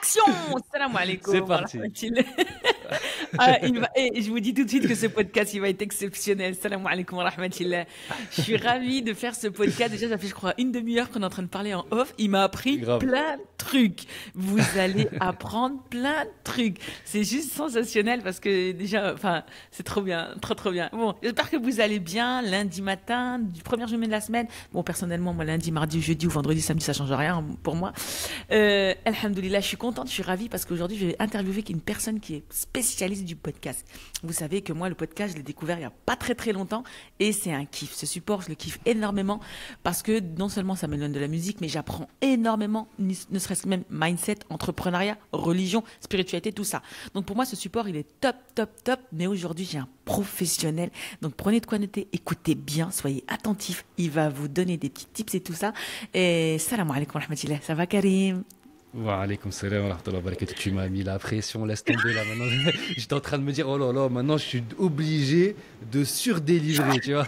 Action! Salam C'est alaikum wa parti. rahmatullah. Et je vous dis tout de suite que ce podcast, il va être exceptionnel. Salam alaikum wa rahmatullah. Je suis ravie de faire ce podcast. Déjà, ça fait, je crois, une demi-heure qu'on est en train de parler en off. Il m'a appris Grave. plein de trucs. Vous allez apprendre plein de trucs. C'est juste sensationnel parce que déjà, enfin, c'est trop bien, trop, trop bien. Bon, j'espère que vous allez bien. Lundi matin, du premier journée de la semaine. Bon, personnellement, moi, lundi, mardi, jeudi ou vendredi, samedi, ça change rien pour moi. Alhamdoulilah, je suis contente, je suis ravie parce qu'aujourd'hui, je vais interviewer une personne qui est spécialiste du podcast. Vous savez que moi, le podcast, je l'ai découvert il n'y a pas très très longtemps et c'est un kiff. Ce support, je le kiffe énormément parce que non seulement ça m'éloigne de la musique, mais j'apprends énormément, ne serait-ce que même mindset, entrepreneuriat, religion, spiritualité, tout ça. Donc pour moi, ce support, il est top, top, top. Mais aujourd'hui, j'ai un professionnel. Donc prenez de quoi noter, écoutez bien, soyez attentifs. Il va vous donner des petits tips et tout ça. Et salam alaikum wa rahmatullah. Ça va, Karim? Wa alaykoum salam wa rahmatullahi wa barakatuh. Tu m'as mis la pression, laisse tomber là maintenant. J'étais en train de me dire, oh là là, maintenant je suis obligé de surdélivrer, tu vois.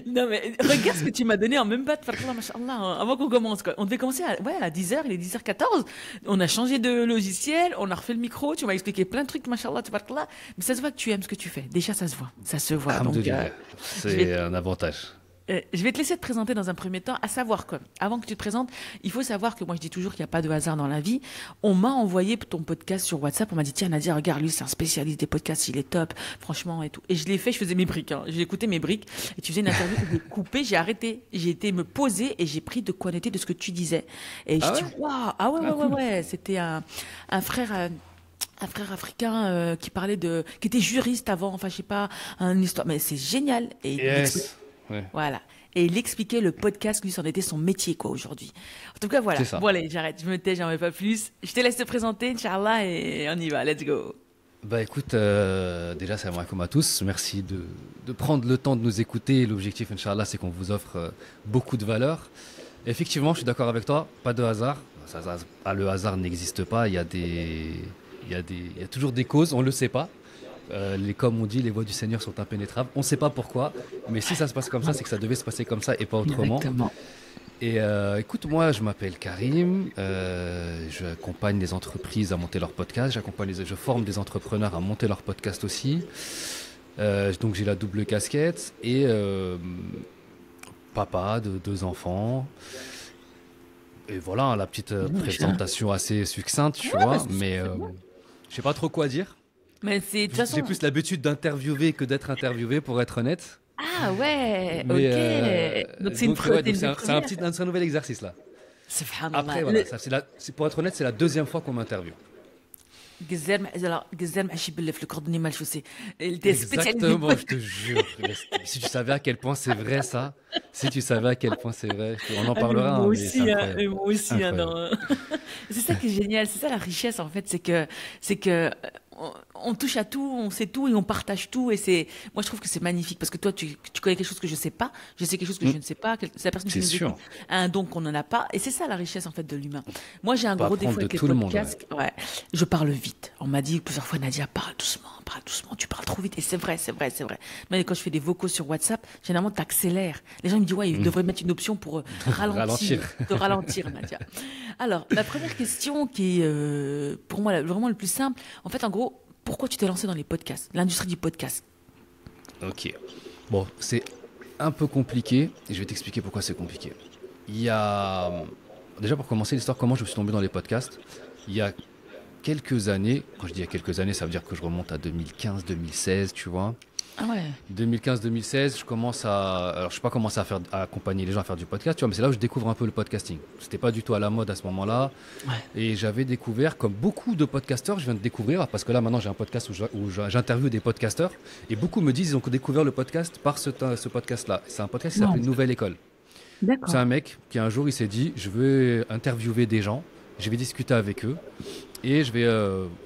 Non, mais regarde ce que tu m'as donné en même pas de farfalla, machallah, avant qu'on commence, quoi. On devait commencer à 10h, il est 10h14. On a changé de logiciel, on a refait le micro, tu m'as expliqué plein de trucs, machallah, tabarkallah. Mais ça se voit que tu aimes ce que tu fais. Déjà, ça se voit. Ça se voit. Donc, Alhamdoulilah. je vais C'est un avantage. je vais te laisser te présenter dans un premier temps, à savoir que, avant que tu te présentes, il faut savoir que moi je dis toujours qu'il n'y a pas de hasard dans la vie. On m'a envoyé ton podcast sur WhatsApp, on m'a dit tiens Nadia, regarde lui c'est un spécialiste des podcasts, il est top, franchement et tout. Et je l'ai fait, je faisais mes briques, hein. J'ai écouté mes briques et tu faisais une interview, j'ai coupé, j'ai arrêté, j'ai été me poser et j'ai pris de quoi noter de ce que tu disais. Et je Ah dis ouais? waouh, ah ouais Ah, cool. c'était un frère. Un frère africain qui parlait qui était juriste avant, enfin je sais pas, une histoire, mais c'est génial. Et il explique. Yes. Ouais, Voilà. Et il expliquait le podcast, lui, c'en était son métier, quoi, aujourd'hui. En tout cas, voilà. c'est ça. Bon, allez, j'arrête, je me tais, j'en veux pas plus. Je te laisse te présenter, Inch'Allah, et on y va, let's go. Bah écoute, déjà salam alaikum à tous. Merci de prendre le temps de nous écouter. L'objectif, Inch'Allah, c'est qu'on vous offre beaucoup de valeur. Effectivement, je suis d'accord avec toi, pas de hasard. Le hasard n'existe pas, il y a toujours des causes, on ne le sait pas. Comme on dit, les voies du Seigneur sont impénétrables. On ne sait pas pourquoi, mais si ça se passe comme ça, c'est que ça devait se passer comme ça et pas autrement. Exactement. Et écoute, moi, je m'appelle Karim. J'accompagne les entreprises à monter leur podcast. Je forme des entrepreneurs à monter leur podcast aussi. Donc j'ai la double casquette et papa de 2 enfants. Et voilà, la petite présentation assez succincte, tu vois. Mais je sais pas trop quoi dire. Mais c'est, de toute J'ai façon. plus l'habitude d'interviewer que d'être interviewé, pour être honnête. Ah ouais, Mais ok. Donc c'est une ouais, donc c'est une c'est un première. c'est un nouvel exercice là. Subhanallah. Après, voilà, pour être honnête, c'est la deuxième fois qu'on m'interviewe. Ghazal Machi Bellef, le cordonnier mal chaussé. Il était spécialisé. Exactement, je te jure. Si tu savais à quel point c'est vrai ça, si tu savais à quel point c'est vrai, on en Ah, mais parlera, moi hein, mais c'est aussi, hein, incroyable. mais moi aussi, hein, Incroyable. non. C'est ça qui est génial, c'est ça la richesse en fait, c'est que on touche à tout, on sait tout et on partage tout et moi je trouve que c'est magnifique parce que toi tu connais quelque chose que je sais pas, je sais quelque chose que Mm, je ne sais pas, la personne qui c'est nous écoute sûr. a un don qu'on n'en a pas et c'est ça la richesse en fait de l'humain. Moi j'ai un On peut gros défaut apprendre de avec les tout le monde, ouais. podcasts, ouais, je parle vite. On m'a dit plusieurs fois Nadia parle doucement, tu parles trop vite et c'est vrai, c'est vrai, c'est vrai. Mais quand je fais des vocaux sur WhatsApp, généralement t'accélères. Les gens me disent ouais, ils Mm. devraient mettre une option pour Ralentir. de ralentir, Nadia. Alors, la première question qui est pour moi vraiment le plus simple, en fait, en gros, pourquoi tu t'es lancé dans les podcasts, l'industrie du podcast? Ok. Bon, c'est un peu compliqué et je vais t'expliquer pourquoi c'est compliqué. Il y a déjà pour commencer l'histoire, comment je suis tombé dans les podcasts. Il y a quelques années, quand je dis il y a quelques années, ça veut dire que je remonte à 2015-2016, tu vois. Ah ouais. 2015-2016, je commence alors je sais pas commencer à accompagner les gens à faire du podcast, tu vois, mais c'est là où je découvre un peu le podcasting. C'était pas du tout à la mode à ce moment-là, Ouais. et j'avais découvert, comme beaucoup de podcasteurs, je viens de découvrir, parce que là maintenant j'ai un podcast où j'interviewe des podcasteurs, et beaucoup me disent ils ont découvert le podcast par ce podcast-là. C'est un podcast qui Non. s'appelle Nouvelle École. C'est D'accord. un mec qui un jour il s'est dit je vais interviewer des gens, je vais discuter avec eux, et je vais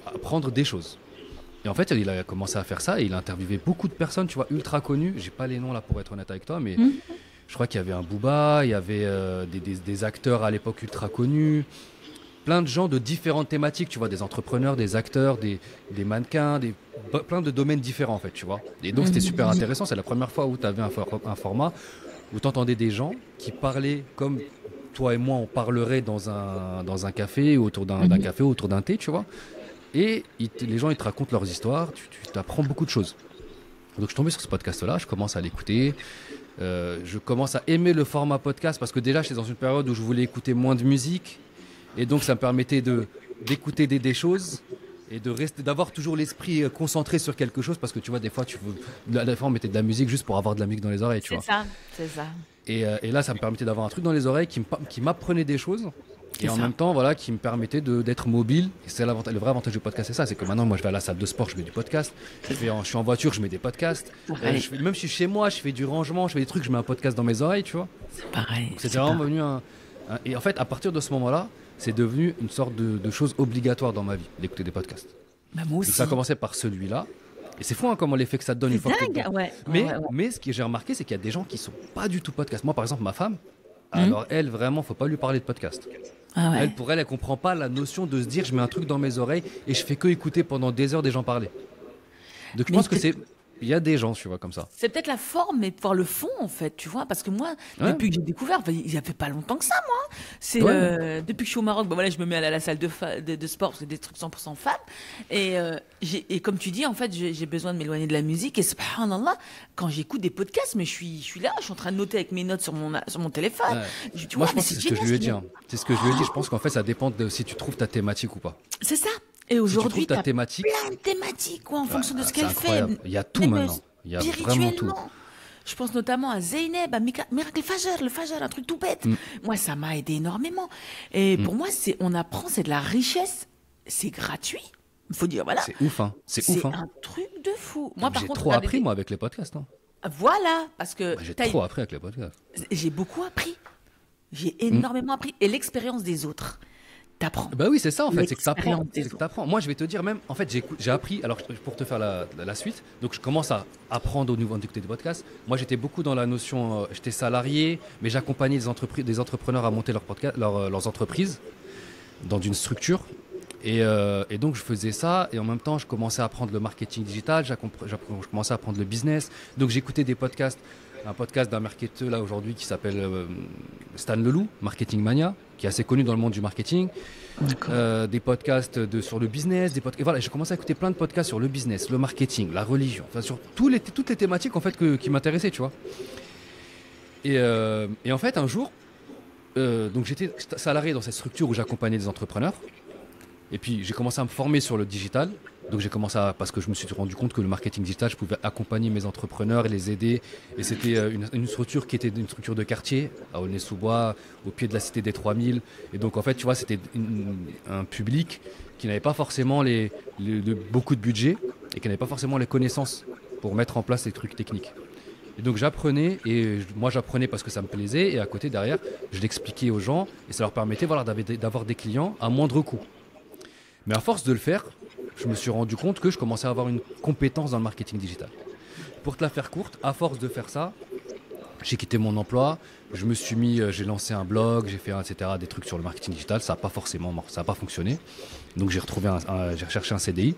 apprendre des choses. Et en fait, il a commencé à faire ça et il a interviewé beaucoup de personnes, tu vois, ultra connues. J'ai pas les noms là pour être honnête avec toi, mais Hmm. je crois qu'il y avait un Booba, il y avait des acteurs à l'époque ultra connus, plein de gens de différentes thématiques, tu vois, des entrepreneurs, des acteurs, des mannequins, plein de domaines différents en fait, tu vois. Et donc c'était super intéressant. C'est la première fois où tu avais un format où tu entendais des gens qui parlaient comme toi et moi, on parlerait dans un café, autour d'un café, autour d'un thé, tu vois. Et les gens, ils te racontent leurs histoires, tu apprends beaucoup de choses. Donc, je suis tombé sur ce podcast-là, je commence à l'écouter. Je commence à aimer le format podcast parce que déjà, j'étais dans une période où je voulais écouter moins de musique. Et donc, ça me permettait d'écouter des choses et d'avoir toujours l'esprit concentré sur quelque chose parce que tu vois, des fois, on mettait de la musique juste pour avoir de la musique dans les oreilles, tu vois. C'est ça. Et là, ça me permettait d'avoir un truc dans les oreilles qui m'apprenait des choses. Et en même temps, voilà, qui me permettait d'être mobile. Et c'est le vrai avantage du podcast, c'est ça. C'est que maintenant, moi, je vais à la salle de sport, je mets du podcast. Je suis en voiture, je mets des podcasts. Même si je suis chez moi, je fais du rangement, je fais des trucs, je mets un podcast dans mes oreilles, tu vois. C'est pareil. Donc, c'est vraiment devenu Et en fait, à partir de ce moment-là, c'est devenu une sorte de chose obligatoire dans ma vie, d'écouter des podcasts. Bah, moi aussi. Donc, ça a commencé par celui-là. Et c'est fou hein, comment l'effet que ça te donne une fois que t'es dedans. Mais ce que j'ai remarqué, c'est qu'il y a des gens qui sont pas du tout podcast. Moi, par exemple, ma femme, alors elle, vraiment, faut pas lui parler de podcast. Pour elle, elle comprend pas la notion de se dire je mets un truc dans mes oreilles et je fais que écouter pendant des heures des gens parler. Donc je pense que il y a des gens, tu vois, comme ça. C'est peut-être la forme, mais voir le fond, en fait, tu vois. Parce que moi, depuis que j'ai découvert, il n'y avait pas longtemps que ça, moi. C'est depuis que je suis au Maroc, voilà, je me mets à la salle de sport, c'est des trucs 100% femmes. Et comme tu dis, en fait, j'ai besoin de m'éloigner de la musique. Et subhanallah, quand j'écoute des podcasts, mais je suis là, je suis en train de noter avec mes notes sur mon téléphone. Moi, je pense que c'est ce que je lui ai dit. C'est ce que je lui ai dit. Je pense qu'en fait, ça dépend de si tu trouves ta thématique ou pas. C'est ça. Et aujourd'hui, tu as plein de thématiques quoi, en fonction de ce qu'elle fait. Il y a tout maintenant. Il y a vraiment tout. Je pense notamment à Zeynep, à Miracle le Fajr, un truc tout bête. Moi, ça m'a aidé énormément. Et pour moi, on apprend, c'est de la richesse, c'est gratuit. Il faut dire, voilà. C'est ouf, hein. C'est un truc de fou. Moi, par j'ai contre, trop appris, moi, avec les podcasts. Hein. Voilà, parce que... J'ai trop appris avec les podcasts. J'ai beaucoup appris. J'ai énormément appris. Et l'expérience des autres. T'apprends. Bah oui, c'est ça en fait, c'est que t'apprends. Moi, je vais te dire même, en fait, j'ai appris, alors pour te faire la suite, donc je commence à apprendre au niveau d'écouter des podcasts. Moi, j'étais beaucoup dans la notion, j'étais salarié, mais j'accompagnais des entrepreneurs à monter leurs entreprises dans une structure. Et donc, je faisais ça, et en même temps, je commençais à apprendre le marketing digital, je commençais à apprendre le business. Donc, j'écoutais des podcasts. Un podcast d'un marketeur là aujourd'hui qui s'appelle Stan Leloup, Marketing Mania, qui est assez connu dans le monde du marketing. Des podcasts sur le business, et voilà, j'ai commencé à écouter plein de podcasts sur le business, le marketing, la religion, enfin sur toutes les thématiques en fait qui m'intéressaient, tu vois. Et en fait un jour, donc j'étais salarié dans cette structure où j'accompagnais des entrepreneurs. Et puis j'ai commencé à me former sur le digital. Donc j'ai commencé parce que je me suis rendu compte que le marketing digital, je pouvais accompagner mes entrepreneurs et les aider. Et c'était une structure qui était une structure de quartier, à Aulnay-sous-Bois, au pied de la cité des 3000. Et donc en fait, tu vois, c'était un public qui n'avait pas forcément beaucoup de budget et qui n'avait pas forcément les connaissances pour mettre en place les trucs techniques. Et donc j'apprenais, et moi j'apprenais parce que ça me plaisait, et à côté derrière, je l'expliquais aux gens, et ça leur permettait d'avoir des clients à moindre coût. Mais à force de le faire, je me suis rendu compte que je commençais à avoir une compétence dans le marketing digital. Pour te la faire courte, à force de faire ça, j'ai quitté mon emploi, j'ai lancé un blog, j'ai fait des trucs sur le marketing digital, ça n'a pas fonctionné. Donc j'ai recherché un CDI.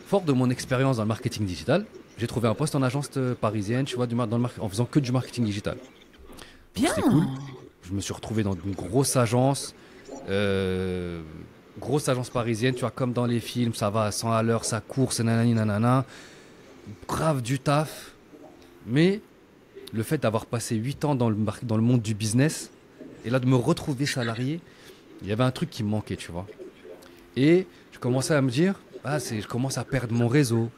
Fort de mon expérience dans le marketing digital, j'ai trouvé un poste en agence parisienne, tu vois, en faisant que du marketing digital. Bien. C'était cool. Je me suis retrouvé dans une grosse agence parisienne, tu vois, comme dans les films, ça va à 100 à l'heure, ça court, c'est nanani nanana. Grave du taf. Mais le fait d'avoir passé 8 ans dans le monde du business, et là de me retrouver salarié, il y avait un truc qui me manquait, tu vois. Et je commençais à me dire, je commence à perdre mon réseau,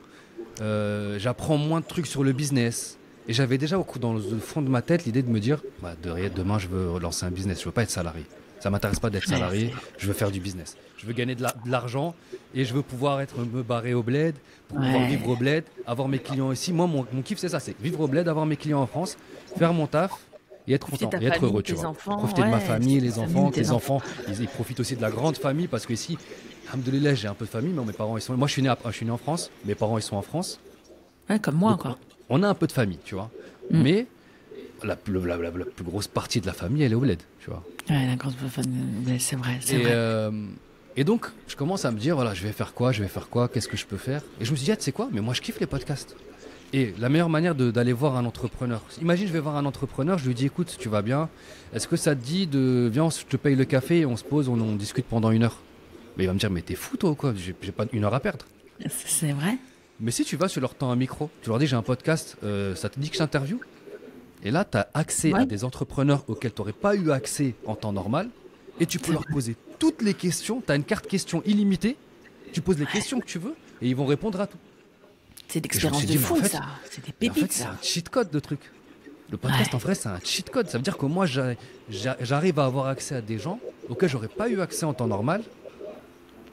j'apprends moins de trucs sur le business. Et j'avais déjà dans le fond de ma tête l'idée de me dire, demain je veux lancer un business, je veux pas être salarié. Ça m'intéresse pas d'être salarié, je veux faire du business. Je veux gagner de l'argent et je veux pouvoir me barrer au bled, pour pouvoir vivre au bled, avoir mes clients ici. Moi, mon kiff, c'est ça, c'est vivre au bled, avoir mes clients en France, faire mon taf et être content, et être heureux, tu vois. Profiter de ma famille, les enfants, que les enfants, ils profitent aussi de la grande famille parce que ici, alhamdoulilah, j'ai un peu de famille, mais mes parents, moi, je suis né en France, mes parents, ils sont en France. Ouais, comme moi, donc, quoi. On a un peu de famille, tu vois. Mais la plus grosse partie de la famille, elle est au bled, tu vois. Ouais, la grosse famille, c'est vrai. Et donc, je commence à me dire, voilà, je vais faire quoi, qu'est-ce que je peux faire. Et je me suis dit, tu sais quoi, mais moi, je kiffe les podcasts. Et la meilleure manière d'aller voir un entrepreneur, imagine je vais voir un entrepreneur, je lui dis écoute, tu vas bien, est-ce que ça te dit de viens, je te paye le café, on se pose, on discute pendant 1 heure. Mais il va me dire mais t'es fou toi ou quoi, j'ai pas 1 heure à perdre. C'est vrai. Mais si tu vas sur leur temps un micro, tu leur dis j'ai un podcast, ça te dit que je t'interviewe. Et là tu as accès à des entrepreneurs auxquels tu n'aurais pas eu accès en temps normal et tu peux leur poser toutes les questions, tu as une carte question illimitée, tu poses les questions que tu veux et ils vont répondre à tout. C'est l'expérience de fou, ça. C'est des pépites, en fait, c'est un cheat code de truc. Le podcast, en vrai, c'est un cheat code. Ça veut dire que moi, j'arrive à avoir accès à des gens auxquels j'aurais pas eu accès en temps normal.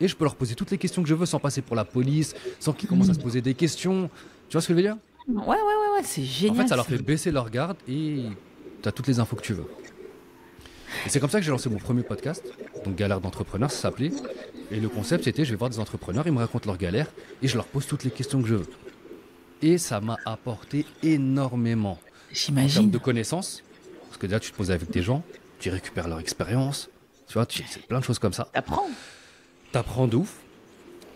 Et je peux leur poser toutes les questions que je veux sans passer pour la police, sans qu'ils commencent à se poser des questions. Tu vois ce que je veux dire? Ouais, c'est génial. En fait, ça leur fait baisser leur garde et tu as toutes les infos que tu veux. Et c'est comme ça que j'ai lancé mon premier podcast, donc Galère d'entrepreneur, ça s'appelait. Et le concept, c'était je vais voir des entrepreneurs, ils me racontent leurs galères et je leur pose toutes les questions que je veux. Et ça m'a apporté énormément. J'imagine. En termes de connaissances, parce que déjà tu te poses avec des gens, tu récupères leur expérience, tu vois, c'est plein de choses comme ça. T'apprends de ouf.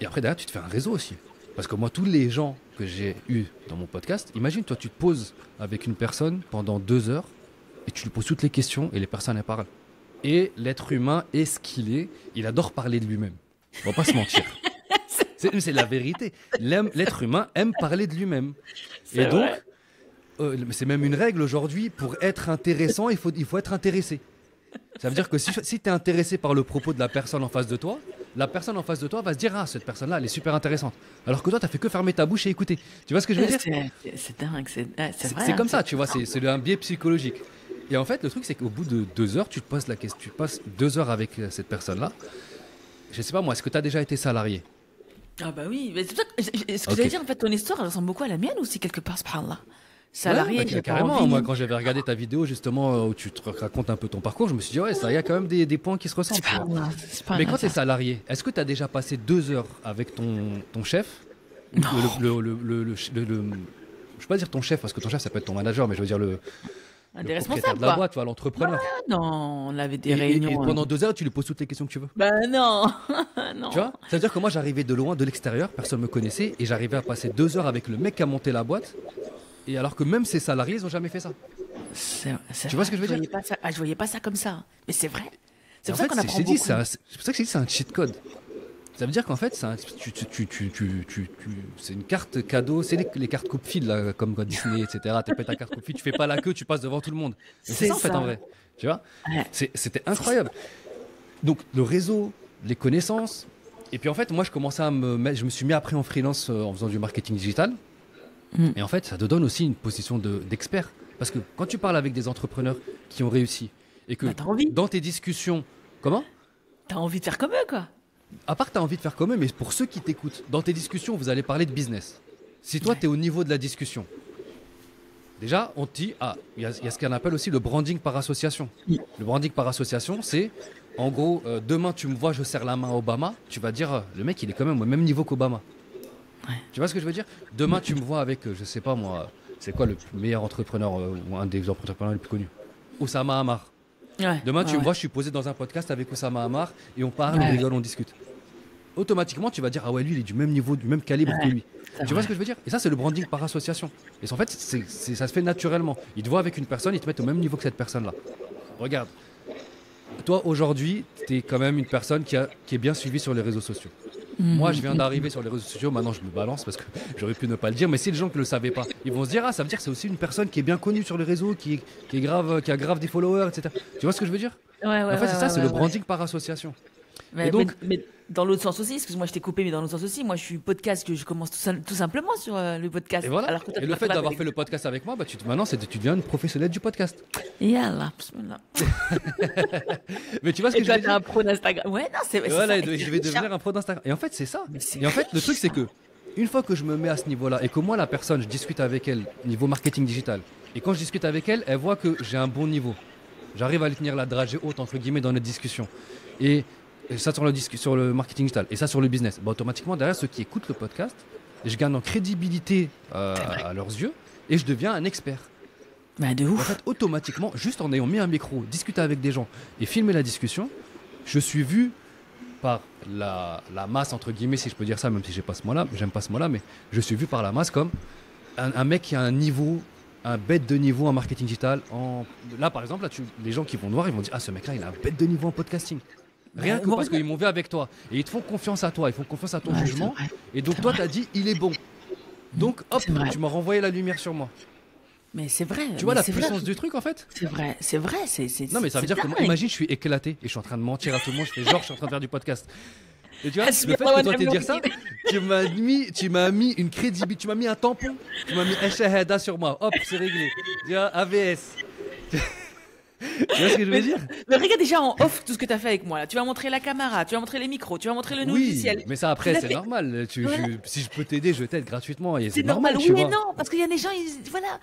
Et après derrière tu te fais un réseau aussi. Parce que moi tous les gens que j'ai eus dans mon podcast, imagine toi tu te poses avec une personne pendant 2 heures et tu lui poses toutes les questions et les personnes elles parlent. Et l'être humain est ce qu'il est, il adore parler de lui-même. On va pas se mentir. C'est la vérité. L'être humain aime parler de lui-même. Et donc, c'est même une règle aujourd'hui, pour être intéressant, il faut être intéressé. Ça veut dire que si tu es intéressé par le propos de la personne en face de toi, la personne en face de toi va se dire « Ah, cette personne-là, elle est super intéressante. » Alors que toi, tu n'as fait que fermer ta bouche et écouter. Tu vois ce que je veux dire? C'est dingue, c'est vrai. C'est comme ça, tu vois, c'est un biais psychologique. Et en fait, le truc, c'est qu'au bout de 2 heures, tu te poses la question, tu passes 2 heures avec cette personne-là. Je sais pas moi, est-ce que tu as déjà été salarié? Ah bah oui, mais c'est pour ça que ce que j'allais dire, en fait, ton histoire, elle ressemble beaucoup à la mienne aussi, quelque part, subhanallah. Salarié, j'ai pas carrément. envie. Moi, quand j'avais regardé ta vidéo, justement, où tu te racontes un peu ton parcours, je me suis dit, ouais, ça, il y a quand même des points qui se ressemblent. Mais quand tu es salarié, est-ce que tu as déjà passé 2 heures avec ton chef? Non. Je vais pas dire ton chef, parce que ton chef, ça peut être ton manager, mais je veux dire le responsables de la boîte, tu vois, l'entrepreneur. Non, on avait des réunions. Et pendant 2 heures, tu lui poses toutes les questions que tu veux. Bah non, non. Tu vois? Ça veut dire que moi, j'arrivais de loin, de l'extérieur, personne me connaissait, et j'arrivais à passer 2 heures avec le mec qui a monté la boîte, et alors que même ses salariés, ils n'ont jamais fait ça. Tu vois ce que je veux dire? Je voyais pas ça comme ça, mais c'est vrai. C'est pour en ça qu'on fait, apprend beaucoup. C'est pour ça que j'ai dit c'est un cheat code. Ça veut dire qu'en fait, c'est une carte cadeau, c'est les cartes coupe-fil, là, comme Disney, etc. Tu payes ta carte coupe-fil, tu fais pas la queue, tu passes devant tout le monde. C'est ça en fait en vrai. Tu vois? Ouais. C'était incroyable. Donc le réseau, les connaissances. Et puis en fait, moi je commençais je me suis mis après en freelance en faisant du marketing digital. Et en fait, ça te donne aussi une position d'expert. Parce que quand tu parles avec des entrepreneurs qui ont réussi et que dans tes discussions, comment? T'as envie de faire comme eux, quoi. À part que tu as envie de faire comme eux, mais pour ceux qui t'écoutent, dans tes discussions, vous allez parler de business. Si toi, tu es au niveau de la discussion, déjà, on te dit, il y a ce qu'on appelle aussi le branding par association. Le branding par association, c'est, en gros, demain, tu me vois, je serre la main à Obama, tu vas dire, le mec, il est quand même au même niveau qu'Obama. Ouais. Tu vois ce que je veux dire? Demain, tu me vois avec, je sais pas moi, c'est quoi le meilleur entrepreneur, ou un des entrepreneurs les plus connus? Oussama Hamar. Ouais, demain, tu me vois, je suis posé dans un podcast avec Oussama Hamar et on parle, on rigole, on discute. Automatiquement, tu vas dire, ah ouais, lui, il est du même niveau, du même calibre que lui. Tu vois ce que je veux dire? Et ça, c'est le branding par association. Et en fait, ça se fait naturellement. Ils te voient avec une personne, ils te mettent au même niveau que cette personne-là. Regarde, toi, aujourd'hui, tu es quand même une personne qui est bien suivie sur les réseaux sociaux. Moi, je viens d'arriver sur les réseaux sociaux, maintenant je me balance parce que j'aurais pu ne pas le dire, mais si les gens ne le savaient pas, ils vont se dire, ah, ça veut dire que c'est aussi une personne qui est bien connue sur les réseaux, qui a grave des followers, etc. Tu vois ce que je veux dire? En fait, c'est ça, c'est le branding par association. Mais dans l'autre sens aussi, excuse-moi, je t'ai coupé, mais dans l'autre sens aussi, moi je suis podcast, que je commence tout simplement sur le podcast. Et voilà. Et le fait d'avoir fait le podcast avec moi, maintenant tu deviens une professionnelle du podcast. Yallah, mais tu vois ce que je veux dire? Et toi, t'es un pro d'Instagram. Ouais, non, c'est voilà, ça, je vais devenir un pro d'Instagram. Et en fait, c'est ça. Et en fait, le truc, c'est que une fois que je me mets à ce niveau-là et que moi, la personne, je discute avec elle niveau marketing digital, et quand je discute avec elle, elle voit que j'ai un bon niveau. J'arrive à lui tenir la dragée haute, entre guillemets, dans notre discussion. Et ça sur le marketing digital, et ça sur le business. Bah, automatiquement, derrière, ceux qui écoutent le podcast, je gagne en crédibilité à leurs yeux, et je deviens un expert. Bah, de ouf. En fait, automatiquement, juste en ayant mis un micro, discuter avec des gens et filmer la discussion, je suis vu par la masse, entre guillemets, si je peux dire ça, même si j'aime pas ce mot-là, mais je suis vu par la masse comme un mec qui a un niveau, un bête de niveau en marketing digital. Là, par exemple, les gens qui vont te voir, ils vont dire ah, ce mec-là, il a un bête de niveau en podcasting. Rien que parce qu'ils m'ont vu avec toi. Et ils te font confiance à toi, ils font confiance à ton jugement. Et donc, toi, tu as dit il est bon. Donc, hop, tu m'as renvoyé la lumière sur moi. Mais c'est vrai. Tu vois la puissance du truc en fait? C'est vrai. Non, mais ça veut dire que, imagine, je suis éclaté et je suis en train de mentir à tout le monde. Je fais genre, je suis en train de faire du podcast. Et tu vois, le fait que toi t'aies dire ça, tu m'as mis une crédibilité, tu m'as mis un tampon, tu m'as mis un shahada sur moi. Hop, c'est réglé. Tu vois, AVS. Tu vois ce que je veux dire? Mais regarde déjà en off tout ce que tu as fait avec moi là. Tu vas montrer la caméra, tu vas montrer les micros, tu vas montrer le logiciel. Mais ça après c'est normal. Si je peux t'aider, je t'aide gratuitement. C'est normal. Oui, mais non, parce qu'il y a des gens, voilà.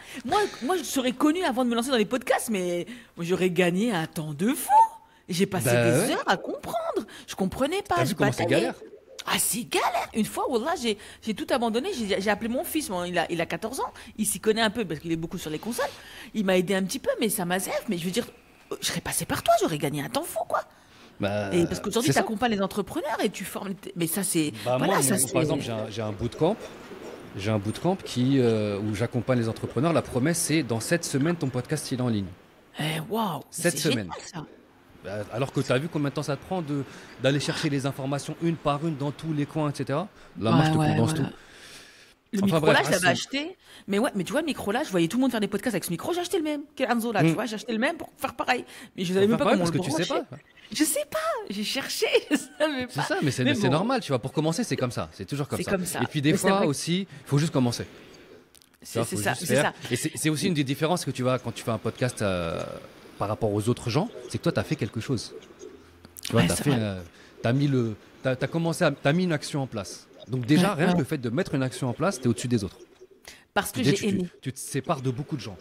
Moi je serais connu avant de me lancer dans les podcasts, mais j'aurais gagné un temps de fou. J'ai passé des heures à comprendre. Je comprenais pas. T'as vu comment c'est galère? Ah, c'est galère. Une fois, wallah, j'ai tout abandonné. J'ai appelé mon fils. Bon, il a 14 ans. Il s'y connaît un peu parce qu'il est beaucoup sur les consoles. Il m'a aidé un petit peu, mais ça m'a zèf. Mais je veux dire, je serais passé par toi. J'aurais gagné un temps fou, quoi. Et parce qu'aujourd'hui, tu accompagnes les entrepreneurs et tu formes. Mais ça, c'est. Moi, par exemple, j'ai un bootcamp. J'ai un bootcamp où j'accompagne les entrepreneurs. La promesse, c'est dans 7 semaines, ton podcast il est en ligne. Waouh. 7 semaines. Génial, ça. Alors que tu as vu combien de temps ça te prend d'aller chercher les informations une par une dans tous les coins, etc. Là, moi, je te condense tout. Le micro là, je l'avais acheté. Mais tu vois, le micro là, je voyais tout le monde faire des podcasts avec ce micro, j'ai acheté le même. Anzo là, tu vois, j'ai acheté le même pour faire pareil. Mais je savais même pas comment le brancher. Parce que tu sais pas. Je sais pas, j'ai cherché, je savais pas. C'est ça, mais c'est normal, tu vois. Pour commencer, c'est comme ça, c'est toujours comme ça. Et puis des fois aussi, il faut juste commencer. C'est ça. Et c'est aussi une des différences que tu vois quand tu fais un podcast par rapport aux autres gens, c'est que toi, tu as fait quelque chose. Tu vois, t'as mis une action en place. Donc déjà, rien que le fait de mettre une action en place, tu es au-dessus des autres. Parce que j'ai aimé. Tu te sépares de beaucoup de gens.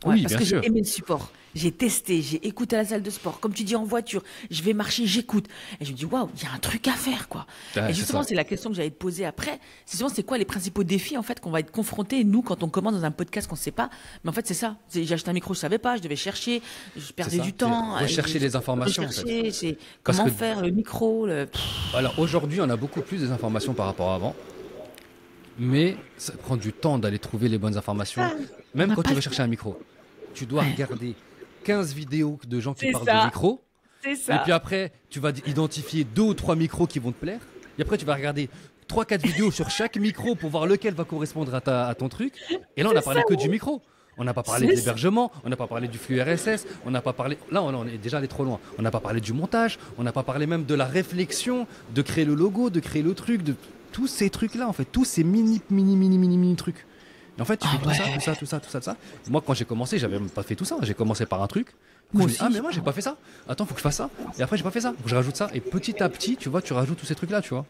Oui, parce que j'ai aimé le support. J'ai testé, j'ai écouté à la salle de sport. Comme tu dis, en voiture, je vais marcher, j'écoute. Et je me dis, waouh, il y a un truc à faire, quoi. Et justement, c'est la question que j'allais te poser après. C'est quoi les principaux défis, en fait, qu'on va être confrontés, nous, quand on commence dans un podcast qu'on ne sait pas. Mais en fait, c'est ça. J'ai acheté un micro, je ne savais pas, je devais chercher, je perdais du temps. Rechercher les informations, en fait. C'est comment faire le micro. Alors, aujourd'hui, on a beaucoup plus d'informations par rapport à avant. Mais ça prend du temps d'aller trouver les bonnes informations. Même quand tu veux chercher un micro, tu dois regarder 15 vidéos de gens qui parlent de micro. C'est ça. Et puis après, tu vas identifier 2 ou 3 micros qui vont te plaire. Et après, tu vas regarder 3-4 vidéos sur chaque micro pour voir lequel va correspondre à ton truc. Et là, on n'a parlé que du micro. On n'a pas parlé de l'hébergement, on n'a pas parlé du flux RSS, on n'a pas parlé... Là, on est déjà allé trop loin. On n'a pas parlé du montage, on n'a pas parlé même de la réflexion, de créer le logo, de créer le truc, de tous ces trucs-là, en fait. Tous ces mini trucs. Et en fait, tu fais tout ça. Moi, quand j'ai commencé, j'avais même pas fait tout ça. J'ai commencé par un truc. Mais moi, j'ai pas fait ça. Attends, faut que je fasse ça. Et après, j'ai pas fait ça. Faut que je rajoute ça. Et petit à petit, tu vois, tu rajoutes tous ces trucs-là, tu vois.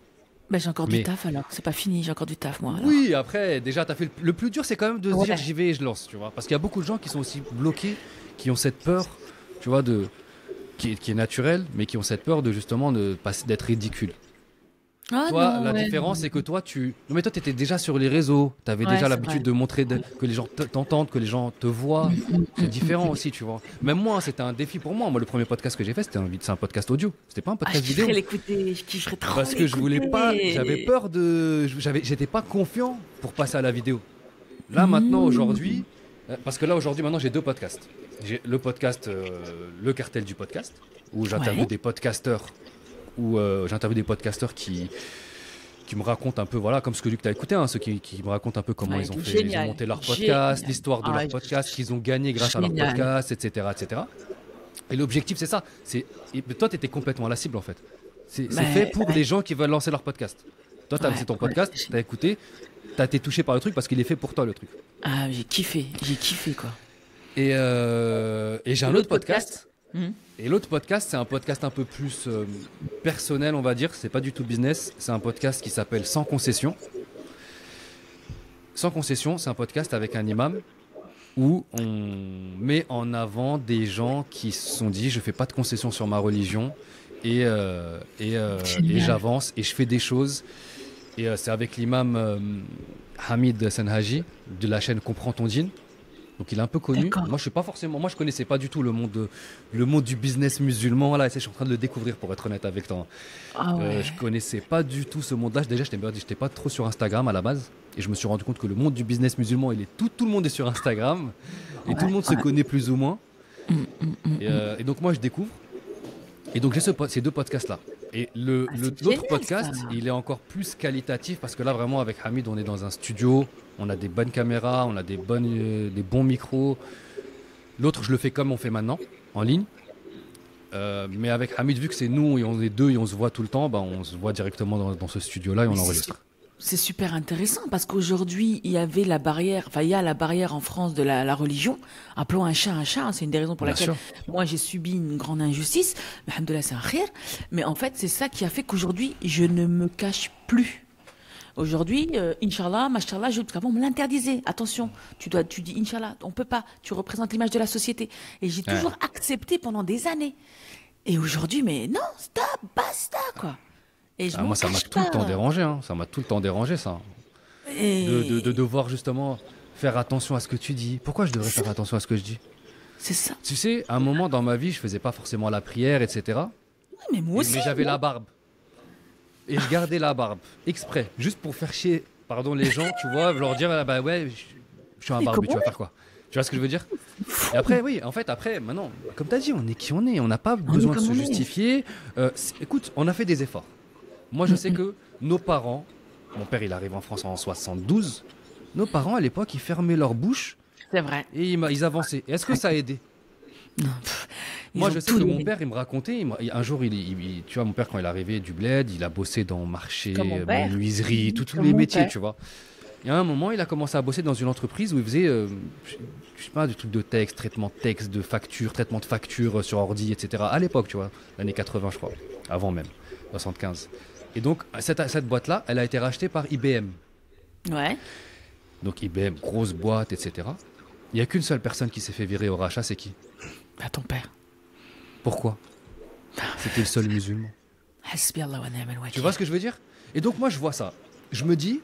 J'ai encore du taf alors, c'est pas fini, j'ai encore du taf moi. Alors. Oui, après, déjà, t'as fait le plus dur, c'est quand même de se dire j'y vais et je lance, tu vois. Parce qu'il y a beaucoup de gens qui sont aussi bloqués, qui ont cette peur, tu vois, qui est naturelle, mais qui ont cette peur de justement d'être ridicule. Toi, la différence, c'est que toi, Non, mais toi, t'étais déjà sur les réseaux. T'avais déjà l'habitude de montrer que les gens t'entendent, que les gens te voient. C'est différent aussi, tu vois. Même moi, c'était un défi pour moi. Moi, le premier podcast que j'ai fait, c'est un podcast audio. C'était pas un podcast vidéo. Je kifferais trop. Parce que je voulais pas. J'avais peur j'étais pas confiant pour passer à la vidéo. Là, maintenant, aujourd'hui. Parce que là, aujourd'hui, maintenant, j'ai 2 podcasts. J'ai le podcast, Le Cartel du podcast, où j'interviewe des podcasteurs. Où j'interviewe des podcasteurs qui me racontent un peu, voilà, comme ce que Luc t'as écouté, ceux qui me racontent un peu comment ils ont monté leur podcast, l'histoire de leur podcast, qu'ils ont gagné grâce à leur podcast, etc., etc. Et l'objectif, c'est ça. Toi, tu étais complètement à la cible, en fait. C'est fait pour les gens qui veulent lancer leur podcast. Toi, c'est ton podcast, t'as écouté, t'as été touché par le truc parce qu'il est fait pour toi, le truc. Ah, j'ai kiffé, quoi. Et j'ai un autre podcast. Et l'autre podcast, c'est un podcast un peu plus personnel, on va dire. C'est pas du tout business. C'est un podcast qui s'appelle Sans concession. Sans concession, c'est un podcast avec un imam où on met en avant des gens qui se sont dit je fais pas de concession sur ma religion et j'avance et je fais des choses. Et c'est avec l'imam Hamid Senhaji de la chaîne Comprends ton dîn. Donc il est un peu connu. D'accord. Moi je suis pas forcément, moi je connaissais pas du tout le monde du business musulman là. Et je suis en train de le découvrir pour être honnête avec toi. Ah ouais. Je connaissais pas du tout ce monde-là. Déjà j'étais pas trop sur Instagram à la base. Et je me suis rendu compte que le monde du business musulman, tout le monde est sur Instagram et tout le monde se connaît plus ou moins. Et donc moi je découvre. Et donc j'ai ces deux podcasts là. Et l'autre génial, podcast, ça. il est encore plus qualitatif parce que là vraiment avec Hamid, on est dans un studio, on a des bonnes caméras, on a des bons micros. L'autre, je le fais comme on fait maintenant, en ligne. Mais avec Hamid, vu que c'est nous et on est deux et on se voit tout le temps, bah, on se voit directement dans ce studio-là et on enregistre. C'est super intéressant parce qu'aujourd'hui, il y avait la barrière, enfin, il y a la barrière en France de la religion. Appelons un chat, hein. C'est une des raisons pour Bien laquelle sûr. moi j'ai subi une grande injustice. Mais alhamdoulilah, c'est un khir. Mais en fait, c'est ça qui a fait qu'aujourd'hui, je ne me cache plus. Aujourd'hui, Inch'Allah, Mashallah, parce qu'avant on me l'interdisait. Attention, tu dis Inch'Allah, on peut pas. Tu représentes l'image de la société. Et j'ai toujours accepté pendant des années. Et aujourd'hui, mais non, stop, basta, quoi. Et je m'en Moi, ça m'a cache tout le pas. temps dérangé. Hein. Ça m'a tout le temps dérangé, ça. Et De devoir justement faire attention à ce que tu dis. Pourquoi je devrais faire attention à ce que je dis? c'est ça. Tu sais, à un moment dans ma vie, je faisais pas forcément la prière, etc. Ouais, mais moi aussi. Mais j'avais la barbe. Et je gardais la barbe, exprès, juste pour faire chier, pardon, les gens, tu vois, leur dire, ah bah ouais, je suis un Mais barbu, tu comment vas faire quoi? Tu vois ce que je veux dire? Et après, oui, en fait, après, maintenant, comme tu as dit, on est qui on est, on n'a pas besoin de comme se on est. justifier. Écoute, on a fait des efforts. Moi, je sais que nos parents, mon père, il arrive en France en 72, nos parents, à l'époque, ils fermaient leur bouche C'est vrai. et ils avançaient. Et est-ce que ça a aidé? Non, ils Moi, ont je sais tout que donné. mon père, il me racontait, un jour, tu vois, mon père, quand il est arrivé du bled, il a bossé dans marché, Comme mon père. menuiserie, tous Comme les mon métiers, père. tu vois. Et à un moment, il a commencé à bosser dans une entreprise où il faisait, je sais pas, du truc de texte, traitement de texte, de facture, traitement de facture sur ordi, etc. À l'époque, tu vois, l'année 80, je crois, avant même, 75. Et donc, cette boîte-là, elle a été rachetée par IBM. Ouais. Donc, IBM, grosse boîte, etc. Il n'y a qu'une seule personne qui s'est fait virer au rachat, c'est qui? Bah, ton père. Pourquoi? C'était le seul musulman. Hasbi Allah wa ni'mal wakil. Tu vois ce que je veux dire? Et donc moi je vois ça. Je me dis,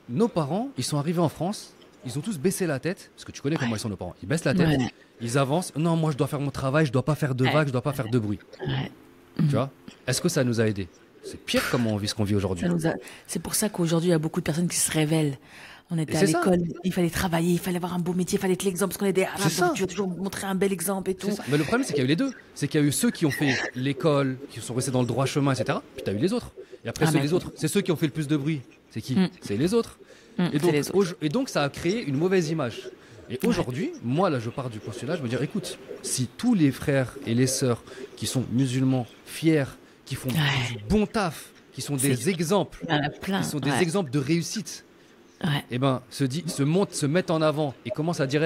nos parents, ils sont arrivés en France, ils ont tous baissé la tête, parce que tu connais comment ils sont nos parents. Ils baissent la tête, Ouais. ils avancent. Non, moi je dois faire mon travail, je dois pas faire de vagues, je dois pas faire de bruit. Ouais. Tu vois? Est-ce que ça nous a aidés? C'est pire comment on vit ce qu'on vit aujourd'hui. C'est pour ça qu'aujourd'hui, il y a beaucoup de personnes qui se révèlent. On était Et à c'est ça. l'école, il fallait travailler, il fallait avoir un beau métier, il fallait être l'exemple, parce qu'on est des arabes, C'est ça. donc tu vas toujours montrer un bel exemple et tout. C'est ça. Mais le problème c'est qu'il y a eu les deux. C'est qu'il y a eu ceux qui ont fait l'école, qui sont restés dans le droit chemin, etc. Puis tu as eu les autres. Et après Ah, les autres, c'est ceux qui ont fait le plus de bruit. C'est qui? C'est les autres. Et c'est donc, les autres. et donc ça a créé une mauvaise image. Et aujourd'hui, moi là je pars du postulat, je me dire écoute, si tous les frères et les sœurs qui sont musulmans, fiers, qui font du bon taf, qui sont des exemples, Il y en a plein. qui sont des ouais. exemples de réussite, Ouais. et ben se mettent en avant et commencent à dire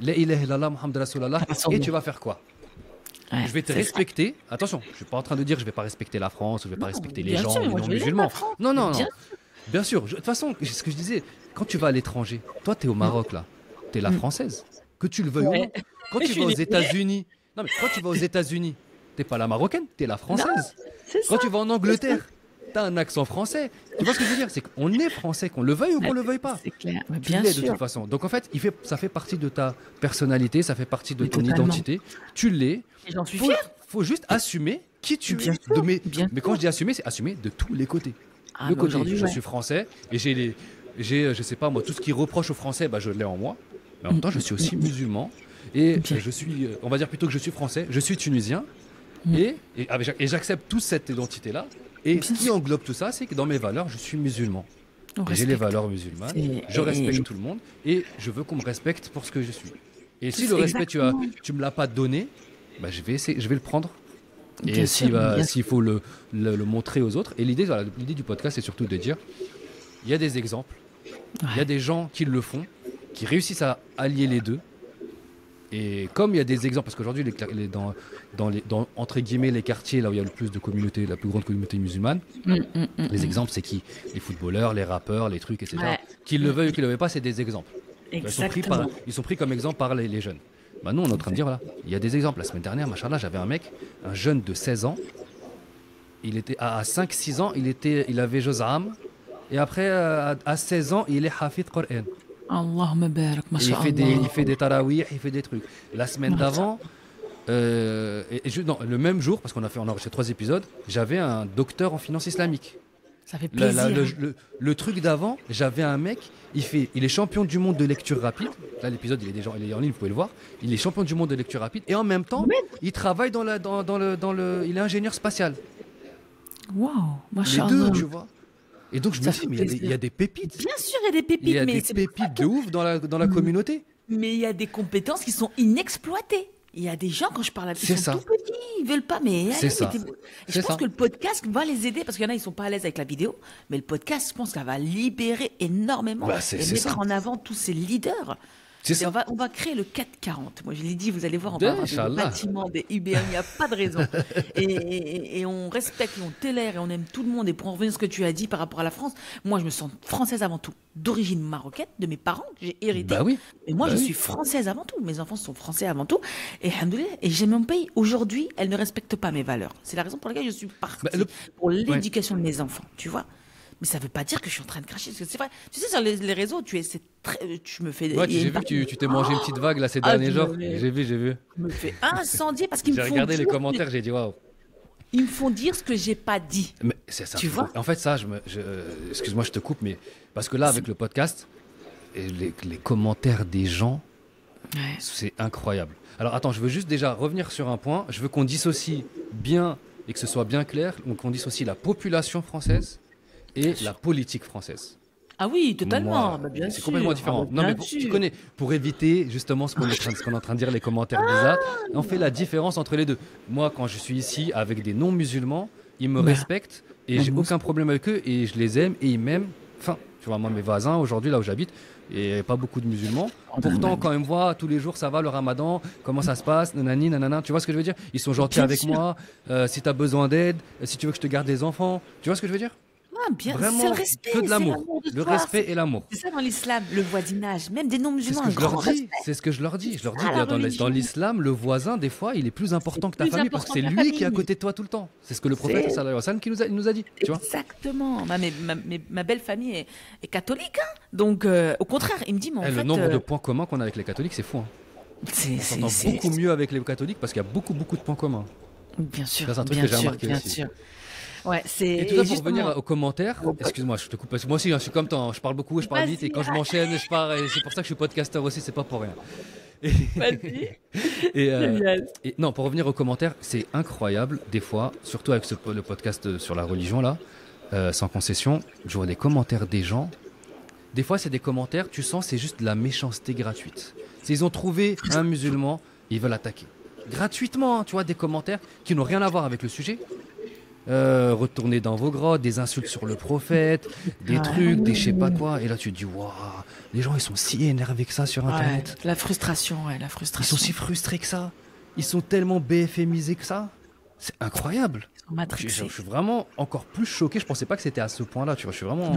La ilaha illallah Muhammad Rasulallah, et tu vas faire quoi? Ouais, Je vais te c'est ça. respecter. Attention, je suis pas en train de dire que je vais pas respecter la France, ou je vais pas respecter les bien gens, sûr, les moi, je vais non-musulmans. la France, Non, non, non. bien Bien sûr. De toute façon, c'est ce que je disais, quand tu vas à l'étranger, toi, tu es au Maroc, là. Tu es la française. Que tu le veuilles ou Ouais. non. Quand Je tu suis vas aux une- États-Unis, non, mais quand tu vas aux États-Unis, t'es pas la marocaine, tu es la française. C'est Quand ça. tu vas en Angleterre, tu as un accent français. Tu vois ce que je veux dire? C'est qu'on est français, qu'on le veuille ou qu'on le veuille pas. C'est clair. Mais Tu bien l'es de sûr. toute façon. Donc en fait, ça fait partie de ta personnalité, ça fait partie de Mais ton totalement. identité. Tu l'es. Et j'en suis Faut, fière. faut juste assumer qui tu Bien es. sûr, Mais bien quand je dis assumer, c'est assumer de tous les côtés. Ah, Le mais côté, aujourd'hui, je ouais. suis français et j'ai, je sais pas moi, tout ce qui reproche aux Français, bah, je l'ai en moi. Mais en même temps, je suis aussi musulman et Bien. je suis, on va dire plutôt que je suis français, je suis tunisien et j'accepte toute cette identité-là. Et ce qui englobe tout ça, c'est que dans mes valeurs, je suis musulman. On Et j'ai les respecte. valeurs musulmanes, C'est- je respecte et- tout le monde et je veux qu'on me respecte pour ce que je suis. Et si C'est le respect, exactement. tu me l'as pas donné, bah, je vais le prendre. Et Bien sûr, bien s'il faut le montrer aux autres. Et l'idée, voilà, l'idée du podcast, c'est surtout de dire, il y a des exemples, il y a des gens qui le font, qui réussissent à allier les deux. Et comme il y a des exemples, parce qu'aujourd'hui, dans entre guillemets, les quartiers là où il y a le plus de communautés, la plus grande communauté musulmane, les exemples, c'est qui? Les footballeurs, les rappeurs, les trucs, etc. Ouais. Qu'ils le veuillent ou qu'ils ne le veuillent pas, c'est des exemples. Exactement. Ils sont pris comme exemple par les jeunes. Bah nous, on est en train de dire, voilà, il y a des exemples. La semaine dernière, machallah, j'avais un mec, un jeune de 16 ans, il était à 5-6 ans, il avait Jozam, et après, à 16 ans, il est Hafid Qur'an. Allahumma barak, Et il fait des tarawih, il fait des trucs. La semaine d'avant, non, le même jour, parce qu'on a enregistré 3 épisodes, j'avais un docteur en finance islamique. Ça fait plaisir. Le truc d'avant, j'avais un mec, il est champion du monde de lecture rapide. Là, l'épisode, il est en ligne, vous pouvez le voir. Il est champion du monde de lecture rapide. Et en même temps, il travaille il est ingénieur spatial. Waouh, Les machallah. deux, tu vois. Et donc, je me dis, mais il y a des pépites. Bien sûr, il y a des pépites, Il y a mais des pépites de ouf dans la communauté. Mais il y a des compétences qui sont inexploitées. Il y a des gens, quand je parle avec eux, ils sont tout petits, ils veulent pas, mais c'est ça. Je pense que le podcast va les aider, parce qu'il y en a, ils sont pas à l'aise avec la vidéo, mais le podcast, je pense que ça va libérer énormément et mettre en avant tous ces leaders. On va créer le 440. Moi, je l'ai dit, vous allez voir, on va avoir des bâtiments, des IBM, il n'y a pas de raison. Et on respecte, et on tolère, et on aime tout le monde. Et pour en revenir à ce que tu as dit par rapport à la France, moi, je me sens française avant tout, d'origine marocaine, de mes parents, que j'ai hérité. Bah oui. Et moi, je suis française avant tout. Mes enfants sont français avant tout. Et alhamdoulilah, et j'aime mon pays. Aujourd'hui, elle ne respecte pas mes valeurs. C'est la raison pour laquelle je suis partie pour l'éducation de mes enfants, tu vois. Mais ça ne veut pas dire que je suis en train de cracher. Parce que c'est vrai. Tu sais, sur les réseaux, tu me fais. Ouais, j'ai vu que tu t'es mangé une petite vague là ces derniers jours. J'ai vu. Je me fais incendier parce qu'ils me font. J'ai regardé les commentaires, j'ai dit waouh. Ils me font dire ce que j'ai pas dit. Mais c'est ça. Tu vois. En fait, ça, excuse-moi, je te coupe, mais parce que là, avec le podcast, et les commentaires des gens, c'est incroyable. Alors attends, je veux juste déjà revenir sur un point. Je veux qu'on dissocie bien et que ce soit bien clair. Donc on dissocie la population française et la politique française. Ah oui, totalement. Bien c'est sûr. complètement différent. Non, mais tu connais, pour éviter justement ce qu'on est en train de dire, les commentaires bizarres, on fait la différence entre les deux. Moi, quand je suis ici avec des non-musulmans, ils me respectent et j'ai aucun problème avec eux et je les aime et ils m'aiment. Enfin, tu vois, moi, mes voisins, aujourd'hui, là où j'habite, il n'y a pas beaucoup de musulmans. Pourtant, quand ils me voient tous les jours, ça va, le ramadan, comment ça se passe, nanani, nanana, tu vois ce que je veux dire? Ils sont gentils avec moi, si tu as besoin d'aide, si tu veux que je te garde des enfants, tu vois ce que je veux dire? Bien, vraiment, c'est le respect, que de l'amour, le respect et l'amour. C'est ça dans l'islam, le voisinage, même des non-musulmans. C'est ce que je leur dis. Je leur dis, dans l'islam, le voisin, des fois, il est plus important que ta famille parce que c'est lui qui est à côté de toi tout le temps. C'est ce que le prophète sallallahu alayhi wa sallam il nous a dit. Tu vois. Exactement. Ma belle famille est catholique, hein. Donc au contraire, il me dit, mais en fait, le nombre de points communs qu'on a avec les catholiques, c'est fou. Hein. On s'entend beaucoup mieux avec les catholiques parce qu'il y a beaucoup de points communs. Bien sûr. C'est un truc que j'ai remarqué aussi. Ouais, et tout ça pour revenir aux commentaires, excuse-moi, je te coupe parce que moi aussi je suis comme toi, je parle beaucoup et je parle vite et quand je m'enchaîne, je pars et c'est pour ça que je suis podcasteur aussi, c'est pas pour rien. Et non, pour revenir aux commentaires, c'est incroyable des fois, surtout avec le podcast sur la religion là, sans concession, je vois des commentaires des gens. Des fois, c'est des commentaires, tu sens, c'est juste de la méchanceté gratuite. Ils ont trouvé un musulman, ils veulent attaquer gratuitement, hein, tu vois, des commentaires qui n'ont rien à voir avec le sujet. Retourner dans vos grottes, des insultes sur le prophète, des trucs, des je sais pas quoi. Et là, tu te dis, waouh, les gens, ils sont si énervés que ça sur Internet. La frustration. Ils sont si frustrés que ça. Ils sont tellement BFMisés que ça. C'est incroyable. Je suis vraiment encore plus choqué. Je pensais pas que c'était à ce point-là. Tu vois, je suis vraiment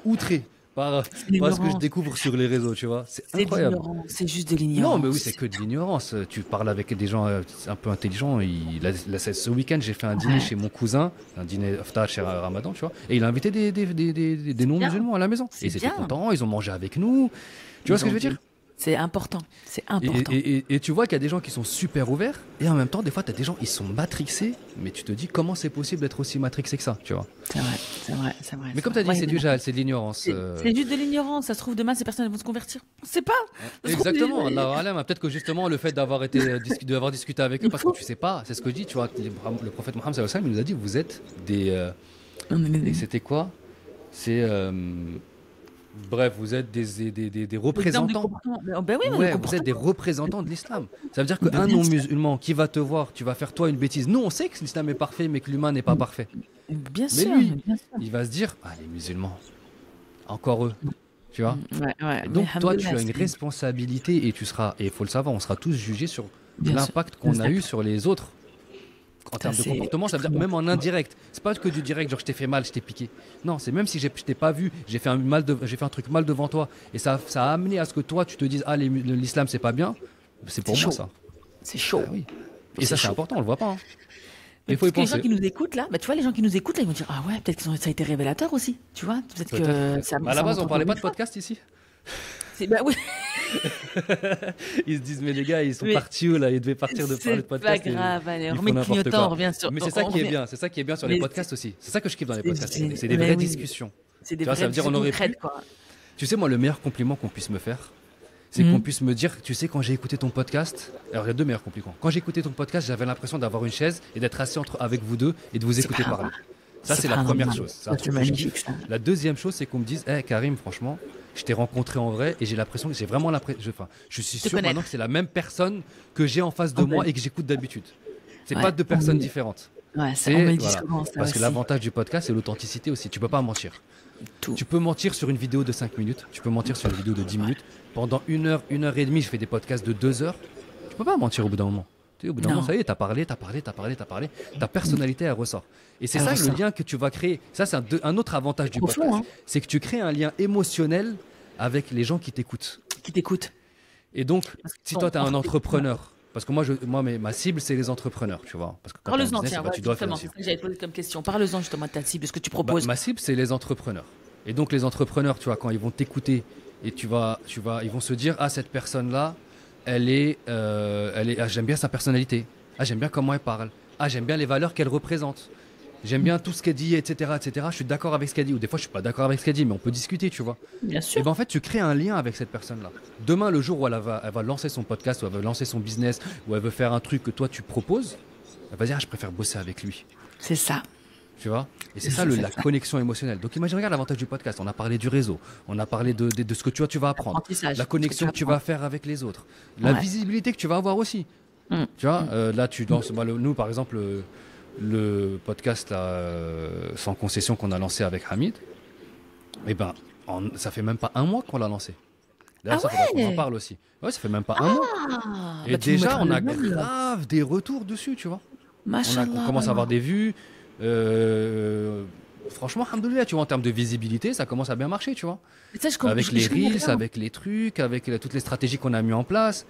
outré par ce que je découvre sur les réseaux, tu vois. C'est incroyable. C'est juste de l'ignorance. Non, mais oui, c'est que de l'ignorance. Tu parles avec des gens un peu intelligents. Ce week-end, j'ai fait un dîner chez mon cousin, un dîner iftar chez Ramadan, tu vois. Et il a invité des non-musulmans à la maison. Et ils étaient contents, ils ont mangé avec nous. Tu vois ce que je veux dire? C'est important. C'est important. Et tu vois qu'il y a des gens qui sont super ouverts. Et en même temps, des fois, tu as des gens, ils sont matrixés. Mais tu te dis, comment c'est possible d'être aussi matrixé que ça, tu vois? C'est vrai. Mais comme tu as dit, c'est du jahal, c'est de l'ignorance. C'est juste de l'ignorance. Ça se trouve, demain, ces personnes vont se convertir. On ne sait pas. Exactement. Peut-être que justement, le fait d'avoir discuté avec eux, parce que tu sais pas, c'est ce que je dis, tu vois, le prophète Mohammed sallallahu alayhi wa sallam, il nous a dit, vous êtes des... C'était quoi? C'est... Bref, vous êtes des représentants. Vous êtes des représentants de l'islam. Ça veut dire qu'un non-musulman qui va te voir, tu vas faire toi une bêtise. Nous, on sait que l'islam est parfait, mais que l'humain n'est pas parfait. Bien sûr. Mais lui, il va se dire, les musulmans, encore eux. Tu vois. Donc toi, tu as une responsabilité et tu seras, et il faut le savoir, on sera tous jugés sur l'impact qu'on a eu sur les autres. En termes de comportement, ça veut dire même en indirect. C'est pas que du direct, genre je t'ai fait mal, je t'ai piqué. Non, c'est même si je t'ai pas vu, j'ai fait un truc mal devant toi, et ça a amené à ce que toi tu te dises l'islam c'est pas bien. C'est pour moi ça. C'est chaud. Oui. Et ça c'est important, on le voit pas. Hein. Il faut y penser. Les gens qui nous écoutent là, tu vois, les gens qui nous écoutent là, ils vont dire peut-être que ça a été révélateur aussi, tu vois. Peut-être que ça. À la base, on parlait pas de podcast ici. Bah oui. Ils se disent, mais les gars, ils sont Mais partis où là? Ils devaient partir de parler de c'est pas podcast. grave, allez, Ils on font remet le n'importe clignotant, on quoi. revient sur. Mais c'est ça On qui est revient. bien. C'est ça qui est bien sur les Mais podcasts aussi. C'est ça que je kiffe dans les c'est podcasts. génial. C'est des Mais vraies oui, discussions. c'est des Tu vois, ça vraies veut dire on discussions aurait concrètes, pu. quoi. Tu sais, moi, le meilleur compliment qu'on puisse me faire, c'est qu'on puisse me dire, tu sais, quand j'ai écouté ton podcast, alors il y a deux meilleurs compliments. Quand j'ai écouté ton podcast, j'avais l'impression d'avoir une chaise et d'être assis avec vous deux et de vous C'est écouter pas parler. normal. Ça, c'est pas la première normal. chose. C'est un Ça, c'est truc que je magnifique, kiffe. ça. La deuxième chose, c'est qu'on me dise, Karim, franchement, je t'ai rencontré en vrai et j'ai l'impression que j'ai vraiment l'impression. Enfin, je suis Te sûr maintenant connaître. que c'est la même personne que j'ai en face de En moi vrai. et que j'écoute d'habitude. C'est Ouais, pas deux on personnes me- différentes. Ouais, C'est- on me le dit voilà. souvent, ça Parce que aussi. l'avantage du podcast, c'est l'authenticité aussi. Tu peux pas mentir. Tout. Tu peux mentir sur une vidéo de 5 minutes, tu peux mentir sur une vidéo de 10 minutes. Pendant 1 heure et demie, je fais des podcasts de 2 heures. Tu peux pas mentir au bout d'un moment. Tu sais, au bout d'un Non. moment, ça y est, t'as parlé. Ta personnalité, elle ressort. Et c'est Elle ça le ressort. lien que tu vas créer. Ça, c'est un autre avantage du Profond, podcast. hein. C'est que tu crées un lien émotionnel avec les gens qui t'écoutent. Qui t'écoute. Et donc, Parce que si bon, toi, tu es un on- entrepreneur, parce que ma cible, c'est les entrepreneurs, tu vois. Parce que quand t'as un Parle-en, business, tiens, bah, tu dois faire justement, une c'est cible. ça que j'avais posé comme question. Parle-en justement de ta cible, de ce que tu Bah, proposes. ma cible, c'est les entrepreneurs. Et donc, les entrepreneurs, tu vois, quand ils vont t'écouter et ils vont se dire, ah, cette personne-là, j'aime bien sa personnalité. Ah, j'aime bien comment elle parle. Ah, j'aime bien les valeurs qu'elle représente. J'aime bien tout ce qu'elle dit, etc., etc. Je suis d'accord avec ce qu'elle dit. Ou des fois, je suis pas d'accord avec ce qu'elle dit, mais on peut discuter, tu vois. Bien Et sûr. ben en fait, tu crées un lien avec cette personne-là. Demain, le jour où elle va lancer son podcast, ou elle va lancer son business, ou elle veut faire un truc que toi tu proposes, elle va dire, ah, je préfère bosser avec lui. C'est ça. Tu vois? Et c'est C'est ça, ça, c'est la ça. connexion émotionnelle. Donc imagine, regarde l'avantage du podcast. On a parlé du réseau, on a parlé de ce que tu vas apprendre, Apprentissage. la connexion que tu vas faire avec les autres, la Ouais. visibilité que tu vas avoir aussi. Mm. Tu vois, là, tu danses. Nous, par exemple, le podcast là, sans concession qu'on a lancé avec Hamid, eh ben, ça fait même pas un mois qu'on l'a lancé. D'ailleurs, Ah ça faudra qu'on en ouais. parle aussi. Ouais, ça fait même pas un mois. Ah, Et bah, tu nous déjà, mettras on le a nom, là. grave des retours dessus, tu vois. Machallah. On commence à avoir des vues. Franchement, alhamdoulilah, tu vois, en termes de visibilité, ça commence à bien marcher, tu vois. Mais ça, Avec je les comprends reels, bien. avec les trucs, avec toutes les stratégies qu'on a mis en place.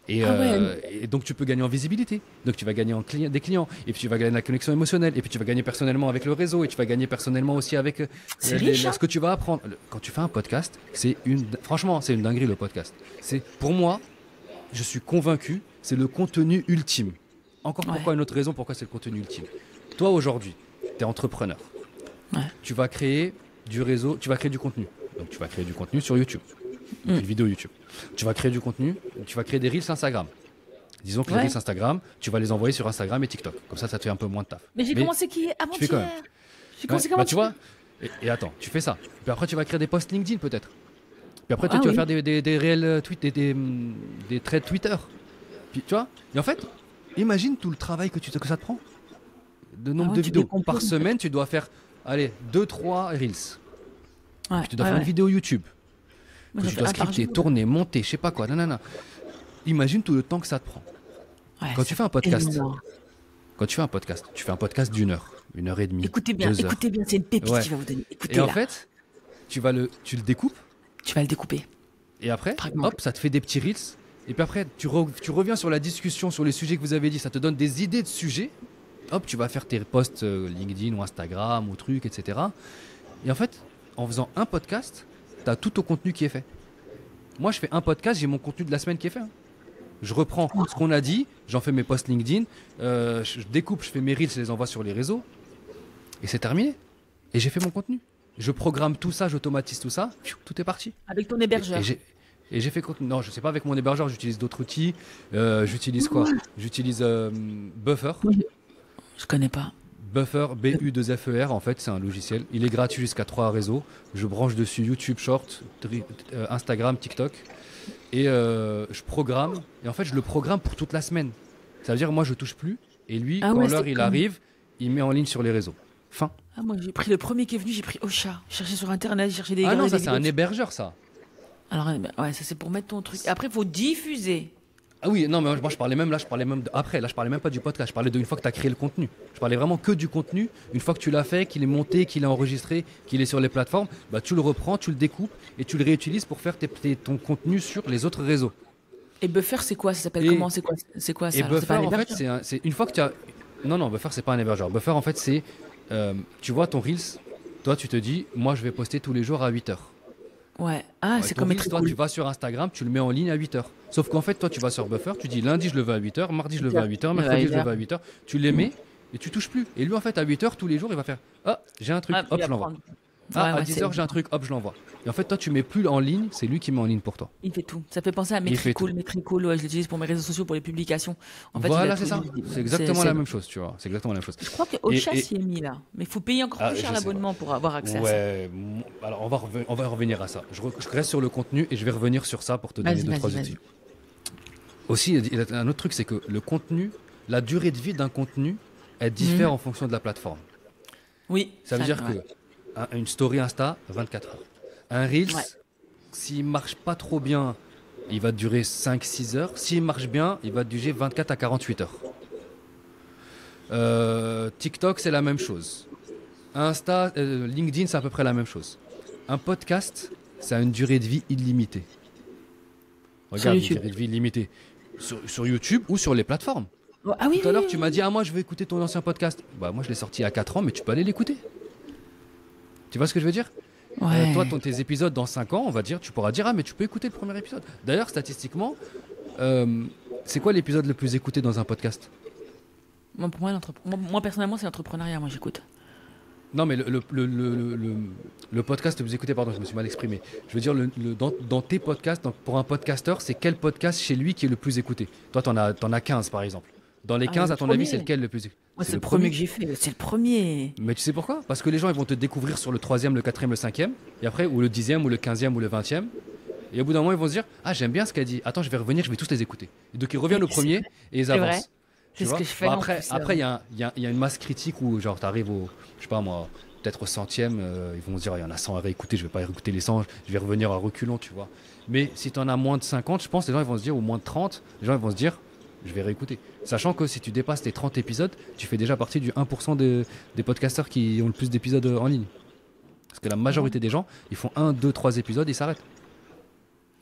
Et, Ah ouais. et donc tu peux gagner en visibilité. Donc tu vas gagner des clients. Et puis tu vas gagner la connexion émotionnelle. Et puis tu vas gagner personnellement avec le réseau. Et tu vas gagner personnellement aussi avec C'est riche, hein. ce que tu vas apprendre. Quand tu fais un podcast, franchement, c'est une dinguerie le podcast. Pour moi, je suis convaincu, c'est le contenu ultime. Encore Ouais. pourquoi une autre raison pourquoi c'est le contenu ultime. Toi aujourd'hui, tu es entrepreneur. Ouais. Tu vas créer du réseau, tu vas créer du contenu. Donc tu vas créer du contenu sur YouTube. Donc, une vidéo YouTube. Tu vas créer du contenu, tu vas créer des reels Instagram. Disons que les Ouais. reels Instagram, tu vas les envoyer sur Instagram et TikTok. Comme ça te fait un peu moins de taf. Mais j'ai commencé qui fais quand avant-hier. même. J'ai commencé Ouais, comment tu vois, et attends, tu fais ça. Puis après, tu vas créer des posts LinkedIn peut-être. Puis après, Ah tu vas oui. faire des réels tweets, des threads Twitter. Puis tu vois, et en fait, imagine tout le travail que ça te prend. De nombre ouais, de tu vidéos. décomposes, Par en fait. semaine, tu dois faire, allez, 2-3 reels. Ouais, Puis tu dois ouais, faire ouais. une vidéo YouTube. Moi, Que j'en tu fais dois un par scripter, jour. tourner, monter, je sais pas quoi. Nanana. Imagine tout le temps que ça te prend. Ouais, Quand tu fais un podcast, énorme. tu fais un podcast d'1 heure, 1 heure et demie, Écoutez bien, 2 heures. c'est une pépite Ouais. qu'il va vous donner. Écoutez Et en là. fait, tu le découpes, Tu vas le découper. et après, Fragment. hop, ça te fait des petits reels. Et puis après, tu reviens sur la discussion, sur les sujets que vous avez dit, ça te donne des idées de sujets. Hop, tu vas faire tes posts LinkedIn ou Instagram ou trucs, etc. Et en fait, en faisant un podcast, tu as tout ton contenu qui est fait. Moi, je fais un podcast, j'ai mon contenu de la semaine qui est fait. Hein. Je reprends ce qu'on a dit, j'en fais mes posts LinkedIn, je découpe, je fais mes reels, je les envoie sur les réseaux. Et c'est terminé. Et j'ai fait mon contenu. Je programme tout ça, j'automatise tout ça, tout est parti. Avec ton hébergeur. Et j'ai fait contenu. Non, je sais pas avec mon hébergeur, j'utilise d'autres outils. J'utilise quoi? J'utilise Buffer. Je connais pas. Buffer, BU2FER, en fait, c'est un logiciel. Il est gratuit jusqu'à 3 réseaux. Je branche dessus YouTube Short, Instagram, TikTok. Et je programme. Et en fait, je le programme pour toute la semaine. Ça veut dire, moi, je touche plus. Et lui, Ah quand ouais, l'heure c'est il comme- arrive, il met en ligne sur les réseaux. Fin. Ah, moi, j'ai pris le premier qui est venu, j'ai pris Ocha. J'ai cherché sur internet, j'ai cherché des Ah non, des ça, c'est un vidéos. hébergeur, ça. Alors, ouais, ça c'est pour mettre ton truc. Après, il faut diffuser. Ah oui, non, mais moi je parlais même après, là je parlais même pas du podcast, je parlais de une fois que tu as créé le contenu. Je parlais vraiment que du contenu. Une fois que tu l'as fait, qu'il est monté, qu'il est enregistré, qu'il est sur les plateformes, bah tu le reprends, tu le découpes et tu le réutilises pour faire ton contenu sur les autres réseaux. Et Buffer, c'est quoi? Ça s'appelle Et- comment? C'est quoi ça? Et Alors, c'est pas Buffer, un en fait, hébergeur c'est une fois que tu as. Non, Buffer, c'est pas un hébergeur. Buffer, en fait, c'est. Tu vois ton Reels, toi tu te dis, moi je vais poster tous les jours à 8 heures. Ouais. Ah, Ouais, c'est ton comme Reels, être toi, cool. tu vas sur Instagram, tu le mets en ligne à 8 heures. Sauf qu'en fait, toi, tu vas sur Buffer, tu dis lundi, je le veux à 8 heures, mardi, je le veux à 8 heures, mercredi, je le veux à 8 heures. Tu les mets et tu touches plus. Et lui, en fait, à 8 heures, tous les jours, il va faire ah, j'ai un truc, Ah, il hop, va je l'envoie. prendre. Ah, Ouais, à ouais, 10 heures, j'ai un truc, hop, je l'envoie. Et en fait, toi, tu mets plus en ligne, c'est lui qui met en ligne pour toi. il fait tout. Ça fait penser à Il fait tout. Metricool. Metricool, ouais, je l'utilise pour mes réseaux sociaux, pour les publications. En fait, il a Voilà, c'est tout. ça. C'est exactement la même chose, tu vois. C'est exactement la même chose. Je crois que Et, Ocha et- s'y est mis là. Mais il faut payer encore ah, plus cher je sais, ouais. l'abonnement pour avoir accès à ça. Ouais, alors on va revenir à ça. Je reste sur le contenu et je vais revenir sur ça pour te donner Vas-y, deux, vas-y, trois vas-y. outils. Aussi, il y a un autre truc, c'est que le contenu, la durée de vie d'un contenu, elle diffère en fonction de la plateforme. Oui. Ça veut dire ouais. que une story Insta, 24 heures. Un Reels, Ouais. s'il marche pas trop bien, il va durer 5-6 heures. S'il marche bien, il va durer 24 à 48 heures. TikTok, c'est la même chose. Insta, LinkedIn, c'est à peu près la même chose. Un podcast, ça a une durée de vie illimitée. Regarde, une YouTube. durée de vie illimitée. Sur YouTube ou sur les plateformes. Oh, ah oui, Tout à oui, l'heure, oui, tu m'as dit, ah, moi, je vais écouter ton ancien podcast. Bah, moi, je l'ai sorti à 4 ans, mais tu peux aller l'écouter. Tu vois ce que je veux dire? Ouais. Toi, tes épisodes dans 5 ans, on va dire, tu pourras dire, ah, mais tu peux écouter le premier épisode. D'ailleurs, statistiquement, c'est quoi l'épisode le plus écouté dans un podcast? Moi, pour moi, personnellement, c'est l'entrepreneuriat. Moi, j'écoute. Non, mais le podcast le plus écouté, pardon, je me suis mal exprimé. Je veux dire, dans tes podcasts, pour un podcasteur, c'est quel podcast chez lui qui est le plus écouté? Toi, t'en as 15, par exemple. Dans les 15, le à ton avis, premier. c'est lequel le plus écouté? Moi, c'est le premier que j'ai fait. C'est le premier. Mais tu sais pourquoi? Parce que les gens ils vont te découvrir sur le 3e, le 4e, le 5e, et après, ou le 10e, ou le 15e, ou le 20e. Et au bout d'un moment, ils vont se dire, ah, j'aime bien ce qu'elle dit. Attends, je vais revenir, je vais tous les écouter. Et donc, ils reviennent au premier et ils C'est vrai. avancent. C'est Tu ce vois. que je fais. Bon, en après, plus, il y a une masse critique où, genre, t'arrives au, je sais pas moi, peut-être au 100e, ils vont se dire, il y en a 100 à réécouter, je vais pas réécouter les 100, je vais revenir à reculons, tu vois. Mais si t'en as moins de 50, je pense, les gens ils vont se dire, ou moins de 30, les gens ils vont se dire, je vais réécouter. Sachant que si tu dépasses les 30 épisodes, tu fais déjà partie du 1% des podcasteurs qui ont le plus d'épisodes en ligne. Parce que la majorité des gens, ils font 1, 2, 3 épisodes et ils s'arrêtent.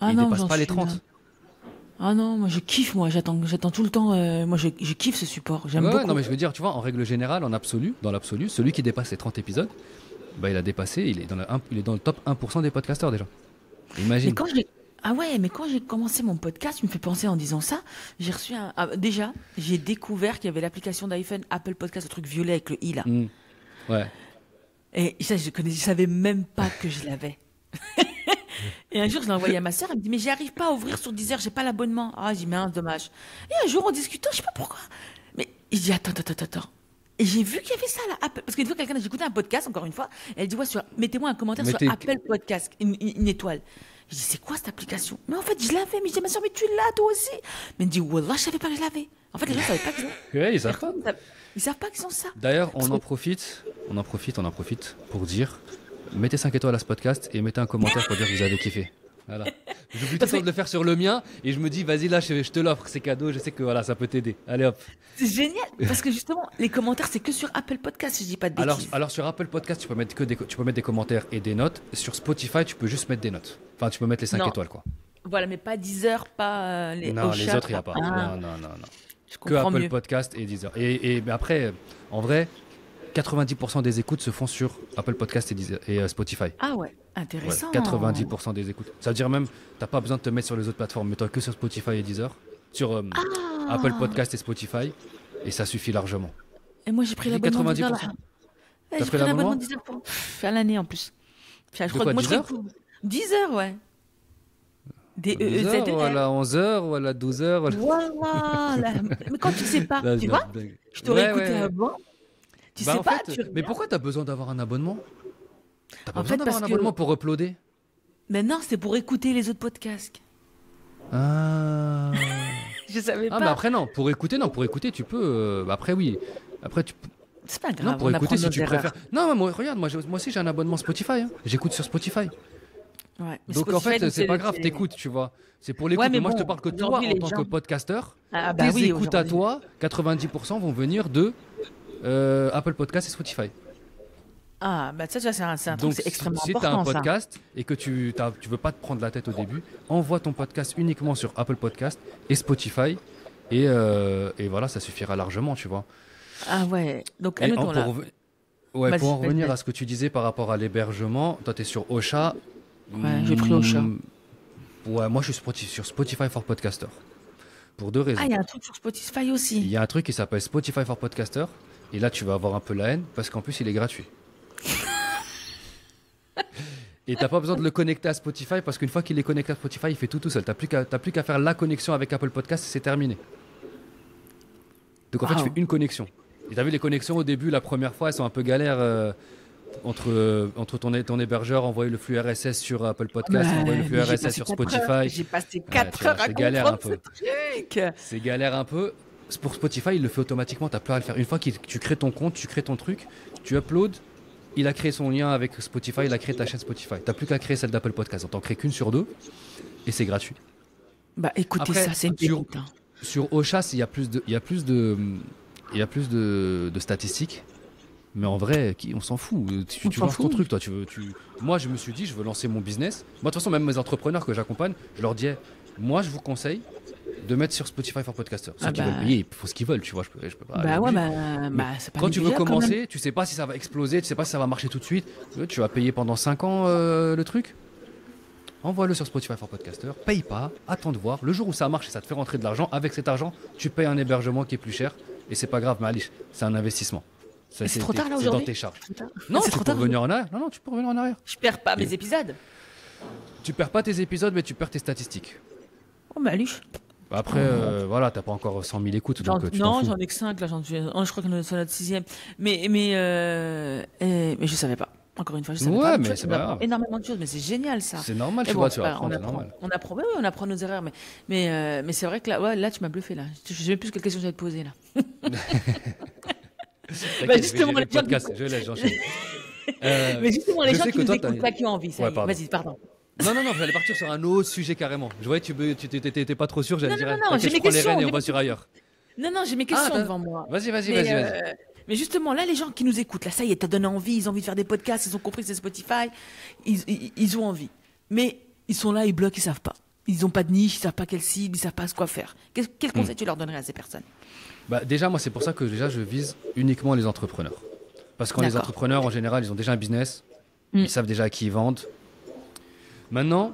Ah Ils non, dépassent j'en pas les suis là. 30. Ah non, moi, je kiffe. Moi, j'attends tout le temps. Moi, je kiffe ce support. J'aime Ouais, beaucoup. non mais je veux dire, tu vois, en règle générale, dans l'absolu, celui qui dépasse les 30 épisodes, bah, il a dépassé, il est dans le top 1% des podcasteurs déjà. Imagine. Mais quand j'ai Ah ouais, mais quand j'ai commencé mon podcast, tu me fais penser en disant ça, j'ai reçu déjà, j'ai découvert qu'il y avait l'application d'iPhone Apple Podcast, le truc violet avec le i là. Mm. Ouais. Et ça, je savais même pas que je l'avais. Et un jour, je l'ai envoyé à ma sœur, elle me dit, mais j'y arrive pas à ouvrir sur Deezer, j'ai pas l'abonnement. Ah, j'ai dit, mince, dommage. Et un jour, en discutant, je sais pas pourquoi, mais je dis, attends. Et j'ai vu qu'il y avait ça là, parce qu'une fois, j'ai écouté un podcast, encore une fois, elle dit, ouais, mettez-moi un commentaire sur Apple Podcast, une étoile. Je dis, c'est quoi cette application? Mais en fait, je l'avais. Mais je dis, ma soeur, mais tu l'as toi aussi? Mais elle me dit, wallah, je savais pas que je l'avais. En fait, les gens savaient pas qu'ils ont. Ouais, ils savent pas. Ils savent pas qu'ils ont ça. D'ailleurs, on en profite pour dire, mettez 5 étoiles à ce podcast et mettez un commentaire pour dire que vous avez kiffé. Voilà. J'oublie tout le temps de le faire sur le mien et je me dis, vas-y, là, je te l'offre, c'est cadeau, je sais que voilà, ça peut t'aider. Allez hop. C'est génial. Parce que justement, les commentaires, c'est que sur Apple Podcast, si je dis pas de bêtises. Alors sur Apple Podcast, tu peux mettre des commentaires et des notes. Sur Spotify, tu peux juste mettre des notes. Enfin, tu peux mettre les 5 étoiles, quoi. Voilà, mais pas Deezer, pas les Non, Ocha, les autres, il n'y a pas. Ah, Non. je Que comprends Apple mieux. Podcast et Deezer. Mais après, en vrai, 90% des écoutes se font sur Apple Podcast et Spotify. Ah ouais, Ouais, intéressant. 90% des écoutes. Ça veut dire même, t'as pas besoin de te mettre sur les autres plateformes, mets-toi que sur Spotify et Deezer, sur Apple Podcast et Spotify, et ça suffit largement. Et moi, j'ai pris J'ai dit l'abonnement 90%. Deezer, là. T'as J'ai pris pris l'abonnement l'abonnement Deezer à l'année en plus. Je crois quoi, que moi, Deezer je 10 heures, ouais. Deezer, ou à la 11h, ou à la 12h. Voilà. Mais quand tu sais pas, tu vois, je t'aurais écouté avant. Tu sais en pas, fait, tu mais regardes. pourquoi t'as besoin d'avoir un abonnement? T'as pas En besoin fait, d'avoir un parce que- abonnement pour uploader? Mais non, c'est pour écouter les autres podcasts. Ah. Je savais Ah, pas. mais après, non, pour écouter, tu peux. Après, oui. Après, tu peux. C'est pas grave. Non, pour on écouter, apprend si nos tu erreurs. préfères. Non, mais moi, regarde, moi aussi, j'ai un abonnement Spotify. Hein. J'écoute sur Spotify. Ouais. Mais Donc, en Spotify, fait, c'est pas le- grave, t'écoutes, tu vois. C'est pour l'écoute. Ouais, mais mais moi, je te bon, parle que toi, aujourd'hui, en les tant gens- que podcasteur, Ah bah tes oui, écoutes à aujourd'hui. toi, 90% vont venir de Apple Podcast et Spotify. Ah, bah ça, c'est un truc, Donc, c'est extrêmement si tu as important, un ça. podcast et que tu veux pas te prendre la tête au début, envoie ton podcast uniquement sur Apple Podcast et Spotify. Et voilà, ça suffira largement, tu vois. Ah ouais. Donc, Et admettons pour là. pour en Vas-y, revenir vas-y. à ce que tu disais par rapport à l'hébergement, toi, tu es sur Ocha. Ouais, j'ai pris au chat. Ouais, moi je suis sur Spotify for Podcaster. Pour deux raisons. Ah, il y a un truc sur Spotify Il aussi. y a un truc qui s'appelle Spotify for Podcaster. Et là, tu vas avoir un peu la haine parce qu'en plus, il est gratuit. Et t'as pas besoin de le connecter à Spotify parce qu'une fois qu'il est connecté à Spotify, il fait tout seul. T'as plus qu'à faire la connexion avec Apple Podcast et c'est terminé. Donc en fait, tu fais une connexion. Et t'as vu les connexions au début, la première fois, elles sont un peu galères entre ton hébergeur, envoyer le flux RSS sur Apple Podcast, envoyer le flux RSS sur Spotify. J'ai passé 4 heures à comprendre ce truc. C'est galère un peu. Pour Spotify, il le fait automatiquement, t'as plus à le faire. Une fois que tu crées ton compte, tu crées ton truc, tu uploads, il a créé son lien avec Spotify, il a créé ta chaîne Spotify. T'as plus qu'à créer celle d'Apple Podcast. On t'en crée qu'une sur deux et c'est gratuit. Bah écoutez, après, ça c'est une pépite. Sur Ocha, il y a plus de statistiques. Mais en vrai, on s'en fout. Tu lances ton truc, toi. Moi, je me suis dit, je veux lancer mon business. Moi, de toute façon, même mes entrepreneurs que j'accompagne, je leur dis, moi, je vous conseille de mettre sur Spotify for Podcaster. Ceux qui veulent payer, il faut ce qu'ils veulent, tu vois. Je peux pas. C'est pas quand tu veux commencer, tu sais pas si ça va exploser, tu sais pas si ça va marcher tout de suite. Tu vas payer pendant 5 ans le truc. Envoie-le sur Spotify for Podcaster. Paye pas, attends de voir. Le jour où ça marche et ça te fait rentrer de l'argent, avec cet argent, tu payes un hébergement qui est plus cher. Et c'est pas grave, Malish, c'est un investissement. C'est trop tard là aujourd'hui. aujourd'hui. Dans tes charges. Non, tu peux revenir en arrière. Non, tu peux revenir en arrière. Je perds pas mes épisodes. Tu perds pas tes épisodes, mais tu perds tes statistiques. Oh, mais Alice. Après, voilà, t'as pas encore 100 000 écoutes. Donc, non, j'en ai que 5 là. Je crois que c'est notre 6e. Mais je savais pas. Encore une fois, je savais pas. Mais c'est pas grave. Énormément de choses, mais c'est génial ça. C'est normal, tu vois, tu vas apprendre, c'est normal. On apprend nos erreurs, mais c'est vrai que là, tu m'as bluffé là. Je sais même plus quelle question j'allais te poser là. Justement, les podcasts, je laisse, j'enchaîne. Mais justement, les gens qui nous écoutent pas, qui ont envie, ça. Vas-y, pardon. Non, j'allais partir sur un autre sujet carrément. Je voyais que tu t'étais pas trop sûr, j'allais dire, j'ai mes prends les questions, rênes et on va sur ailleurs. Non, j'ai mes questions devant moi. Vas-y. Mais justement, là, les gens qui nous écoutent, là, ça y est, t'as donné envie, ils ont envie de faire des podcasts, ils ont compris que c'est Spotify, ils ont envie. Mais ils sont là, ils bloquent, ils savent pas. Ils ont pas de niche, ils savent pas quelle cible, ils savent pas quoi faire. Quel conseil tu leur donnerais à ces personnes ? Déjà, moi, c'est pour ça que je vise uniquement les entrepreneurs. Parce que les entrepreneurs, en général, ils ont déjà un business, ils savent déjà à qui ils vendent. Maintenant,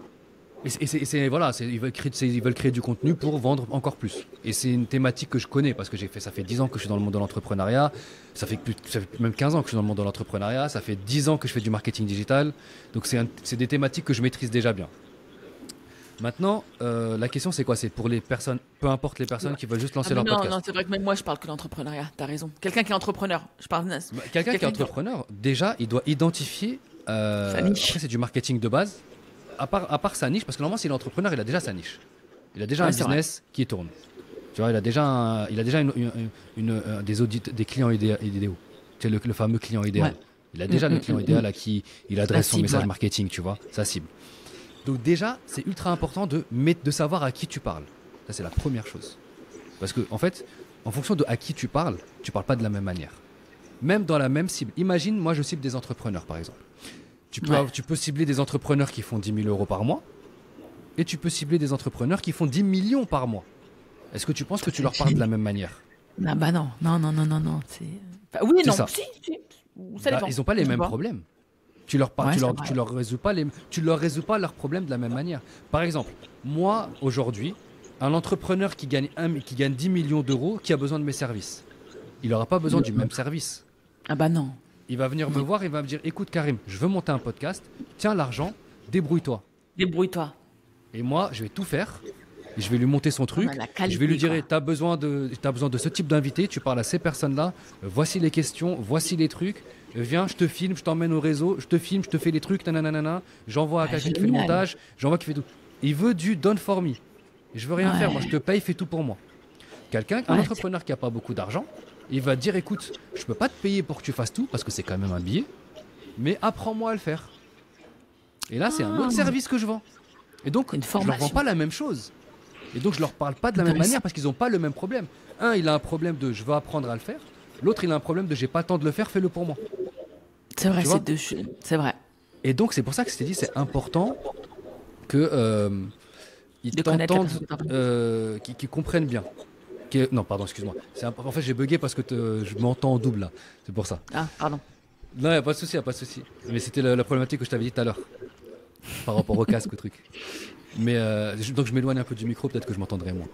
ils veulent créer du contenu pour vendre encore plus. Et c'est une thématique que je connais parce que ça fait 10 ans que je suis dans le monde de l'entrepreneuriat, ça fait même 15 ans que je suis dans le monde de l'entrepreneuriat, ça fait 10 ans que je fais du marketing digital. Donc c'est des thématiques que je maîtrise déjà bien. Maintenant, la question c'est quoi ? C'est pour les personnes, peu importe les personnes qui veulent juste lancer leur podcast. Non, c'est vrai que même moi je parle que d'entrepreneuriat, t'as raison. Quelqu'un qui est entrepreneur, je parle de quelqu'un qui est entrepreneur, déjà il doit identifier sa niche. Après c'est du marketing de base. À part sa niche, parce que normalement si l'entrepreneur il a déjà sa niche. Il a déjà un business qui tourne. Tu vois, il a déjà des clients idéaux. Tu sais, le fameux client idéal. Ouais. Il a déjà le client idéal à qui il adresse son message marketing, tu vois, sa cible. Donc déjà, c'est ultra important de savoir à qui tu parles. Ça, c'est la première chose. Parce que en fait, en fonction de à qui tu parles pas de la même manière. Même dans la même cible. Imagine, moi, je cible des entrepreneurs, par exemple. Tu peux cibler des entrepreneurs qui font 10 000 euros par mois et tu peux cibler des entrepreneurs qui font 10 millions par mois. Est-ce que tu penses que tu leur parles de la même manière ? Non. Oui, non. Si. Ça dépend. Ils n'ont pas les mêmes problèmes. Tu leur résous pas leurs problèmes de la même manière. Par exemple, moi aujourd'hui, un entrepreneur qui gagne 10 millions d'euros, qui a besoin de mes services, il n'aura pas besoin du même service. Ah bah non. Il va venir me voir et va me dire, écoute Karim, je veux monter un podcast, tiens l'argent, débrouille-toi. Et moi, je vais tout faire. Je vais lui monter son truc. Je vais lui dire, t'as besoin de ce type d'invité, tu parles à ces personnes-là, voici les questions, voici les trucs. Viens, je te filme, je t'emmène au réseau, je te filme, je te fais les trucs, nanana, j'envoie à quelqu'un qui fait le montage, j'envoie qui fait tout. Il veut du done for me. Je veux rien faire, moi je te paye, fais tout pour moi. Un entrepreneur qui n'a pas beaucoup d'argent, il va dire, écoute, je peux pas te payer pour que tu fasses tout, parce que c'est quand même un billet, mais apprends-moi à le faire. Et là, c'est un autre service que je vends. Et donc, je leur vends pas la même chose. Et donc, je leur parle pas de la même manière, parce qu'ils n'ont pas le même problème. Un, il a un problème de, je veux apprendre à le faire. L'autre, il a un problème de, j'ai pas le temps de le faire, fais-le pour moi. C'est vrai, c'est vrai. Et donc, c'est pour ça que je t'ai dit, c'est important que ils t'entendent, qu'ils comprennent bien. Non, pardon, excuse-moi. En fait, j'ai bugué parce que je m'entends en double là. C'est pour ça. Ah, pardon. Non, y a pas de souci. Mais c'était la problématique que je t'avais dit tout à l'heure. par rapport au casque, au truc. Mais donc je m'éloigne un peu du micro, peut-être que je m'entendrai moins.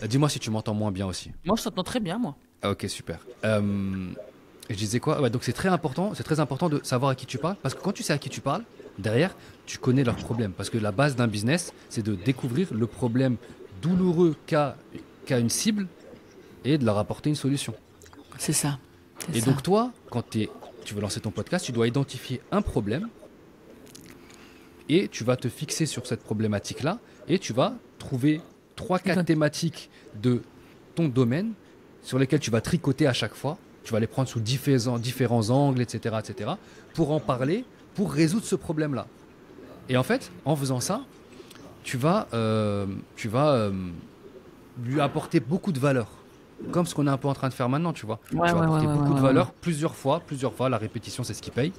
Dis-moi si tu m'entends moins bien aussi. Moi, je t'entends très bien, moi. Ah, ok, super. Je disais quoi? Ouais, donc c'est très important de savoir à qui tu parles, parce que quand tu sais à qui tu parles, derrière, tu connais leurs problèmes. Parce que la base d'un business, c'est de découvrir le problème douloureux qu'a une cible et de leur apporter une solution. C'est ça. Et donc toi, quand tu veux lancer ton podcast, tu dois identifier un problème et tu vas te fixer sur cette problématique-là et tu vas trouver 3-4 thématiques de ton domaine sur lesquelles tu vas tricoter à chaque fois. Tu vas les prendre sous différents angles, etc., pour en parler, pour résoudre ce problème-là. Et en fait, en faisant ça, tu vas lui apporter beaucoup de valeur. Comme ce qu'on est un peu en train de faire maintenant, tu vois. Tu vas apporter beaucoup de valeur plusieurs fois. La répétition, c'est ce qui paye.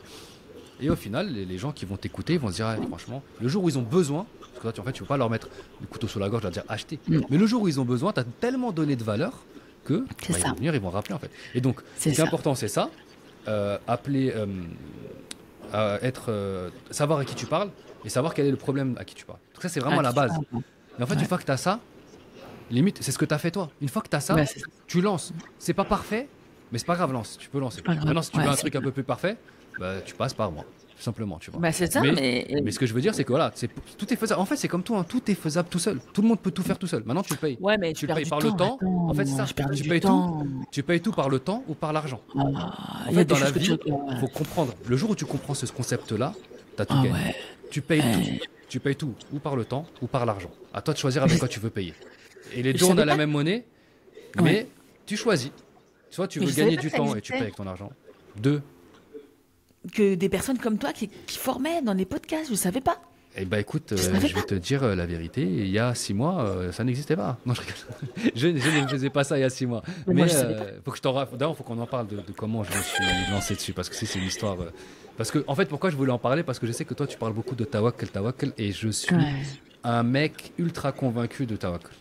Et au final, les gens qui vont t'écouter, ils vont se dire, ah, franchement, le jour où ils ont besoin, parce que toi, en fait, tu ne peux pas leur mettre le couteau sous la gorge, leur dire acheter. Mais le jour où ils ont besoin, tu as tellement donné de valeur que ils vont venir, ils vont rappeler, en fait. Et donc, ce qui est important, c'est ça. Savoir à qui tu parles et savoir quel est le problème à qui tu parles. Donc ça, c'est vraiment la base. Et en fait, une fois que tu as ça, limite, c'est ce que tu as fait toi. Une fois que tu as ça, tu lances. C'est pas parfait, mais c'est pas grave, lance. Tu peux lancer. Maintenant, si tu veux un truc un peu plus parfait, bah, tu passes par moi, tout simplement, tu vois. Bah, c'est ça, mais ce que je veux dire, c'est que voilà, tout est faisable. En fait, c'est comme tout, hein, tout est faisable tout seul. Tout le monde peut tout faire tout seul. Maintenant, tu payes. Ouais, mais tu payes par le temps. En fait, c'est ça. Tu payes tout par le temps ou par l'argent. En fait, dans la vie, il faut comprendre. Le jour où tu comprends ce concept-là, tu as tout gagné. Ouais. Tu payes tout, ou par le temps ou par l'argent. À toi de choisir avec quoi tu veux payer. Et les deux, on a la même monnaie, mais tu choisis. Soit tu veux gagner du temps et tu payes avec ton argent. Que des personnes comme toi qui formaient dans les podcasts, je ne savais pas. Eh bien écoute, je vais te dire la vérité, il y a 6 mois, ça n'existait pas. Non, je rigole. Je ne faisais pas ça il y a 6 mois. Mais faut que je d'ailleurs, il faut qu'on en parle de comment je me suis lancé dessus, parce que c'est une histoire... Parce que, en fait, pourquoi je voulais en parler? Parce que je sais que toi, tu parles beaucoup de tawakkul, et je suis un mec ultra convaincu de tawakkul.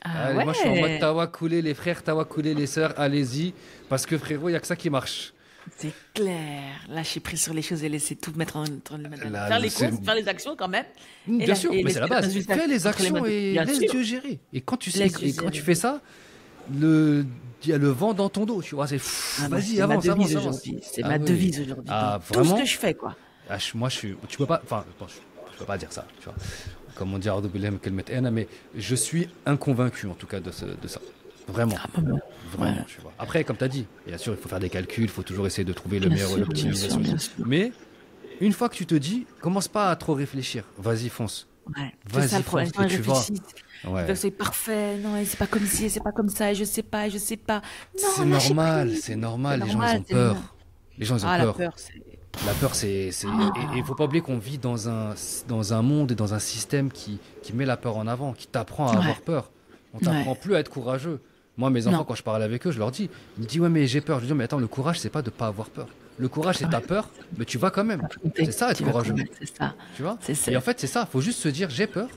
Allez, moi, je suis en mode tawakkuler, les frères, tawakkuler, les sœurs, allez-y, parce que frérot, il n'y a que ça qui marche. C'est clair. Lâcher prise sur les choses et laisser tout mettre en faire les courses, faire les actions quand même. Bien sûr, mais c'est la base. Fais les actions et laisse Dieu gérer. Et quand tu fais ça, il y a le vent dans ton dos. Tu vois, c'est vas-y, avance. C'est ma devise aujourd'hui. Tout ce que je fais, quoi. Moi, tu peux pas. Enfin, je peux pas dire ça. Tu vois. Comme on dit, mais je suis inconvaincu en tout cas de ça. Vraiment. Vraiment, tu vois. Après, comme tu as dit, bien sûr, il faut faire des calculs, il faut toujours essayer de trouver le meilleur, l'optimisation. Mais une fois que tu te dis, commence pas à trop réfléchir. Vas-y, fonce. Ouais. Vas-y, ça, fonce, que tu vas. Ouais. C'est parfait, non, c'est pas comme ci, c'est pas comme ça, je sais pas. Non, c'est normal, les gens, ils ont peur. Les gens, ils ont peur. La peur, c'est... Et il faut pas oublier qu'on vit dans un monde et dans un système qui met la peur en avant, qui t'apprend à avoir peur. On t'apprend plus à être courageux. Moi, mes enfants, quand je parle avec eux, je leur dis, ils me disent, ouais, mais j'ai peur. Je dis, mais attends, le courage, c'est pas de pas avoir peur. Le courage, c'est ta peur, mais tu vas quand même. C'est ça, être courageux. C'est ça. Tu vois? Et en fait, c'est ça. Il faut juste se dire, j'ai peur,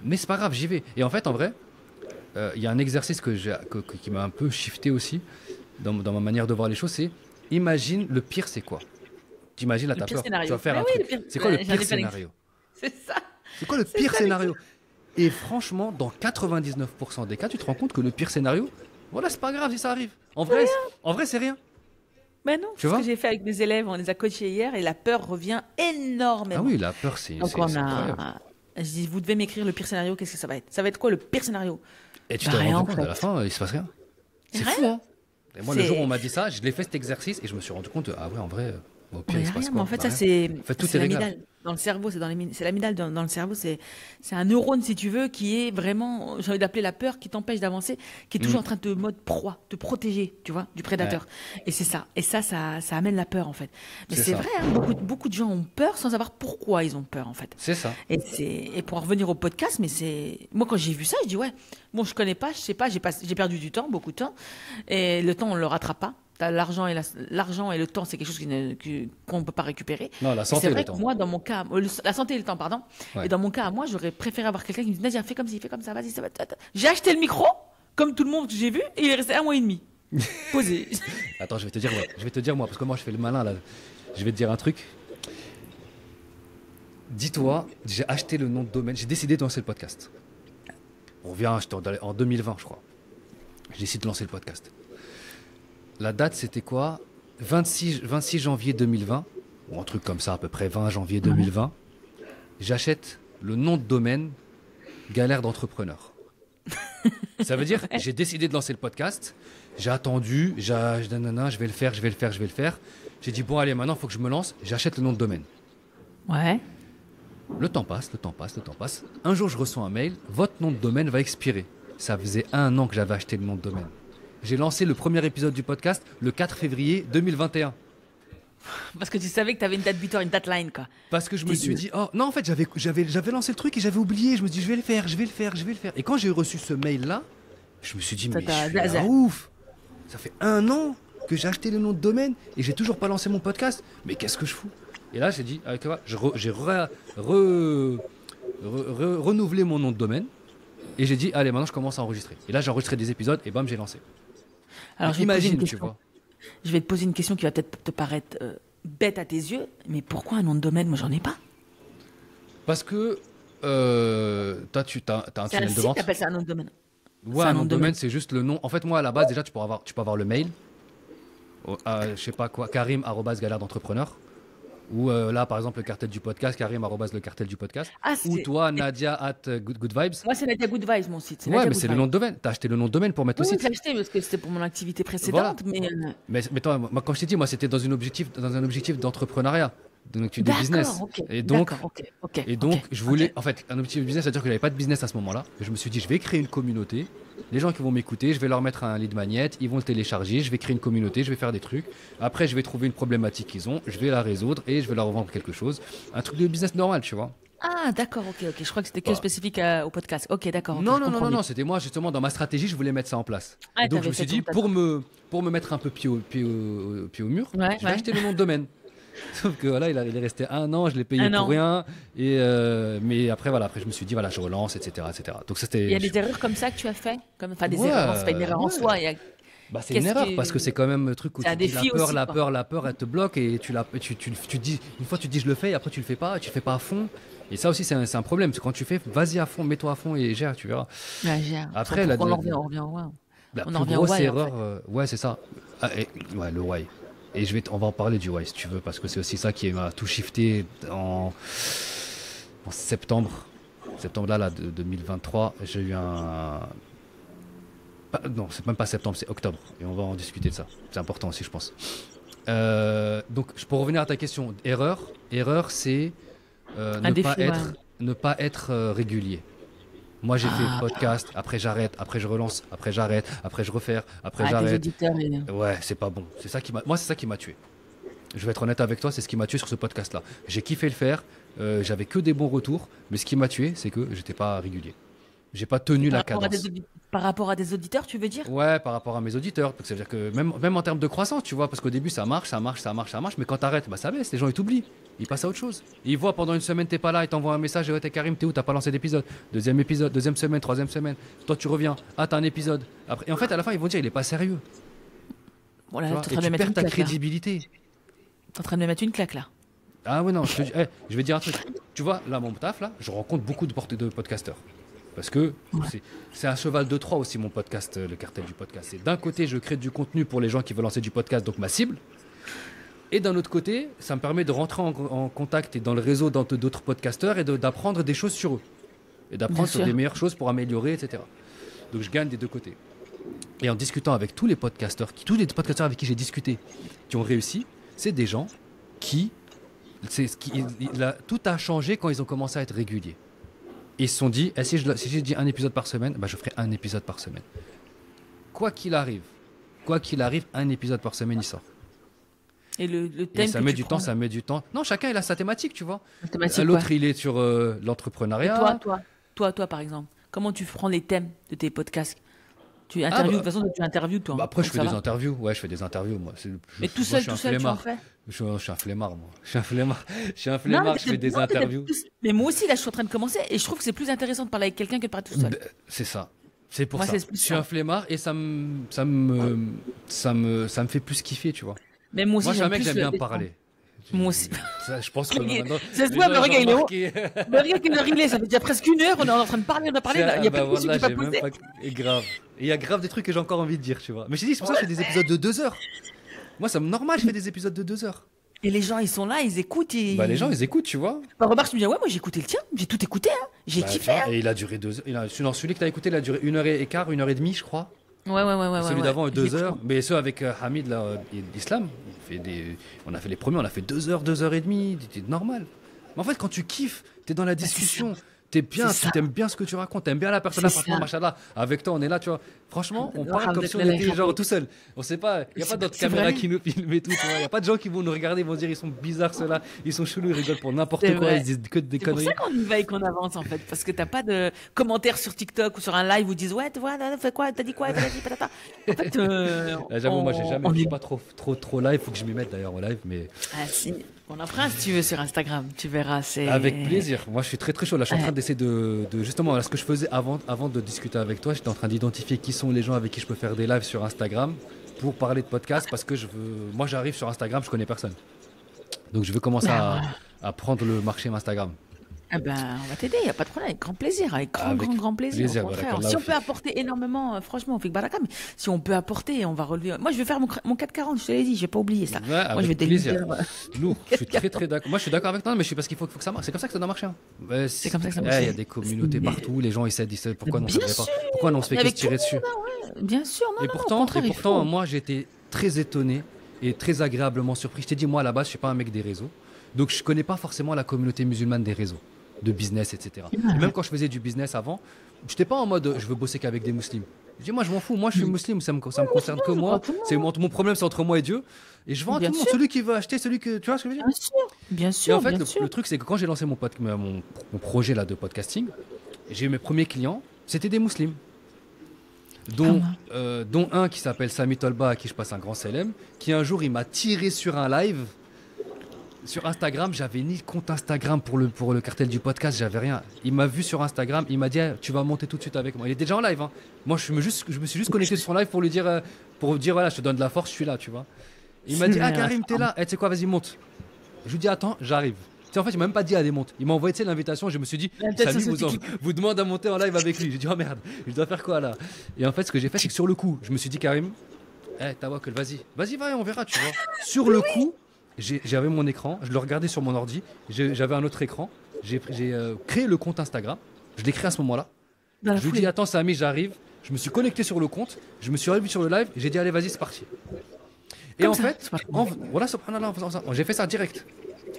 mais c'est pas grave, j'y vais. Et en fait, en vrai, il y a un exercice qui m'a un peu shifté aussi dans ma manière de voir les choses, c'est imagine le pire, c'est quoi? T'imagines, là, t'as peur. Scénario. Tu vas faire un truc. C'est quoi le pire scénario? C'est ça. C'est quoi le pire scénario? Et franchement, dans 99% des cas, tu te rends compte que le pire scénario, voilà, c'est pas grave si ça arrive. En vrai, c'est rien. Mais non, c'est ce que j'ai fait avec mes élèves, on les a coachés hier et la peur revient énormément. Ah oui, la peur, c'est incroyable. Je dis, vous devez m'écrire le pire scénario, qu'est-ce que ça va être? Ça va être quoi le pire scénario? Et tu te rends compte, à la fin, il se passe rien. C'est fou, hein? Et moi, le jour où on m'a dit ça, je l'ai fait cet exercice et je me suis rendu compte, ah ouais, en vrai... Au pire, il se passe quoi? Mais en fait, ça, c'est l'amygdale. Dans le cerveau, c'est l'amygdale dans le cerveau. C'est un neurone, si tu veux, qui est vraiment, j'ai envie d'appeler la peur, qui t'empêche d'avancer, qui est toujours en train de mode proie, te protéger, tu vois, du prédateur. Ouais. Et c'est ça. Et ça amène la peur, en fait. Mais c'est vrai, hein, beaucoup de gens ont peur sans savoir pourquoi ils ont peur, en fait. C'est ça. Et pour en revenir au podcast, moi, quand j'ai vu ça, je dis, ouais, bon, je connais pas, je sais pas, j'ai perdu du temps, beaucoup de temps. Et le temps, on le rattrape pas. L'argent et le temps, c'est quelque chose qu'on ne peut pas récupérer. Non, la santé et le temps. Moi, dans mon cas, la santé et le temps, pardon. Ouais. Et dans mon cas, moi, j'aurais préféré avoir quelqu'un qui me dit, Nadia, fais comme ça, vas-y, ça va. J'ai acheté le micro, comme tout le monde que j'ai vu, et il est resté 1 mois et demi. Posé. Attends, je vais te dire moi, parce que moi, je fais le malin, là. Je vais te dire un truc. dis-toi, j'ai acheté le nom de domaine, j'ai décidé de lancer le podcast. On revient, en 2020, je crois. J'ai décidé de lancer le podcast. La date, c'était quoi? 26 janvier 2020, ou un truc comme ça, à peu près 20 janvier 2020. J'achète le nom de domaine Galère d'entrepreneur. Ça veut dire, j'ai décidé de lancer le podcast, j'ai attendu, je vais le faire. J'ai dit, bon, allez, maintenant, il faut que je me lance, j'achète le nom de domaine. Ouais. Le temps passe. Un jour, je reçois un mail, votre nom de domaine va expirer. Ça faisait 1 an que j'avais acheté le nom de domaine. J'ai lancé le premier épisode du podcast le 4 février 2021. Parce que tu savais que tu avais une date butoir, une deadline, quoi. Parce que je me suis dit, oh non, en fait, j'avais lancé le truc et j'avais oublié. Je me suis dit, je vais le faire. Et quand j'ai reçu ce mail-là, je me suis dit, mais je suis un ouf. Ça fait 1 an que j'ai acheté le nom de domaine et j'ai toujours pas lancé mon podcast. Mais qu'est-ce que je fous? Et là, j'ai dit, avec toi, j'ai renouvelé mon nom de domaine et j'ai dit, allez, maintenant je commence à enregistrer. Et là, j'ai enregistré des épisodes et bam, j'ai lancé. Alors, imagine, tu vois. Je vais te poser une question qui va peut-être te paraître bête à tes yeux, mais pourquoi un nom de domaine? Moi, j'en ai pas. Parce que toi, tu as un tunnel de vente. Tu appelles ça un nom de domaine? Ouais, un nom de domaine, c'est juste le nom. En fait, moi, à la base, déjà, tu peux avoir le mail. Je sais pas quoi, karim@galère d'entrepreneur. Ou là, par exemple, le cartel du podcast, karim@lecartel du podcast. Ou toi, Nadia@goodvibes. Moi, c'est Nadia Good Vibes, mon site. Ouais, mais c'est le nom de domaine. T'as acheté le nom de domaine pour mettre le site. Oui, j'ai acheté parce que c'était pour mon activité précédente. Voilà. Mais toi, moi, quand je t'ai dit, moi, c'était dans un objectif d'entrepreneuriat. Donc, de business. Okay. Et donc, ok. je voulais, en fait, un objectif de business, c'est-à-dire que j'avais pas de business à ce moment-là. Et je me suis dit, je vais créer une communauté. Les gens qui vont m'écouter, je vais leur mettre un lead magnet, ils vont le télécharger, je vais créer une communauté, je vais faire des trucs. Après, je vais trouver une problématique qu'ils ont, je vais la résoudre et je vais leur vendre quelque chose. Un truc de business normal, tu vois. Ah, d'accord, ok. Je crois que c'était que spécifique au podcast. Ok, d'accord. Non, c'était moi, justement, dans ma stratégie, je voulais mettre ça en place. Et donc, je me suis dit, pour me mettre un peu pied au mur, je vais acheter le nom de domaine. Sauf que voilà, il est resté 1 an, je l'ai payé pour rien. Et mais après, je me suis dit, voilà, je relance, etc. Donc, il y a des erreurs comme ça que tu as fait? Des erreurs, c'est pas une erreur en soi. C'est une erreur parce que c'est quand même le truc où la peur, elle te bloque et tu dis, une fois tu dis je le fais et après tu le fais pas à fond. Et ça aussi, c'est un problème. Parce que quand tu fais, vas-y à fond, mets-toi à fond et gère, tu verras. Gère. Après, on en revient au why. La plus grosse erreur, ouais, c'est ça. Le why. Et on va en parler du why si tu veux, parce que c'est aussi ça qui m'a tout shifté en septembre. Septembre là, de 2023, j'ai eu non, c'est même pas septembre, c'est octobre. Et on va en discuter de ça. C'est important aussi, je pense. Donc, pour revenir à ta question, erreur, c'est ne pas être régulier. Moi, j'ai fait podcast, après j'arrête, après je relance, après j'arrête, après je refais, après j'arrête. Ouais, c'est pas bon. C'est ça qui m'a tué. Je vais être honnête avec toi, c'est ce qui m'a tué sur ce podcast-là. J'ai kiffé le faire, j'avais que des bons retours, mais ce qui m'a tué, c'est que j'étais pas régulier. J'ai pas tenu la cadence. Par rapport à des auditeurs, tu veux dire? Ouais, par rapport à mes auditeurs. Ça veut dire que même en termes de croissance, tu vois, parce qu'au début ça marche, mais quand t'arrêtes, ça baisse, les gens ils t'oublient. Ils passent à autre chose. Ils voient pendant 1 semaine t'es pas là, ils t'envoient un message, ouais, t'es Karim, t'es où, t'as pas lancé d'épisode. Deuxième semaine, troisième semaine. Toi tu reviens, t'as un épisode. Après, et en fait à la fin ils vont dire il est pas sérieux. Voilà, tu perds ta crédibilité. T'es en train de me mettre une claque là. Ah ouais non, je vais dire un truc. Tu vois, là mon taf là, je rencontre beaucoup de podcasteurs. Parce que c'est un cheval de Troie aussi mon podcast, le cartel du podcast. C'est d'un côté je crée du contenu pour les gens qui veulent lancer du podcast, donc ma cible. Et d'un autre côté, ça me permet de rentrer en contact et dans le réseau d'autres podcasteurs et d'apprendre des choses sur eux. Et d'apprendre sur des meilleures choses pour améliorer, etc. Donc je gagne des deux côtés. Et en discutant avec tous les podcasteurs avec qui j'ai discuté, qui ont réussi, c'est des gens tout a changé quand ils ont commencé à être réguliers. Ils se sont dit, si je dis un épisode par semaine, je ferai un épisode par semaine. Quoi qu'il arrive, un épisode par semaine, il sort. Et le thème ça met du temps. Non, chacun il a sa thématique, tu vois. L'autre, il est sur l'entrepreneuriat. Toi, par exemple, comment tu prends les thèmes de tes podcasts? Tu interviews, de toute façon, tu interviews, toi. Après, je fais des interviews. Ouais, je fais des interviews, moi. Mais tout seul, tu en fais? Je suis un flemmard, moi. Je fais des interviews. Mais moi aussi, là, je suis en train de commencer et je trouve que c'est plus intéressant de parler avec quelqu'un que de parler tout seul. C'est ça. C'est pour ça. Je suis un flemmard et ça me fait plus kiffer, tu vois. Mais moi aussi, je suis un mec qui aime bien parler. Moi aussi. Ça, je pense que maintenant, Ça se les voit, gens, mais ils ont regarde, remarqué. mais regarde quelle heure il est. Ça fait déjà presque 1 heure. On est en train de parler, Il y a pas de question Voilà, qui j'ai pas même posé. pas. Et grave. Et il y a grave des trucs que j'ai encore envie de dire, tu vois. Mais je t'ai dit, c'est pour ça que je fais des épisodes de 2 heures. Moi, c'est normal, je fais des épisodes de 2 heures. Et les gens, ils sont là, ils écoutent. Bah, les gens, ils écoutent, tu vois. Bah, remarque, je me dis, ouais, moi j'ai écouté le tien. J'ai tout écouté. Hein. J'ai Bah, tu kiffé. vois, Hein. et il a duré 2 heures. Non, celui que t'as écouté, il a duré 1h15, 1h30, je crois. Ouais. Celui d'avant, J'ai 2 heures. écouté. Mais ceux avec Hamid, là, l'islam, on a fait les premiers, on a fait 2 heures, 2h30. C'était normal. Mais en fait, quand tu kiffes, t'es dans la discussion. T'es bien, C'est tu ça. t'aimes bien ce que tu racontes, t'aimes bien la personne, C'est franchement, ça. machallah. Avec toi, on est là, tu vois. Franchement, on parle comme si on Alhamdulillah, était genre tout seul. On sait pas, il n'y a pas d'autres C'est caméras vrai. qui nous filment et tout, tu vois. Il n'y a pas de gens qui vont nous regarder, ils vont dire ils sont bizarres ceux-là, ils sont chelous, ils rigolent pour n'importe C'est quoi, vrai. ils disent que des C'est pour conneries. ça qu'on y va et qu'on avance en fait, parce que t'as pas de commentaires sur TikTok ou sur un live où ils disent ouais, tu vois, fais quoi, t'as dit quoi, t'as dit patata. En fait, J'avoue, moi, j'ai jamais, on je suis est... pas trop live, faut que je m'y mette d'ailleurs au live, mais Ah si, on en fera si tu veux sur Instagram, tu verras. C'est avec plaisir. Moi, je suis très chaud. Là, je suis en train d'essayer de justement, là, ce que je faisais avant de discuter avec toi, j'étais en train d'identifier qui sont les gens avec qui je peux faire des lives sur Instagram pour parler de podcast parce que moi, j'arrive sur Instagram, je connais personne. Donc, je veux commencer à prendre le marché Instagram. Ah ben, on va t'aider, il n'y a pas de problème, avec grand plaisir, avec grand plaisir. plaisir, Au contraire. barakallah Si on fik. peut apporter énormément, franchement, on fait que baraka, mais si on peut apporter, on va relever. Moi, je vais faire mon 440, je te l'ai dit, j'ai pas oublié ça. Ouais, Moi, je vais avec plaisir. délivrer. Lourd, je suis très d'accord. Moi, je suis d'accord avec toi, mais je suis parce qu'il faut que ça marche. C'est comme ça que ça doit marcher. Hein. C'est comme ça que ça marche. Il y a des communautés Mais- partout, les gens ils s'aident. Pourquoi non, ça Bien devrait pas. sûr. Pourquoi non, on se fait Mais que se avec tirer tout dessus. Bien sûr, non, Et non, pourtant, au contraire, il faut. moi, j'étais très étonné et très agréablement surpris. Je t'ai dit, moi, à la base, je suis pas un mec des réseaux. Donc, je connais pas forcément la communauté musulmane des réseaux, de business, etc. Et même quand je faisais du business avant, j'étais pas en mode, je veux bosser qu'avec des musulmans. Je dis, moi, je m'en fous. Moi, je suis musulman. Ça me concerne que moi. Mon problème, c'est entre moi et Dieu. Et je vends à tout Bien le monde. sûr. Celui qui veut acheter, celui que. Tu vois ce que je veux dire? Bien Et sûr, en fait, bien le sûr. truc, c'est que quand j'ai lancé mon projet là de podcasting, j'ai eu mes premiers clients, c'était des musulmans. Dont un qui s'appelle Sami Tolba, à qui je passe un grand salam, qui un jour il m'a tiré sur un live sur Instagram. J'avais ni compte Instagram pour le cartel du podcast, j'avais rien. Il m'a vu sur Instagram, il m'a dit ah, tu vas monter tout de suite avec moi. Il était déjà en live. Hein. Moi je me suis juste connecté sur son live pour lui dire voilà, je te donne de la force, je suis là, tu vois. Il m'a dit ah Karim t'es là, tu sais quoi, vas-y monte. Je lui dis attends, j'arrive. Tu sais, en fait, il m'a même pas dit allez monte. Il m'a envoyé l'invitation. Je me suis dit, Samy vous demande à monter en live avec lui. J'ai dit oh merde, je dois faire quoi là? Et en fait, ce que j'ai fait, c'est que sur le coup, je me suis dit Karim, Tawakkal, vas-y, on verra, tu vois. Sur le coup, j'avais mon écran, je le regardais sur mon ordi, j'avais un autre écran, j'ai créé le compte Instagram. Je l'ai créé à ce moment-là. Je lui dis attends Samy, j'arrive. Je me suis connecté sur le compte, je me suis revu sur le live, j'ai dit allez vas-y c'est parti. Et en fait, voilà subhanallah, en faisant ça, j'ai fait ça direct.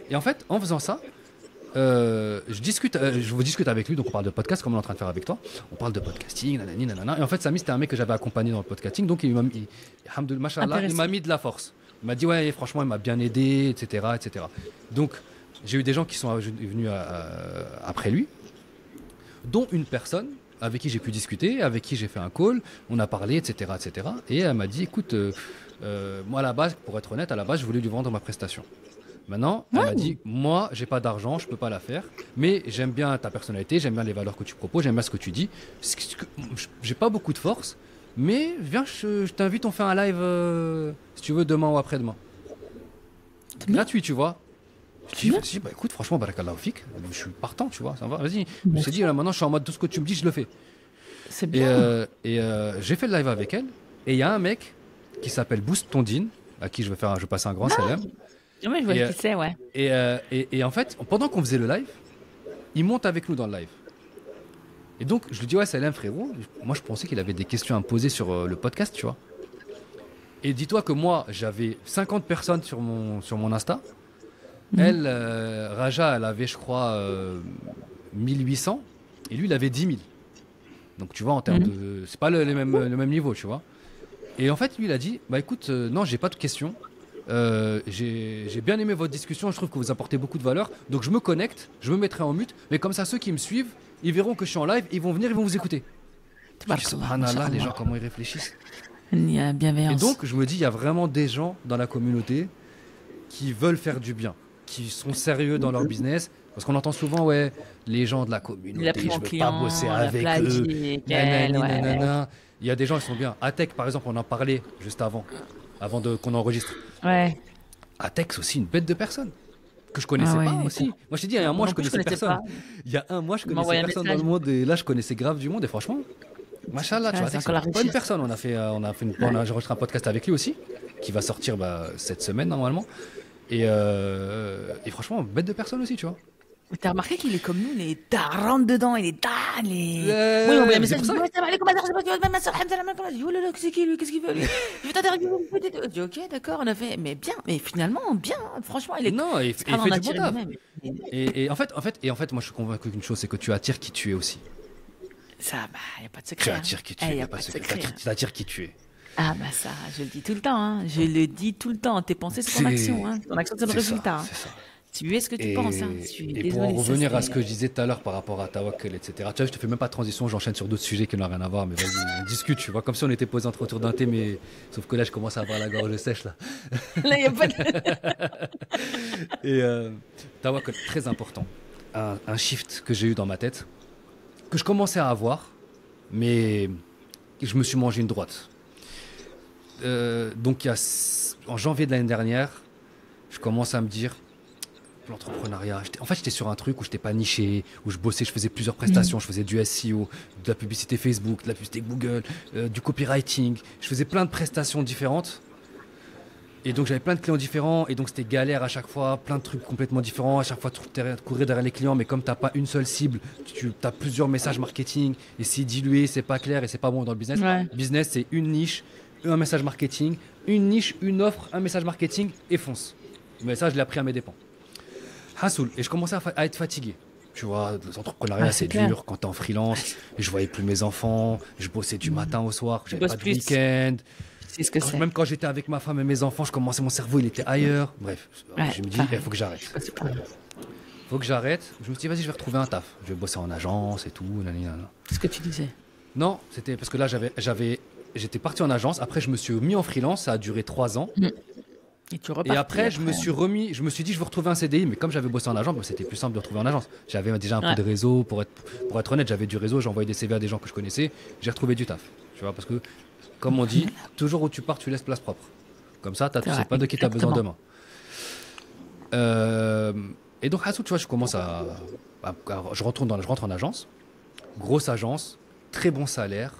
Et en fait, en faisant ça, je vous discute avec lui, donc on parle de podcast comme on est en train de faire avec toi. On parle de podcasting, nanani, nanana. Et en fait, Samy, c'était un mec que j'avais accompagné dans le podcasting, donc il m'a mis de la force. Il m'a dit, ouais, franchement, il m'a bien aidé, etc., etc. Donc, j'ai eu des gens qui sont venus après lui, dont une personne avec qui j'ai pu discuter, avec qui j'ai fait un call, on a parlé, etc., etc. Et elle m'a dit, écoute, moi, à la base, pour être honnête, je voulais lui vendre ma prestation. Maintenant, elle m'a dit, moi, j'ai pas d'argent, je peux pas la faire, mais j'aime bien ta personnalité, j'aime bien les valeurs que tu proposes, j'aime bien ce que tu dis. J'ai pas beaucoup de force, mais viens, je t'invite, on fait un live, si tu veux, demain ou après-demain. Gratuit, tu vois. Je me suis dit, bah écoute, franchement, barakallahu fik, je suis partant, tu vois, ça va, vas-y. Je me suis dit, là, maintenant, je suis en mode, tout ce que tu me dis, je le fais. C'est bien. Et j'ai fait le live avec elle, et il y a un mec qui s'appelle Boost Tondine, à qui je vais passer un grand salam. Oui, je vois qui c'est, ouais. Et en fait, pendant qu'on faisait le live, il monte avec nous dans le live. Et donc, je lui dis, ouais, salam frérot. Moi, je pensais qu'il avait des questions à me poser sur le podcast, tu vois. Et dis-toi que moi, j'avais 50 personnes sur mon Insta. Elle, Raja, elle avait, je crois, 1800. Et lui, il avait 10 000. Donc, tu vois, en termes de. C'est pas le même niveau, tu vois. Et en fait, lui, il a dit, bah écoute, non, j'ai pas de questions. J'ai bien aimé votre discussion, je trouve que vous apportez beaucoup de valeur, donc je me connecte, je me mettrai en mute, mais comme ça ceux qui me suivent, ils verront que je suis en live, ils vont venir, ils vont vous écouter. Subhanallah, les gens comment ils réfléchissent. Il y a bienveillance. Et donc je me dis, il y a vraiment des gens dans la communauté qui veulent faire du bien, qui sont sérieux dans leur business, parce qu'on entend souvent, ouais, les gens de la communauté, je veux pas bosser avec eux, nanani, nanana. Il y a des gens qui sont bien. Atek par exemple, on en parlait juste avant qu'on enregistre. Ouais. Atex aussi, une bête de personne. Que je connaissais pas aussi. Moi, je t'ai dit, il y a un mois, je connaissais personne. Il y a un mois, je connaissais personne dans le monde. Et là, je connaissais grave du monde. Et franchement, machallah, tu vois, c'est une bonne personne. On a enregistré un podcast avec lui aussi, qui va sortir cette semaine, normalement. Et franchement, bête de personne aussi, tu vois. Mais t'as remarqué qu'il est comme nous, il est rentre dedans, il est oui, on voit un message, il dit, ma soeur, oh là là, qu'est-ce qu'il veut, lui? Je vais t'interviewer, je dis, ok, d'accord, on a fait, mais bien, mais finalement, bien, franchement, il est. Non, il fait du bon taf. Et en fait, moi, je suis convaincu d'une chose, c'est que tu attires qui tu es aussi. Ça, il n'y a pas de secret. Tu attires qui tu es, tu attires qui tu es. Ah ça, je le dis tout le temps, hein. Je le dis tout le temps. Tes pensées, c'est ton action, hein. Ton action, c'est le résultat. C'est ça. Tu es ce que tu penses. Hein. Et pour en revenir à ce que je disais tout à l'heure par rapport à Tawakkul, etc. Tu vois, je te fais même pas de transition, j'enchaîne sur d'autres sujets qui n'ont rien à voir, mais vas-y, on discute, tu vois, comme si on était posé autour d'un thé, mais sauf que là, je commence à avoir la gorge sèche, là. Là, il n'y a pas de... Et Tawakkul, très important. Un shift que j'ai eu dans ma tête, que je commençais à avoir, mais je me suis mangé une droite. Donc, en janvier de l'année dernière, je commence à me dire, l'entrepreneuriat, j'étais sur un truc où je n'étais pas niché, où je bossais, je faisais plusieurs prestations, je faisais du SEO, de la publicité Facebook, de la publicité Google, du copywriting, je faisais plein de prestations différentes. Et donc j'avais plein de clients différents, et donc c'était galère à chaque fois, plein de trucs complètement différents, à chaque fois courir derrière les clients, mais comme tu n'as pas une seule cible, tu as plusieurs messages marketing, et c'est dilué, c'est pas clair, et c'est pas bon dans le business. Ouais. Le business, c'est une niche, un message marketing, une niche, une offre, un message marketing, et fonce. Mais ça, je l'ai appris à mes dépens. Hassoul, et je commençais à être fatigué. Tu vois, l'entrepreneuriat, c'est dur quand t'es en freelance. Je voyais plus mes enfants, je bossais du matin au soir, j'avais pas de week-end. C'est ce que c'est. Même quand j'étais avec ma femme et mes enfants, mon cerveau, il était ailleurs. Bref, je me dis, il faut que j'arrête. Faut que j'arrête. Je me suis dit, vas-y, je vais retrouver un taf. Je vais bosser en agence et tout. C'est ce que tu disais. Non, c'était parce que là, j'étais parti en agence. Après, je me suis mis en freelance. Ça a duré 3 ans. Et après, je me suis dit, je veux retrouver un CDI, mais comme j'avais bossé en agence, c'était plus simple de retrouver en agence. J'avais déjà un peu de réseau, pour être honnête, j'avais du réseau, j'envoyais des CV à des gens que je connaissais, j'ai retrouvé du taf. Tu vois, parce que, comme on dit, toujours où tu pars, tu laisses place propre. Comme ça, tu sais pas de qui tu as besoin demain. Et donc, tu vois, je commence je rentre en agence, grosse agence, très bon salaire,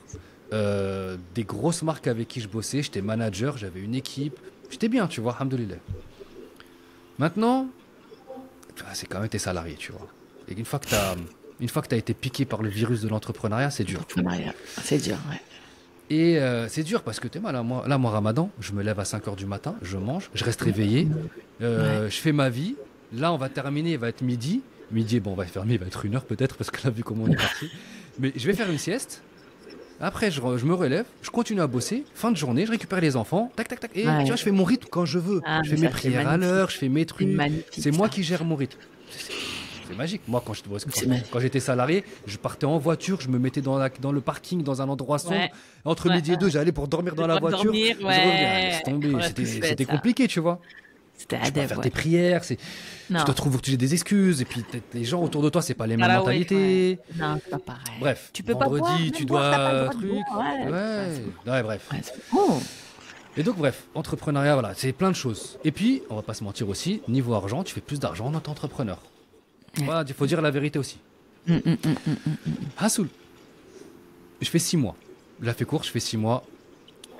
des grosses marques avec qui je bossais, j'étais manager, j'avais une équipe. J'étais bien, tu vois, alhamdoulilah. Maintenant, c'est quand même tes salariés, tu vois. Et une fois que tu as été piqué par le virus de l'entrepreneuriat, c'est dur. C'est dur, ouais. Et c'est dur parce que t'es mal. Moi, Ramadan, je me lève à 5h du matin, je mange, je reste réveillé, je fais ma vie. Là, on va terminer, il va être midi. Midi, bon, on va fermer, il va être 1h peut-être, parce que là, vu comment on est parti. Mais je vais faire une sieste. Après, je me relève, je continue à bosser. Fin de journée, je récupère les enfants. Tac, tac, tac. Et tu vois, je fais mon rythme quand je veux. Je fais mes prières à l'heure, je fais mes trucs. C'est moi qui gère mon rythme. C'est magique. Moi, quand j'étais salarié, je partais en voiture, je me mettais dans le parking, dans un endroit sombre. Entre midi et 2, j'allais pour dormir dans la voiture. Je revenais. Laisse tomber. C'était compliqué, tu vois. Tu dois faire tes prières, tu te trouves que tu as des excuses, et puis les gens autour de toi, c'est pas les mêmes mentalités. Non, c'est pas pareil. Bref, tu peux vendredi, pas boire, tu dois bref. Et donc bref, entrepreneuriat, voilà, c'est plein de choses. Et puis, on va pas se mentir aussi, niveau argent, tu fais plus d'argent en tant qu'entrepreneur. Voilà, il faut dire la vérité aussi. Hassoul, je fais 6 mois. Je la fais court, je fais 6 mois.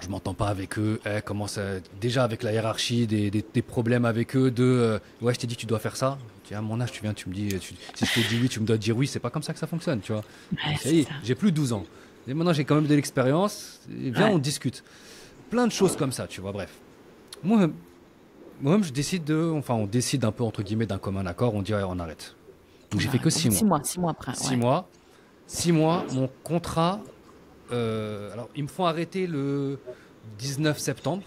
Je m'entends pas avec eux, déjà avec la hiérarchie, des problèmes avec eux, ouais, je t'ai dit tu dois faire ça. À mon âge, tu viens, tu me dis, si je te dis oui, tu me dois dire oui, c'est pas comme ça que ça fonctionne, tu vois. Ça y est, j'ai plus 12 ans. Et maintenant, j'ai quand même de l'expérience, viens, on discute. Plein de choses comme ça, tu vois, bref. Moi-même, on décide un peu, entre guillemets, d'un commun accord, on dit, ouais, on arrête. Donc j'ai fait que 6 mois. 6 mois après. 6 mois, mon contrat... alors, ils me font arrêter le 19 septembre,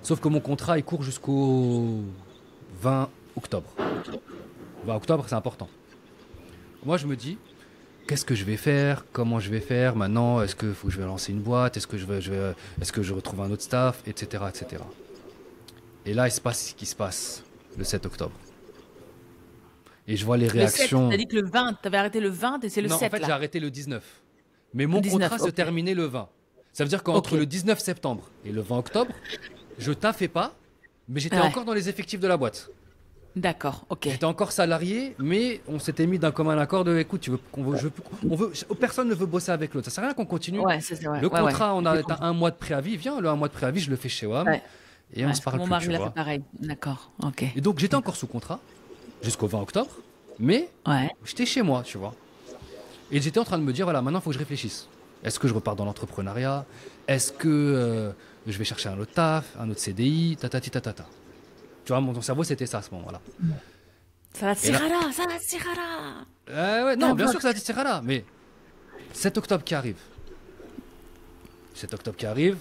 sauf que mon contrat il court jusqu'au 20 octobre. 20 octobre, c'est important. Moi, je me dis, qu'est-ce que je vais faire? Comment je vais faire? Maintenant, est-ce que faut que je vais lancer une boîte? Est-ce que je retrouve un autre staff? Etc., etc. Et là, il se passe ce qui se passe le 7 octobre. Et je vois les réactions. Le 7, t'as dit que le 20, t'avais arrêté le 20 et c'est le 7 Non, en fait, là. j'ai arrêté le 19. Mais mon contrat se terminait le 20. Ça veut dire qu'entre le 19 septembre et le 20 octobre, je taffais pas, Mais j'étais encore dans les effectifs de la boîte. D'accord, ok. J'étais encore salarié, mais on s'était mis d'un commun accord de écoute, personne ne veut bosser avec l'autre. Ça sert à rien qu'on continue. Ouais, c'est vrai. Le contrat, on a un mois de préavis. Viens, le un mois de préavis, je le fais chez WAM. Et on se parle plus. Mon mari l'a fait pareil. D'accord, ok. Et donc j'étais encore sous contrat jusqu'au 20 octobre, mais j'étais chez moi, tu vois. Et j'étais en train de me dire voilà, maintenant il faut que je réfléchisse. Est-ce que je repars dans l'entrepreneuriat? Est-ce que je vais chercher un autre taf, un autre CDI, tatati tatata. Tu vois, mon cerveau, c'était ça à ce moment-là. Ça va te tirara, ça va te tirara. Ouais, non, bien sûr que ça va te tirara, mais 7 octobre qui arrive. 7 octobre qui arrive,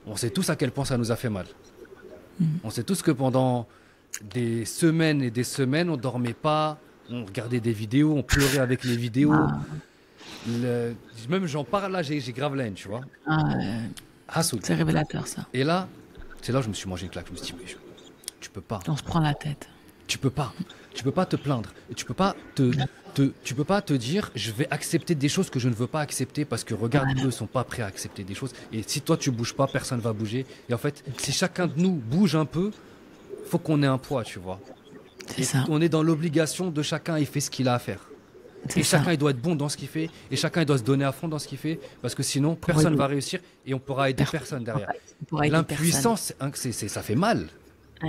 on sait tous à quel point ça nous a fait mal. On sait tous que pendant des semaines et des semaines, on dormait pas, on regardait des vidéos, on pleurait avec les vidéos. Même j'en parle là, j'ai grave la haine, tu vois. C'est révélateur, ça. Et là, c'est là où je me suis mangé une claque. Je me suis dit, mais tu peux pas. On se prend la tête. Tu peux pas te plaindre. Et tu peux pas te dire, je vais accepter des choses que je ne veux pas accepter parce que regarde, eux sont pas prêts à accepter des choses. Et si toi tu bouges pas, personne va bouger. Et en fait, si chacun de nous bouge un peu, faut qu'on ait un poids, tu vois. C'est ça. On est dans l'obligation de chacun, il fait ce qu'il a à faire. Et chacun, il doit être bon dans ce qu'il fait. Et chacun, il doit se donner à fond dans ce qu'il fait. Parce que sinon, personne ne va réussir. Et on pourra aider personne derrière. L'impuissance, ça fait mal.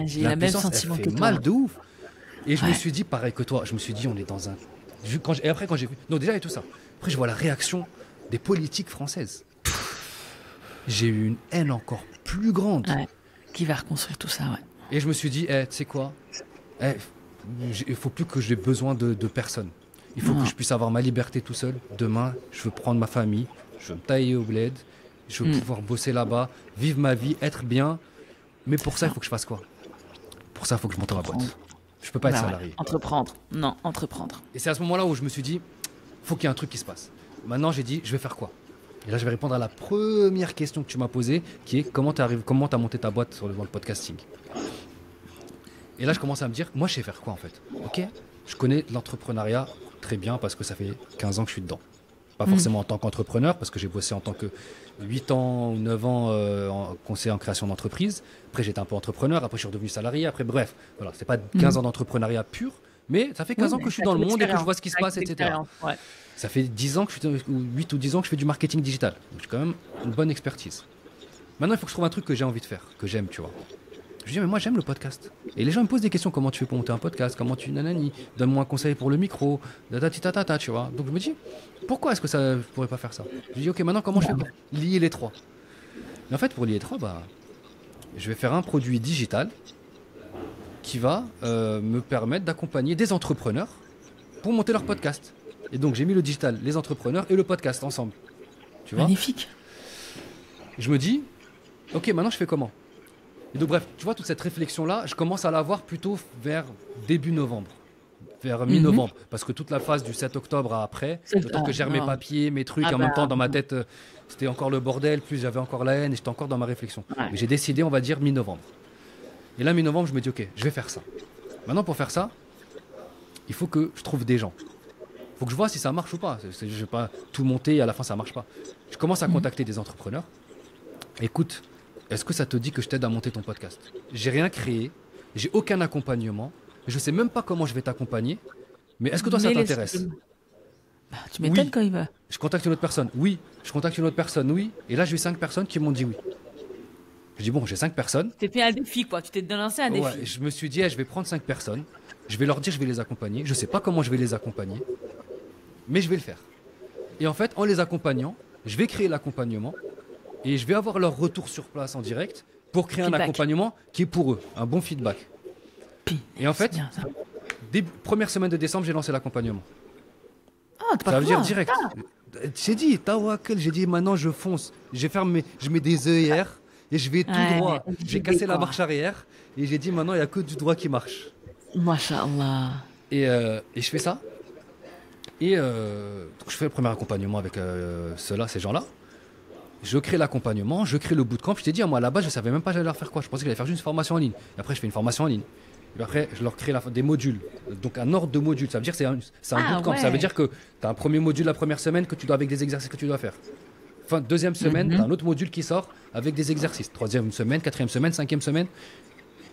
J'ai le même sentiment que toi. Ça fait mal de ouf. Et je me suis dit, pareil que toi, je me suis dit, on est dans un... Et après, quand j'ai vu... Non, déjà, il y a tout ça. Après, je vois la réaction des politiques françaises. J'ai eu une haine encore plus grande. Qui va reconstruire tout ça, Et je me suis dit, tu sais quoi, il faut plus que j'ai besoin de personne. Il faut que je puisse avoir ma liberté tout seul. Demain, je veux prendre ma famille, je veux me tailler au bled, je veux pouvoir bosser là-bas, vivre ma vie, être bien. Mais pour ça, il faut que je fasse quoi? Pour ça, il faut que je monte ma boîte. Je peux pas être salarié. Entreprendre. Non, entreprendre. Et c'est à ce moment-là où je me suis dit, faut qu'il y ait un truc qui se passe. Maintenant, j'ai dit, je vais faire quoi? Et là, je vais répondre à la première question que tu m'as posée, qui est comment t'as monté ta boîte dans le podcasting. Et là, je commence à me dire, moi, je sais faire quoi en fait? Ok, je connais l'entrepreneuriat très bien parce que ça fait 15 ans que je suis dedans. Pas forcément en tant qu'entrepreneur, parce que j'ai bossé en tant que 8 ans ou 9 ans en conseiller en création d'entreprise. Après, j'étais un peu entrepreneur. Après, je suis redevenu salarié. Après, bref, voilà, c'est pas 15 ans d'entrepreneuriat pur, mais ça fait 15 ans que je suis dans le monde et que je vois ce qui se passe, etc. Ça fait 10 ans que 8 ou 10 ans que je fais du marketing digital. Donc, j'ai quand même une bonne expertise. Maintenant, il faut que je trouve un truc que j'ai envie de faire, que j'aime, tu vois. Je dis, mais moi, j'aime le podcast. Et les gens me posent des questions. Comment tu fais pour monter un podcast? Comment tu nanani? Donne-moi un conseil pour le micro. Tatata, tu vois. Donc, je me dis, pourquoi est-ce que je pourrais pas faire ça? Je dis, ok, maintenant, comment je fais pour lier les trois? Et en fait, pour lier les trois, je vais faire un produit digital qui va me permettre d'accompagner des entrepreneurs pour monter leur podcast. Et donc, j'ai mis le digital, les entrepreneurs et le podcast ensemble. Tu vois? Magnifique. Je me dis, ok, maintenant, je fais comment? Et donc bref, tu vois, toute cette réflexion-là, je commence à la voir plutôt vers début novembre, vers mi-novembre, parce que toute la phase du 7 octobre à après, le temps que je gère mes papiers, mes trucs, en même temps dans ma tête, c'était encore le bordel, plus j'avais encore la haine et j'étais encore dans ma réflexion. Mais j'ai décidé, on va dire mi-novembre. Et là, mi-novembre, je me dis, ok, je vais faire ça. Maintenant, pour faire ça, il faut que je trouve des gens. Il faut que je vois si ça marche ou pas. Je ne vais pas tout monter et à la fin, ça ne marche pas. Je commence à contacter des entrepreneurs. Écoute, est-ce que ça te dit que je t'aide à monter ton podcast? J'ai rien créé, j'ai aucun accompagnement, je sais même pas comment je vais t'accompagner, mais est-ce que toi ça t'intéresse? Tu m'étonnes quand il va. Je contacte une autre personne, oui. Je contacte une autre personne, oui. Et là j'ai eu 5 personnes qui m'ont dit oui. Je dis bon, j'ai 5 personnes. Tu t'es fait un défi quoi, tu t'es lancé un défi. Ouais, je me suis dit, je vais prendre 5 personnes, je vais leur dire, je vais les accompagner. Je sais pas comment je vais les accompagner, mais je vais le faire. Et en fait, en les accompagnant, je vais créer l'accompagnement. Et je vais avoir leur retour sur place en direct pour créer un accompagnement qui est pour eux, un bon feedback. Et en fait, première semaine de décembre, j'ai lancé l'accompagnement. Ça veut dire direct. J'ai dit, Tawakel, j'ai dit maintenant je fonce. Je mets des œillères et je vais tout droit. J'ai cassé la marche arrière et j'ai dit maintenant il n'y a que du droit qui marche. Masha'Allah. Et je fais ça. Et donc je fais le premier accompagnement avec ces gens-là. Je crée l'accompagnement, je crée le bootcamp. Je t'ai dit, moi à la base, je ne savais même pas j'allais leur faire quoi. Je pensais que j'allais faire juste une formation en ligne. Et après, je fais une formation en ligne. Et après, je leur crée des modules. Donc, un ordre de modules. Ça veut dire que c'est un bootcamp. Ça veut dire que tu as un premier module la première semaine que tu dois avec des exercices que tu dois faire. Deuxième semaine, tu as un autre module qui sort avec des exercices. Troisième semaine, quatrième semaine, cinquième semaine.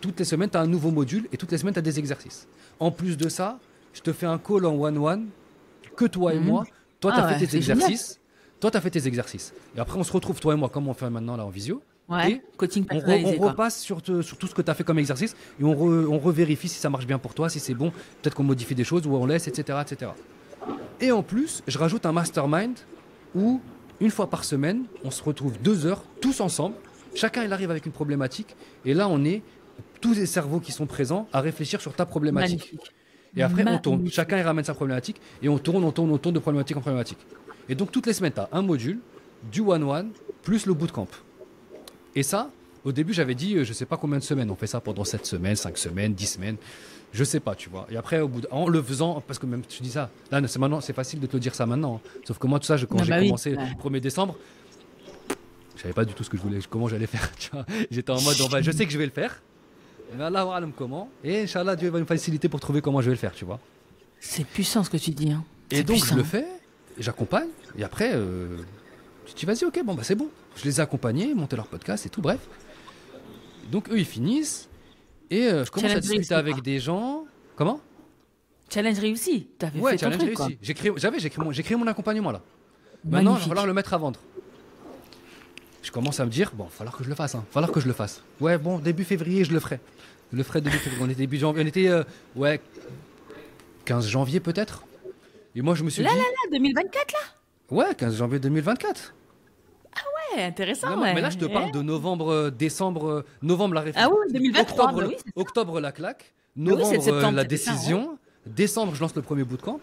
toutes les semaines, tu as un nouveau module et toutes les semaines, tu as des exercices. En plus de ça, je te fais un call en one-one, que toi et moi. Toi, tu as fait tes exercices. Toi, tu as fait tes exercices. Et après, on se retrouve, toi et moi, comme on fait maintenant là en visio. Ouais, et coaching on personnalisé. repasse sur tout ce que tu as fait comme exercice et on revérifie si ça marche bien pour toi, si c'est bon. Peut-être qu'on modifie des choses ou on laisse, etc., etc. Et en plus, je rajoute un mastermind où, une fois par semaine, on se retrouve 2 heures, tous ensemble. Chacun, il arrive avec une problématique. Et là, on est tous les cerveaux qui sont présents à réfléchir sur ta problématique. Magnifique. Et après, on tourne. Magnifique. Chacun, il ramène sa problématique et on tourne de problématique en problématique. Et donc, toutes les semaines, tu as un module, du one-one, plus le bootcamp. Et ça, au début, j'avais dit, je sais pas combien de semaines. On fait ça pendant 7 semaines, 5 semaines, 10 semaines. Je sais pas, tu vois. Et après, en le faisant, parce que même tu dis ça, là, c'est facile de te le dire ça maintenant. Hein. Sauf que moi, tout ça, quand j'ai commencé le 1er décembre, je savais pas du tout ce que je voulais, comment j'allais faire. Tu vois. J'étais en mode, je sais que je vais le faire. Mais Allah wa alam comment. Et Inch'Allah, Dieu va me faciliter pour trouver comment je vais le faire, tu vois. C'est puissant ce que tu dis. Hein. Et donc, puissant. je le fais, j'accompagne. Et après, tu dis, vas-y, ok, bon, bah c'est bon. Je les ai accompagnés, monté leur podcast et tout, bref. Donc, eux, ils finissent. Et je commence à discuter avec des gens. Comment? Challenge réussi. T'as fait Ouais, ton challenge truc, réussi. quoi. J'ai créé mon accompagnement là. Maintenant, il va Magnifique. falloir le mettre à vendre. Je commence à me dire, bon, il va falloir que je le fasse. Hein. Falloir que je le fasse. Ouais, bon, début février, je le ferai. Je le ferai début février. On était début janvier. On était, 15 janvier peut-être. Et moi, je me suis dit. Là, 2024 là. Ouais, 15 janvier 2024. Ouais, intéressant. Vraiment, ouais. mais là, je te parle de novembre, décembre, novembre la réflexion. Ah oui, 2023. Octobre, bah oui, c'est ça. octobre la claque. oui, Novembre c'est septembre, la c'est ça, décision. Décembre, je lance le premier bootcamp.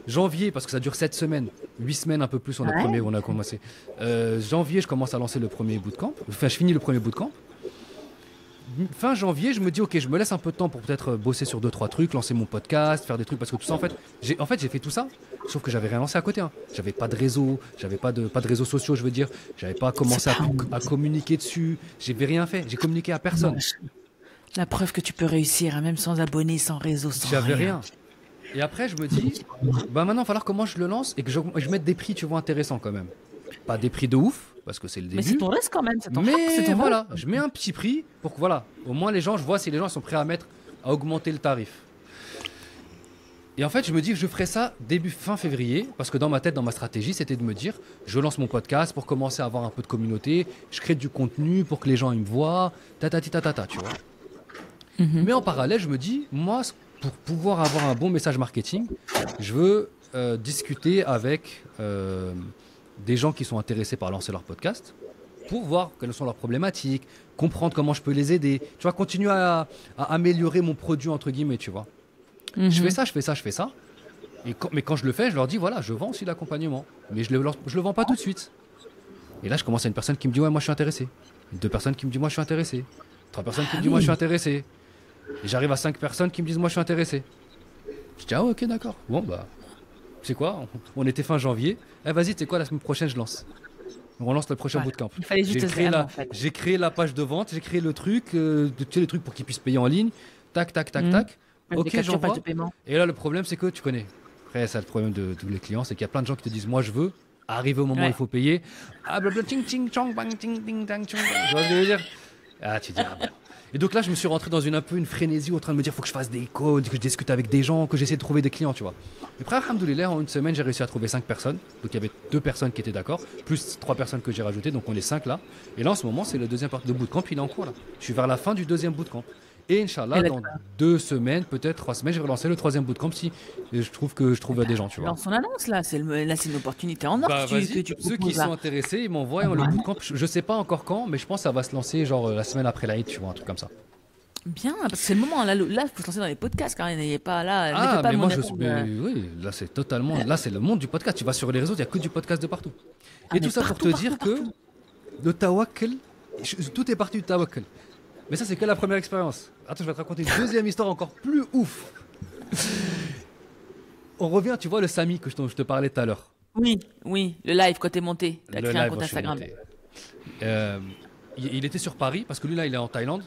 Janvier, parce que ça dure 7 semaines, 8 semaines un peu plus, on a commencé. Janvier, je commence à lancer le premier bootcamp. Enfin, je finis le premier bootcamp. Fin janvier, je me dis, ok, je me laisse un peu de temps pour peut-être bosser sur 2-3 trucs, lancer mon podcast, faire des trucs, parce que tout ça, en fait, j'ai fait tout ça, sauf que j'avais rien lancé à côté. Hein. J'avais pas de réseau, j'avais pas de réseaux sociaux, je veux dire. J'avais pas commencé à communiquer dessus. J'avais rien fait. J'ai communiqué à personne. La preuve que tu peux réussir, hein, même sans abonnés, sans réseau, sans J'avais rien. Et après, je me dis, bah maintenant, il va falloir comment je le lance et que je mette des prix, tu vois, intéressants quand même. Pas des prix de ouf, parce que c'est le début. Mais c'est ton risque quand même, c'est ton Mais c'est ton voilà, je mets un petit prix pour que, voilà, au moins les gens, je vois si les gens sont prêts à augmenter le tarif. Et en fait, je me dis que je ferai ça fin février, parce que dans ma tête, dans ma stratégie, c'était de me dire, je lance mon podcast pour commencer à avoir un peu de communauté, je crée du contenu pour que les gens ils me voient, tu vois. Mais en parallèle, je me dis, moi, pour pouvoir avoir un bon message marketing, je veux discuter avec des gens qui sont intéressés par lancer leur podcast pour voir quelles sont leurs problématiques, comprendre comment je peux les aider, tu vois, continuer à améliorer mon produit, entre guillemets, tu vois. Je fais ça. Mais quand je le fais, je leur dis, voilà, je vends aussi l'accompagnement. Mais je le vends pas tout de suite. Et là, je commence à une personne qui me dit, ouais, moi, je suis intéressé. 2 personnes qui me disent, moi, je suis intéressé. 3 personnes qui me disent, moi, je suis intéressé. Et j'arrive à 5 personnes qui me disent, moi, je suis intéressé. Je dis, ah, ok, d'accord. Bon, bah, c'est quoi? On était fin janvier. Eh, vas-y, tu sais quoi, la semaine prochaine, je lance. On lance le prochain bootcamp. Il fallait juste en fait. J'ai créé la page de vente, j'ai créé le truc, tu sais, le truc pour qu'ils puissent payer en ligne. Tac, tac, tac, tac. Ok, j'envoie. Et là, le problème, c'est que tu connais. Après, c'est le problème de tous les clients, c'est qu'il y a plein de gens qui te disent, moi, je veux. Arriver au moment où il faut payer. Ah, blablabla, ting, ting, chong, bang, ting, ting, tang, chong, bang. Tu vois ce que je veux dire? Ah, tu dis, ah bon. Et donc là, je me suis rentré dans une frénésie, en train de me dire, faut que je fasse des calls, que je discute avec des gens, que j'essaie de trouver des clients, tu vois. Et après, alhamdoulilah, en une semaine, j'ai réussi à trouver 5 personnes. Donc il y avait 2 personnes qui étaient d'accord, plus 3 personnes que j'ai rajoutées, donc on est 5 là. Et là, en ce moment, c'est le deuxième partie de bootcamp, il est en cours là. Je suis vers la fin du deuxième bootcamp. Et Inch'Allah, dans 2 semaines, peut-être 3 semaines, je vais relancer le 3e bootcamp si je trouve des gens, tu vois. Lance son annonce là, c'est une opportunité en or que tu ceux qui sont intéressés, ils m'envoient le bootcamp. Je sais pas encore quand, mais je pense que ça va se lancer genre la semaine après l'Aïd, tu vois, un truc comme ça. Bien, parce que c'est le moment. Là, il faut se lancer dans les podcasts quand même. N'ayez pas là. Ah, mais moi, oui, là, c'est totalement. Là, c'est le monde du podcast. Tu vas sur les réseaux, il n'y a que du podcast de partout. Et tout ça pour te dire que le tawakkul, tout est parti du tawakkul. Mais ça, c'est que la première expérience. Attends, je vais te raconter une deuxième histoire encore plus ouf. On revient, tu vois, le Sami que je te parlais tout à l'heure. Oui, le live quand t'es monté. T'as créé un compte Instagram. Il était sur Paris parce que lui, là, il est en Thaïlande.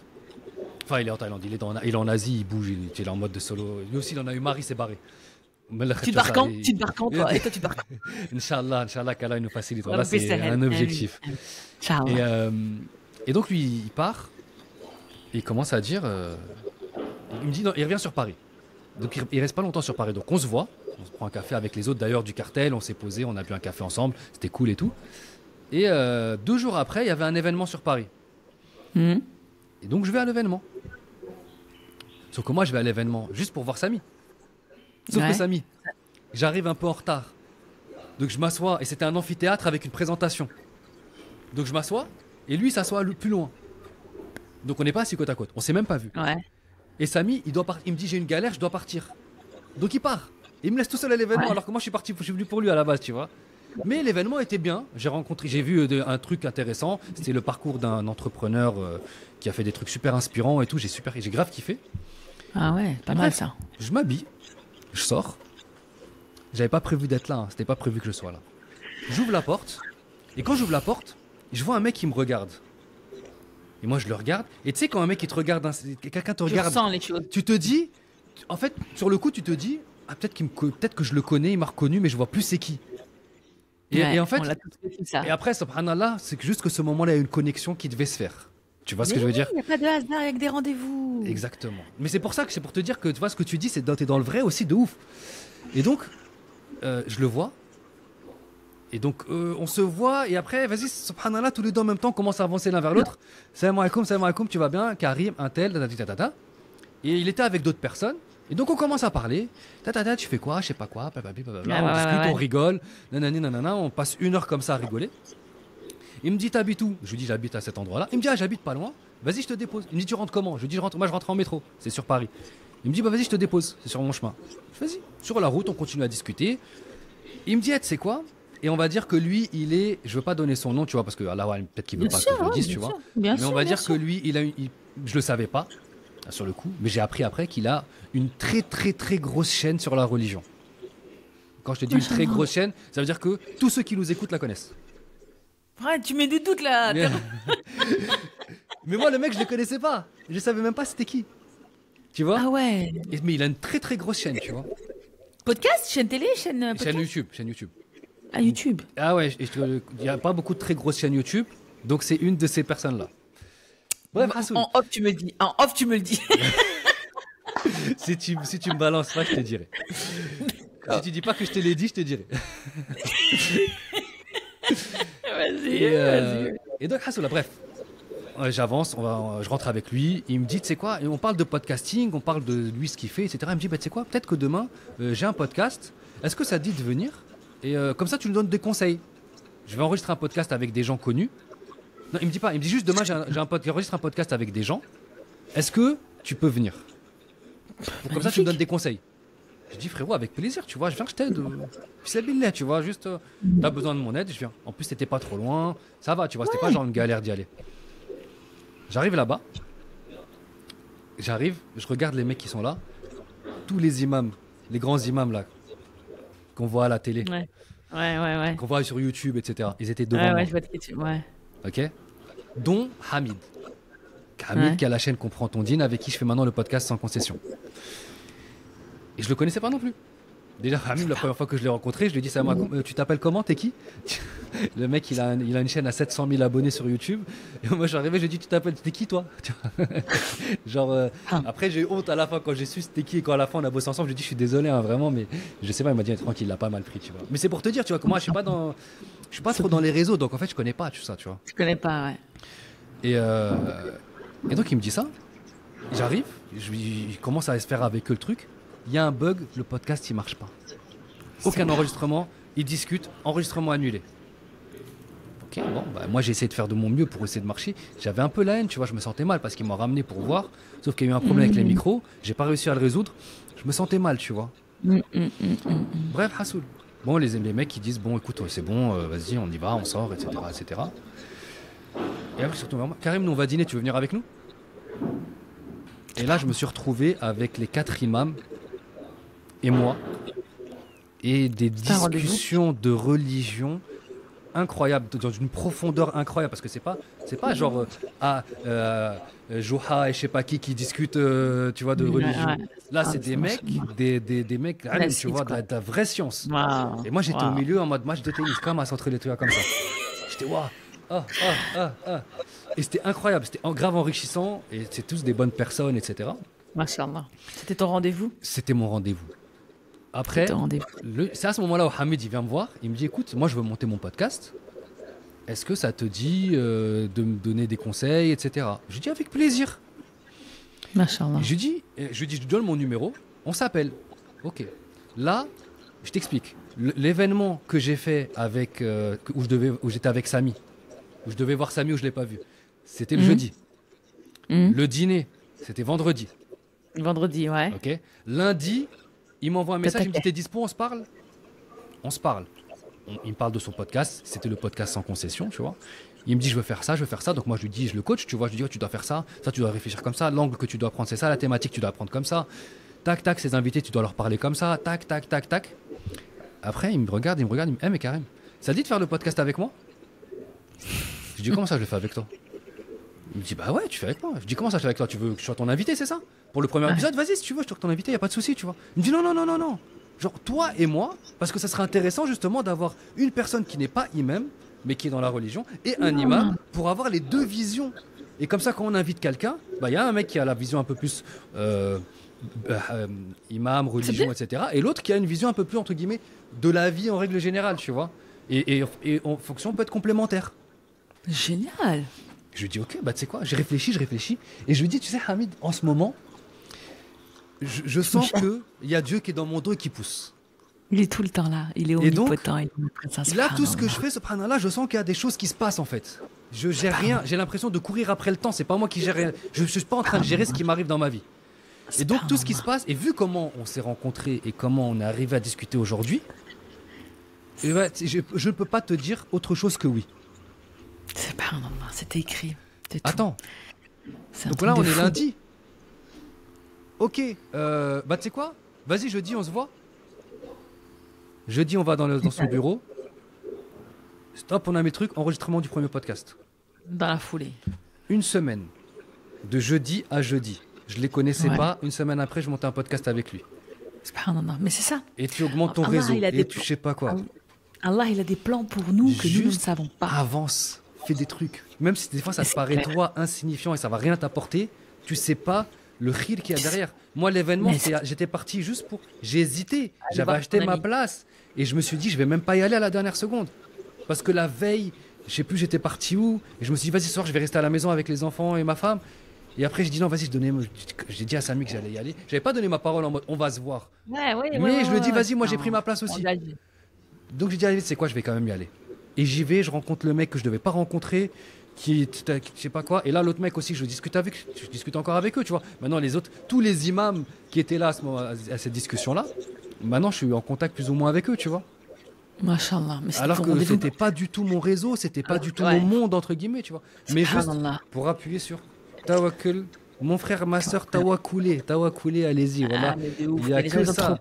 Enfin, il est en Thaïlande, il est en Asie, il bouge, il est en mode de solo. Lui aussi, il en a eu marre, il s'est barré. Tu te barres quand toi? Et toi, tu te barres quand? Inch'Allah, qu'Allah nous facilite. Voilà, c'est un objectif. Et donc, lui, il part. il commence à dire, il me dit, non, il revient sur Paris. Donc il reste pas longtemps sur Paris. Donc on se voit, on se prend un café avec les autres d'ailleurs du cartel, on s'est posé, on a bu un café ensemble, c'était cool et tout. Et 2 jours après, il y avait un événement sur Paris. Mhm. Et donc je vais à l'événement. Sauf que moi je vais à l'événement juste pour voir Samy. Sauf que Ouais. Samy, j'arrive un peu en retard. Donc je m'assois et c'était un amphithéâtre avec une présentation. Donc je m'assois et lui il s'assoit plus loin. Donc on n'est pas assis côte à côte, on s'est même pas vu. Ouais. Et Samy, il me dit j'ai une galère, je dois partir. Donc il part. Il me laisse tout seul à l'événement Ouais. alors que moi je suis venu pour lui à la base, tu vois. Mais l'événement était bien. J'ai vu un truc intéressant. C'était le parcours d'un entrepreneur qui a fait des trucs super inspirants et tout. J'ai grave kiffé. Ah ouais, pas mal ça. Je m'habille, je sors. J'avais pas prévu d'être là, hein. C'était pas prévu que je sois là. J'ouvre la porte. Et quand j'ouvre la porte, je vois un mec qui me regarde. Et moi je le regarde. Et tu sais quand un mec qui te regarde, quelqu'un te Je regarde, ressens les choses. tu te dis, en fait, sur le coup, tu te dis, ah, peut-être que je le connais, il m'a reconnu, mais je vois plus c'est qui. Ouais, Et en fait, on l'a tous fait ça. et après, subhanallah, c'est que juste que ce moment-là, il y a une connexion qui devait se faire. Tu vois ce que je veux dire? Il n'y a pas de hasard avec des rendez-vous. Exactement. Mais c'est pour ça que c'est pour te dire que tu vois ce que tu dis, t'es dans le vrai aussi de ouf. Et donc, je le vois. Et donc, on se voit. Et après, vas-y, subhanallah, tous les deux en même temps, on commence à avancer l'un vers l'autre. Salam alaikum, tu vas bien? Karim, un tel, ta. Et il était avec d'autres personnes. Et donc on commence à parler. Tu fais quoi? Je sais pas quoi. On discute, on rigole. Nanana, on passe 1 heure comme ça à rigoler. Il me dit t'habites où? Je lui dis j'habite à cet endroit-là. Il me dit ah j'habite pas loin. Vas-y je te dépose. Il me dit tu rentres comment? Je lui dis moi je rentre en métro. C'est sur Paris. Il me dit bah vas-y je te dépose. C'est sur mon chemin. Vas-y. Sur la route on continue à discuter. Il me dit tu sais quoi? Et on va dire que lui il est. Je veux pas donner son nom tu vois parce que Allah peut-être qu'il veut pas que je le dise tu vois. Mais on va dire que lui je le savais pas. Sur le coup, mais j'ai appris après qu'il a une très très très grosse chaîne sur la religion. Quand je te dis une très grosse chaîne, ça veut dire que tous ceux qui nous écoutent la connaissent. Ouais, tu mets des doutes là. Mais moi le mec je le connaissais pas, je savais même pas c'était qui. Tu vois? Ah ouais. Mais il a une très très grosse chaîne, tu vois. Podcast, chaîne télé, chaîne podcast. Chaîne YouTube. Ah YouTube. Ah ouais, il n'y a pas beaucoup de très grosses chaînes YouTube, donc c'est une de ces personnes-là. Bref, Hassoul. En off tu me dis. En off tu me le dis. si tu me balances pas, je te dirai. Si tu dis pas que je te l'ai dit, je te dirai. Vas-y. Et donc, Hassoul, bref, j'avance, je rentre avec lui. Il me dit, tu sais quoi, et on parle de podcasting, on parle de lui, ce qu'il fait, etc. Il me dit, bah, tu sais quoi, peut-être que demain, j'ai un podcast. Est-ce que ça te dit de venir? Et comme ça, tu nous donnes des conseils. Je vais enregistrer un podcast avec des gens connus. Non, il me dit pas, il me dit juste demain, j'enregistre un podcast avec des gens. Est-ce que tu peux venir? Donc, comme ça, tu me donnes des conseils. Je dis frérot, avec plaisir, tu vois, je viens, je t'aide. Fissabillah, tu vois, juste, t'as besoin de mon aide, je viens. En plus, t'étais pas trop loin, ça va, tu vois, c'était pas genre une galère d'y aller. J'arrive là-bas, je regarde les mecs qui sont là, tous les imams, les grands imams là, qu'on voit à la télé, Ouais. qu'on voit sur YouTube, etc. Ils étaient devant moi. Ouais, je vois ce que tu... Ouais. Ok? Dont Hamid. Hamid qui a la chaîne Comprends ton dîne, avec qui je fais maintenant le podcast sans concession. Et je le connaissais pas non plus. Déjà, Hamid, la première fois que je l'ai rencontré, je lui ai dit tu t'appelles comment? T'es qui? Le mec, il a une chaîne à 700 000 abonnés sur YouTube. Et moi, je suis arrivé, je lui ai dit t'es qui toi? Genre, après, j'ai eu honte à la fin quand j'ai su c'était qui. Et quand à la fin, on a bossé ensemble, je lui ai dit je suis désolé, hein, vraiment, mais je sais pas, il m'a dit tranquille, il l'a pas mal pris, tu vois. Mais c'est pour te dire, tu vois, que moi, je suis pas trop dans les réseaux, donc en fait, je connais pas tout ça, tu vois. Je connais pas, ouais. Et donc, il me dit ça. J'arrive, il commence à se faire avec eux le truc. Il y a un bug, le podcast il marche pas. Aucun enregistrement, ils discutent, enregistrement annulé. Ok, bon, bah, moi j'ai essayé de faire de mon mieux pour essayer de marcher. J'avais un peu la haine, tu vois, je me sentais mal parce qu'ils m'ont ramené pour voir. Sauf qu'il y a eu un problème avec les micros, j'ai pas réussi à le résoudre. Je me sentais mal, tu vois. Bref, Hassoul. Bon, les mecs qui disent bon, écoute, c'est bon, vas-y, on y va, on sort, etc., etc. Et après, surtout, Karim, nous on va dîner, tu veux venir avec nous? Et là, je me suis retrouvé avec les 4 imams et moi, et des discussions de religion incroyables, dans une profondeur incroyable, parce que c'est pas genre Joha et je sais pas qui discutent, tu vois, de religion. Là, c'est des mecs, des mecs, tu vois, de la vraie science. Et moi, j'étais au milieu en mode match de tennis, comme à centrer les trucs comme ça. J'étais waouh, Et c'était incroyable, c'était grave enrichissant, et c'est tous des bonnes personnes, etc. Machallah. C'était ton rendez-vous? C'était mon rendez-vous. Après, C'était ton rendez-vous. c'est à ce moment-là où Hamid il vient me voir, il me dit écoute, moi je veux monter mon podcast. Est-ce que ça te dit de me donner des conseils, etc. Je lui dis avec plaisir. Machallah. Je lui dis, je lui donne mon numéro, on s'appelle. Ok. Là, je t'explique. L'événement que j'ai fait avec, où j'étais avec Samy, où je devais voir Samy où je l'ai pas vu, c'était le jeudi. Le dîner, c'était vendredi. Vendredi, ouais. Ok. Lundi, il m'envoie un message, il me dit t'es dispo, on se parle. On se parle. Il me parle de son podcast, c'était le podcast sans concession, tu vois. Il me dit je veux faire ça. Donc moi je lui dis, je le coach, tu vois, je lui dis oh, tu dois faire ça tu dois réfléchir comme ça, l'angle que tu dois prendre c'est ça, la thématique tu dois prendre comme ça. Tac tac, ces invités tu dois leur parler comme ça, tac tac tac tac. Après il me regarde, il me dit mais Karim, ça te dit de faire le podcast avec moi? Je dis comment ça je le fais avec toi? Il me dit bah ouais tu fais avec moi. Je dis comment ça je fais avec toi? Tu veux que je sois ton invité c'est ça? Pour le premier épisode vas-y si tu veux je suis ton invité, y a pas de souci tu vois. Il me dit non. Genre toi et moi, parce que ça serait intéressant justement d'avoir une personne qui n'est pas imam, mais qui est dans la religion, et un imam, pour avoir les deux visions. Et comme ça, quand on invite quelqu'un, bah, y a un mec qui a la vision un peu plus imam, religion, etc. Et l'autre qui a une vision un peu plus, entre guillemets, de la vie en règle générale, tu vois. Et en fonction, on peut être complémentaire. Génial. Je lui dis, ok, bah tu sais quoi, je réfléchis. Et je lui dis, tu sais, Hamid, en ce moment, je sens qu'il y a Dieu qui est dans mon dos et qui pousse. Il est tout le temps là, il est omnipotent. Là, tout ce que je fais, subhanallah, je sens qu'il y a des choses qui se passent en fait. Je gère rien, j'ai l'impression de courir après le temps, c'est pas moi qui gère rien. Je ne suis pas en train de gérer ce qui m'arrive dans ma vie. Et donc tout ce qui se passe, et vu comment on s'est rencontrés et comment on est arrivé à discuter aujourd'hui, je ne peux pas te dire autre chose que oui. C'est pas un moment, c'était écrit. Attends, donc là on est lundi. Ok, bah tu sais quoi? Vas-y, jeudi, on se voit. Jeudi, on va dans son bureau. Stop, on a mes trucs, enregistrement du premier podcast. Dans la foulée. Une semaine, de jeudi à jeudi. Je ne les connaissais pas. Une semaine après, je montais un podcast avec lui. Non, mais c'est ça. Et tu augmentes ton réseau. Et tu sais pas quoi. Allah, il a des plans pour nous que nous ne savons pas. Avance, fais des trucs. Même si des fois, ça te paraît toi insignifiant et ça va rien t'apporter, tu sais pas le khir qu'il y a derrière. Moi, l'événement, j'étais parti juste pour... J'ai hésité. J'avais acheté ma place. Et je me suis dit, je vais même pas y aller à la dernière seconde. Parce que la veille, je sais plus j'étais parti où. Et je me suis dit, vas-y, ce soir, je vais rester à la maison avec les enfants et ma femme. Et après, je dis non, vas-y, j'ai dit à Samy que j'allais y aller. J'avais pas donné ma parole en mode, on va se voir. Mais je lui ai dit, vas-y, moi, j'ai pris ma place aussi. Donc, j'ai dit, allez, c'est quoi, je vais quand même y aller. Et j'y vais, je rencontre le mec que je devais pas rencontrer, qui je sais pas quoi. Et là, l'autre mec aussi, je discute encore avec eux, tu vois. Maintenant, les autres, tous les imams qui étaient là à cette discussion-là, maintenant, je suis en contact plus ou moins avec eux, tu vois. Machallah. Alors que c'était pas du tout mon réseau, c'était pas du tout mon monde, entre guillemets, tu vois. Mais juste pour appuyer sur tawakkul, mon frère, ma soeur, tawakkoulé, allez-y, voilà. Il y a que ça.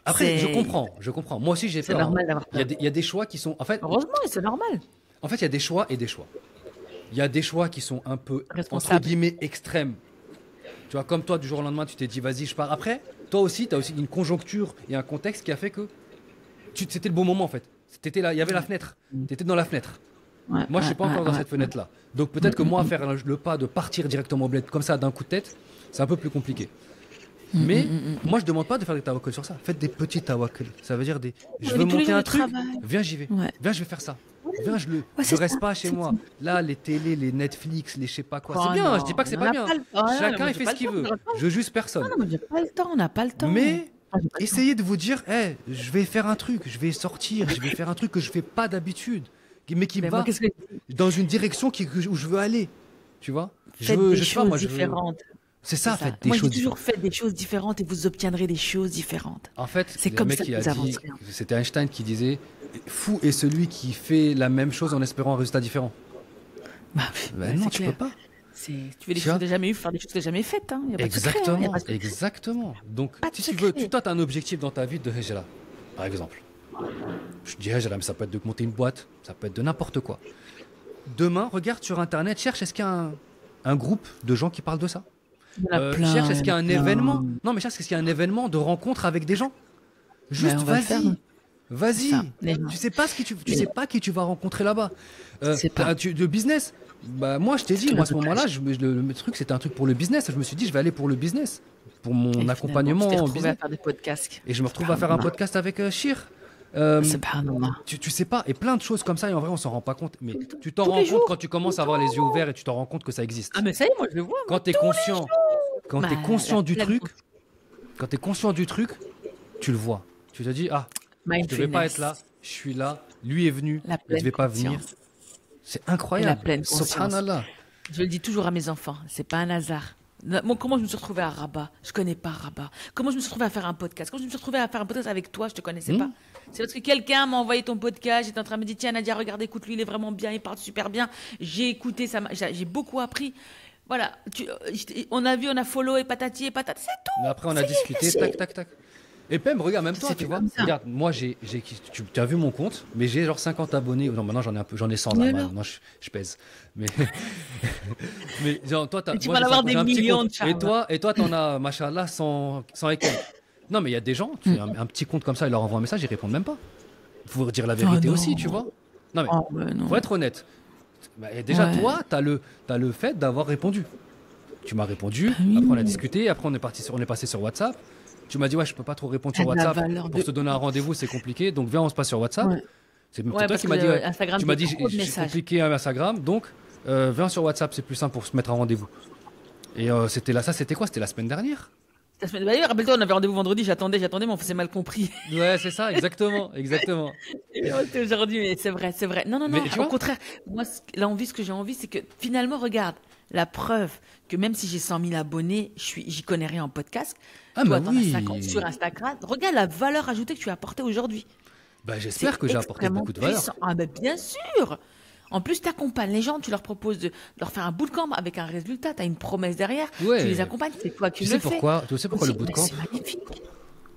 Après, je comprends. Moi aussi, j'ai peur. C'est normal d'avoir peur. Il y a des choix qui sont, en fait. Heureusement, c'est normal. En fait, il y a des choix et des choix. Il y a des choix qui sont un peu, entre guillemets, extrêmes. Tu vois, comme toi, du jour au lendemain, tu t'es dit, vas-y, je pars. Après, toi aussi, tu as aussi une conjoncture et un contexte qui a fait que c'était le bon moment, en fait. T'étais là, il y avait la fenêtre. Tu étais dans la fenêtre. Moi, je ne suis pas encore dans cette fenêtre-là. Donc, peut-être que moi, faire le pas de partir directement au bled comme ça, d'un coup de tête, c'est un peu plus compliqué. Mais moi, je ne demande pas de faire des tawakkul sur ça. Faites des petits tawakkul. Ça veut dire je veux monter un truc, viens, j'y vais. Viens, je vais faire ça. Viens, je reste pas chez moi. Là, les télés, les Netflix, les je sais pas quoi. C'est bien, je dis pas que c'est pas bien. Chacun, il fait ce qu'il veut. Je juge personne. Non, on n'a pas le temps. Mais essayez de vous dire, je vais faire un truc, je vais sortir, je vais faire un truc que je fais pas d'habitude, mais qui va dans une direction où je veux aller. Tu vois? Faites des choses différentes. C'est ça, faites des choses différentes. Moi, je dis toujours, faites des choses différentes et vous obtiendrez des choses différentes. En fait, c'est comme ça que vous avancez. C'était Einstein qui disait, fou est celui qui fait la même chose en espérant un résultat différent. Non, tu peux pas. Tu fais des choses que tu n'as jamais eues, faire des choses que tu n'as jamais faites. Hein. Exactement. Donc, si tu veux, toi, tu as un objectif dans ta vie de hijra, par exemple. Je dis hijra, mais ça peut être de monter une boîte, ça peut être de n'importe quoi. Demain, regarde sur Internet, cherche, est-ce qu'il y a un groupe de gens qui parlent de ça? Cherche, est-ce qu'il y a un événement? Non, mais cherche, est-ce qu'il y a un événement de rencontre avec des gens? Juste, Vas-y. Ça, les gens. Tu sais pas sais pas qui tu vas rencontrer là-bas. C'est pas. Le business. Bah moi je t'ai dit, moi à ce moment-là, le truc c'était un truc pour le business. Je me suis dit je vais aller pour le business, pour mon accompagnement Tu t'es en retrouvé business. à faire des podcasts. Et je me retrouve à faire un podcast avec Shir. Subhanallah. Tu sais pas, et plein de choses comme ça, et en vrai on s'en rend pas compte. Mais tu t'en Tous rends les compte jours. quand tu commences à avoir les yeux ouverts et tu t'en rends compte que ça existe. Ah mais ça y est, moi je le vois. Quand t'es conscient, quand t'es conscient du la- truc, quand t'es conscient du truc, tu le vois. Tu te dis ah, je devais pas être là, je suis là, lui est venu, La il devait pleine pas venir. conscience. C'est incroyable. La pleine conscience. Subhanallah. Je le dis toujours à mes enfants, c'est pas un hasard. Moi, comment je me suis retrouvée à Rabat? Je connais pas Rabat. Comment je me suis retrouvée à faire un podcast? Comment je me suis retrouvée à faire un podcast avec toi? Je te connaissais pas. C'est parce que quelqu'un m'a envoyé ton podcast. J'étais en train de me dire, tiens, Nadia, regarde, écoute, lui, il est vraiment bien, il parle super bien. J'ai écouté, j'ai beaucoup appris. Voilà, on a vu, on a follow et patati et patata, c'est tout. Mais après on a discuté, tac, tac, tac. Et Pem, regarde, même toi, C'est tu fait vois. comme ça. Regarde, moi, tu as vu mon compte, mais j'ai genre 50 abonnés. Non, maintenant j'en ai 100 là. Mais alors Maintenant je pèse. Mais, mais genre, toi, Mais tu moi, vas avoir j'ai des un petit millions compte. de charmes. Et toi, t'en as, machallah, 100 et quelques. Non, mais il y a des gens, tu fais un petit compte comme ça, ils leur envoient un message, ils répondent même pas. Faut dire la vérité non. aussi, tu vois. Non, mais Oh, mais non. faut être honnête. Bah, et déjà, Ouais. toi, t'as le fait d'avoir répondu. Tu m'as répondu, oui. après on a discuté, après on est passé sur WhatsApp. Tu m'as dit, ouais, je peux pas trop répondre sur Elle a la WhatsApp. valeur Pour de te donner un rendez-vous, c'est compliqué. Donc, viens, on se passe sur WhatsApp. Ouais. C'est Ouais, toi parce qui m'as que dit, ouais, Instagram, tu m'as dit, c'est trop de c'est messages. compliqué à Instagram. Donc, viens sur WhatsApp, c'est plus simple pour se mettre un rendez-vous. Et c'était là, ça, c'était quoi? C'était la semaine dernière? La semaine d'ailleurs, rappelle-toi, on avait rendez-vous vendredi, j'attendais, mais on s'est mal compris. Ouais, c'est ça, exactement, exactement. Et c'est aujourd'hui, mais c'est vrai, c'est vrai. Non, non, Mais non, tu au vois contraire, moi, ce que j'ai envie, c'est que finalement, regarde, la preuve que même si j'ai 100 000 abonnés, j'y connais rien en podcast. Ah, Toi, bah t'en as oui. 50 sur Instagram. Regarde la valeur ajoutée que tu as apportée aujourd'hui. Bah, j'espère que j'ai apporté extrêmement beaucoup de valeur. puissant. Ah, ben bien sûr. En plus, tu accompagnes les gens, tu leur proposes de leur faire un bootcamp avec un résultat, tu as une promesse derrière, Ouais. tu les accompagnes, c'est toi qui Tu le sais fais. pourquoi le Mais bootcamp? c'est magnifique.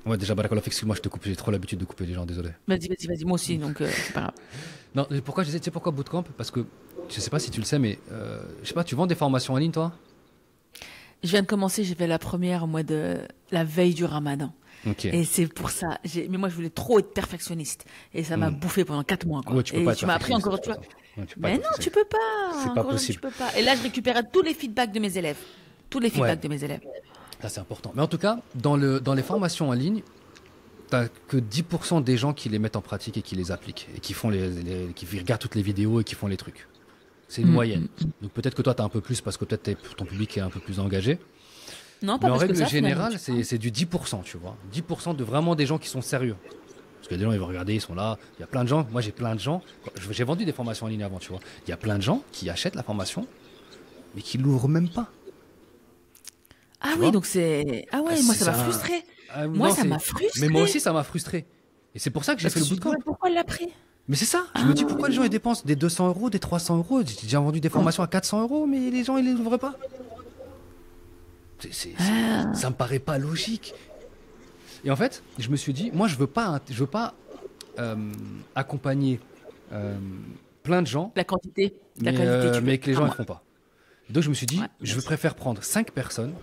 Ouais, déjà, Barakallah, excuse-moi, je te coupe, j'ai trop l'habitude de couper les gens, désolé. Vas-y, moi aussi, donc c'est pas grave. Non, pourquoi je disais, tu sais pourquoi bootcamp? Parce que, je sais pas si tu le sais, mais je sais pas, tu vends des formations en ligne, toi? Je viens de commencer, j'ai fait la première au mois de la veille du Ramadan. Ok. Et c'est pour ça. Mais moi, je voulais trop être perfectionniste. Et ça m'a bouffé pendant 4 mois. Quoi. Ouais, tu peux et pas être tu m'as appris perfectionniste, encore, de tu vois. toute façon. Ouais, tu peux pas Mais être non, tu perfectionniste. peux pas. C'est pas Encore, possible. tu peux pas. Et là, je récupérais tous les feedbacks de mes élèves. Tous les feedbacks de mes élèves. Ça, c'est important. Mais en tout cas, dans les formations en ligne, t'as que 10% des gens qui les mettent en pratique et qui les appliquent. Et qui font qui regardent toutes les vidéos et qui font les trucs. C'est une moyenne. Donc peut-être que toi, t'as un peu plus parce que peut-être ton public est un peu plus engagé. Non, pas Mais en parce que règle ça, générale, finalement. c'est du 10%, tu vois. 10% de vraiment des gens qui sont sérieux. Parce que des gens, ils vont regarder, ils sont là. Il y a plein de gens. Moi, j'ai plein de gens. J'ai vendu des formations en ligne avant, tu vois. Il y a plein de gens qui achètent la formation, mais qui l'ouvrent même pas. Ah Tu oui, vois. donc c'est. Ah ouais, Ah, moi, c'est ça m'a ça. frustré. Ah, Moi, non, ça c'est- m'a frustré. Mais moi aussi, ça m'a frustré. Et c'est pour ça que j'ai Parce fait que le je me dis, bootcamp. mais pourquoi elle l'a pris? Mais c'est ça. Je me dis pourquoi les gens ils dépensent des 200 euros, des 300 euros. J'ai déjà vendu des formations à 400 euros, mais les gens ils les ouvrent pas. Ça me paraît pas logique. Et en fait, je me suis dit, moi je veux pas accompagner plein de gens, La quantité. La mais, qualité, tu mais peux. que les gens Ah, ils font pas. Donc je me suis dit, Ouais. je préfère prendre 5 personnes.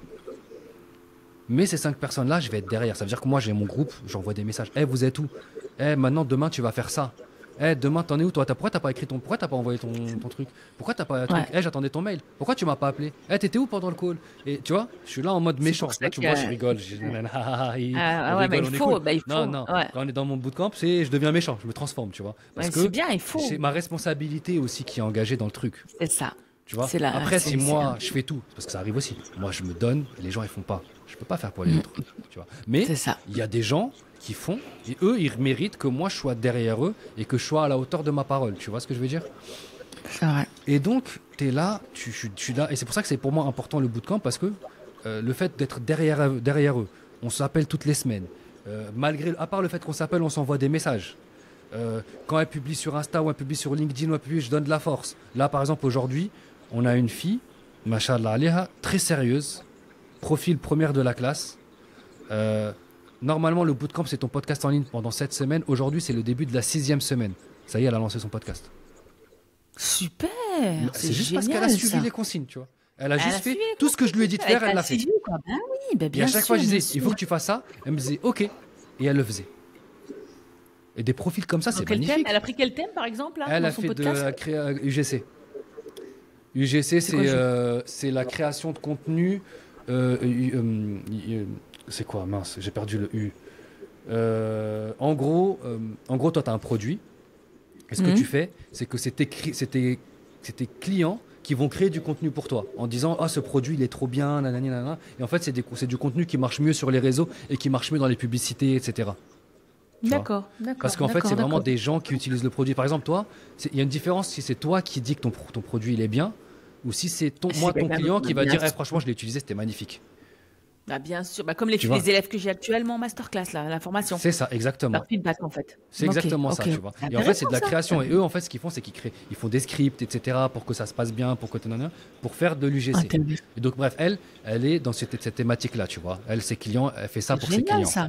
Mais ces 5 personnes-là, je vais être derrière. Ça veut dire que moi, j'ai mon groupe, j'envoie des messages. Eh, vous êtes où? Eh, maintenant, demain, tu vas faire ça. Eh, demain, t'en es où, toi? Pourquoi t'as pas pourquoi t'as pas envoyé ton truc? Pourquoi t'as pas truc? Ouais. Eh, j'attendais ton mail. Pourquoi tu m'as pas appelé? Eh, t'étais où pendant le call? Et tu vois, je suis là en mode méchant. pour ça Là, tu que- me vois, je rigole. Ah On ouais, rigole, mais il on est faut, cool. bah, il faut. Non, non. Ouais. Quand on est dans mon bootcamp, je deviens méchant. Je me transforme, tu vois. Parce Ouais, que c'est bien, il faut. c'est ma responsabilité aussi qui est engagée dans le truc. C'est ça. Tu vois. C'est la- Après, c'est- si c'est moi, un- je fais tout, parce que ça arrive aussi. Moi, je me donne, et les gens, ils font pas. Je peux pas faire pour les autres. Tu vois. Mais C'est ça. il y a des gens qui font, et eux, ils méritent que moi, je sois derrière eux et que je sois à la hauteur de ma parole. Tu vois ce que je veux dire? C'est vrai. Et donc, tu es là, je suis là, et c'est pour ça que c'est pour moi important le bootcamp, parce que le fait d'être derrière eux, on s'appelle toutes les semaines. À part le fait qu'on s'appelle, on s'envoie des messages. Quand elle publie sur Insta ou elle publie sur LinkedIn ou elle publie, je donne de la force. Là, par exemple, aujourd'hui, on a une fille, machallah alayha, très sérieuse, profil première de la classe. Normalement, le bootcamp, c'est ton podcast en ligne pendant 7 semaines. Aujourd'hui, c'est le début de la 6e semaine. Ça y est, elle a lancé son podcast. Super. C'est juste parce génial, qu'elle a suivi ça. les consignes, tu vois. Elle a Elle juste a fait suivi les tout ce que je lui ai dit de Avec faire, elle l'a fait. suivi, quoi. Ben oui, ben Et bien à chaque sûr, fois, je disais, bien il faut sûr. que tu fasses ça. Elle me disait, ok. Et elle le faisait. Et des profils comme ça, Dans c'est quel thème? magnifique. Elle a pris quel thème, par exemple, là, Elle dans a son fait podcast? UGC. UGC, C'est quoi, c'est la création de contenu. C'est quoi, mince, j'ai perdu le U. En gros, toi, tu as un produit. Et ce que tu fais, c'est que c'est tes clients qui vont créer du contenu pour toi en disant ce produit il est trop bien, nanani, nanana. Et en fait, c'est du contenu qui marche mieux sur les réseaux et qui marche mieux dans les publicités, etc. Tu vois. D'accord, d'accord. Parce qu'en fait, c'est vraiment d'accord. des gens qui utilisent le produit. Par exemple, toi, il y a une différence si c'est toi qui dis que ton produit il est bien ou si c'est ton quelqu'un client d'autre, qui va bien dire sûr. franchement, je l'ai utilisé, c'était magnifique. Bah, bien sûr, bah, comme les, Tu vois. les élèves que j'ai actuellement en masterclass, là, la formation. C'est ça, exactement. Leur feedback, en fait. C'est Ok, exactement ça, ok. tu vois. C'est Et en fait, c'est de la intéressant, ça. création. Et eux, en fait, ce qu'ils font, c'est qu'ils créent, ils font des scripts, etc., pour que ça se passe bien, pour faire de l'UGC. Intéressant. Et donc, bref, elle est dans cette thématique-là, tu vois. Elle, ses clients, elle fait ça pour ses Génial, clients. ça.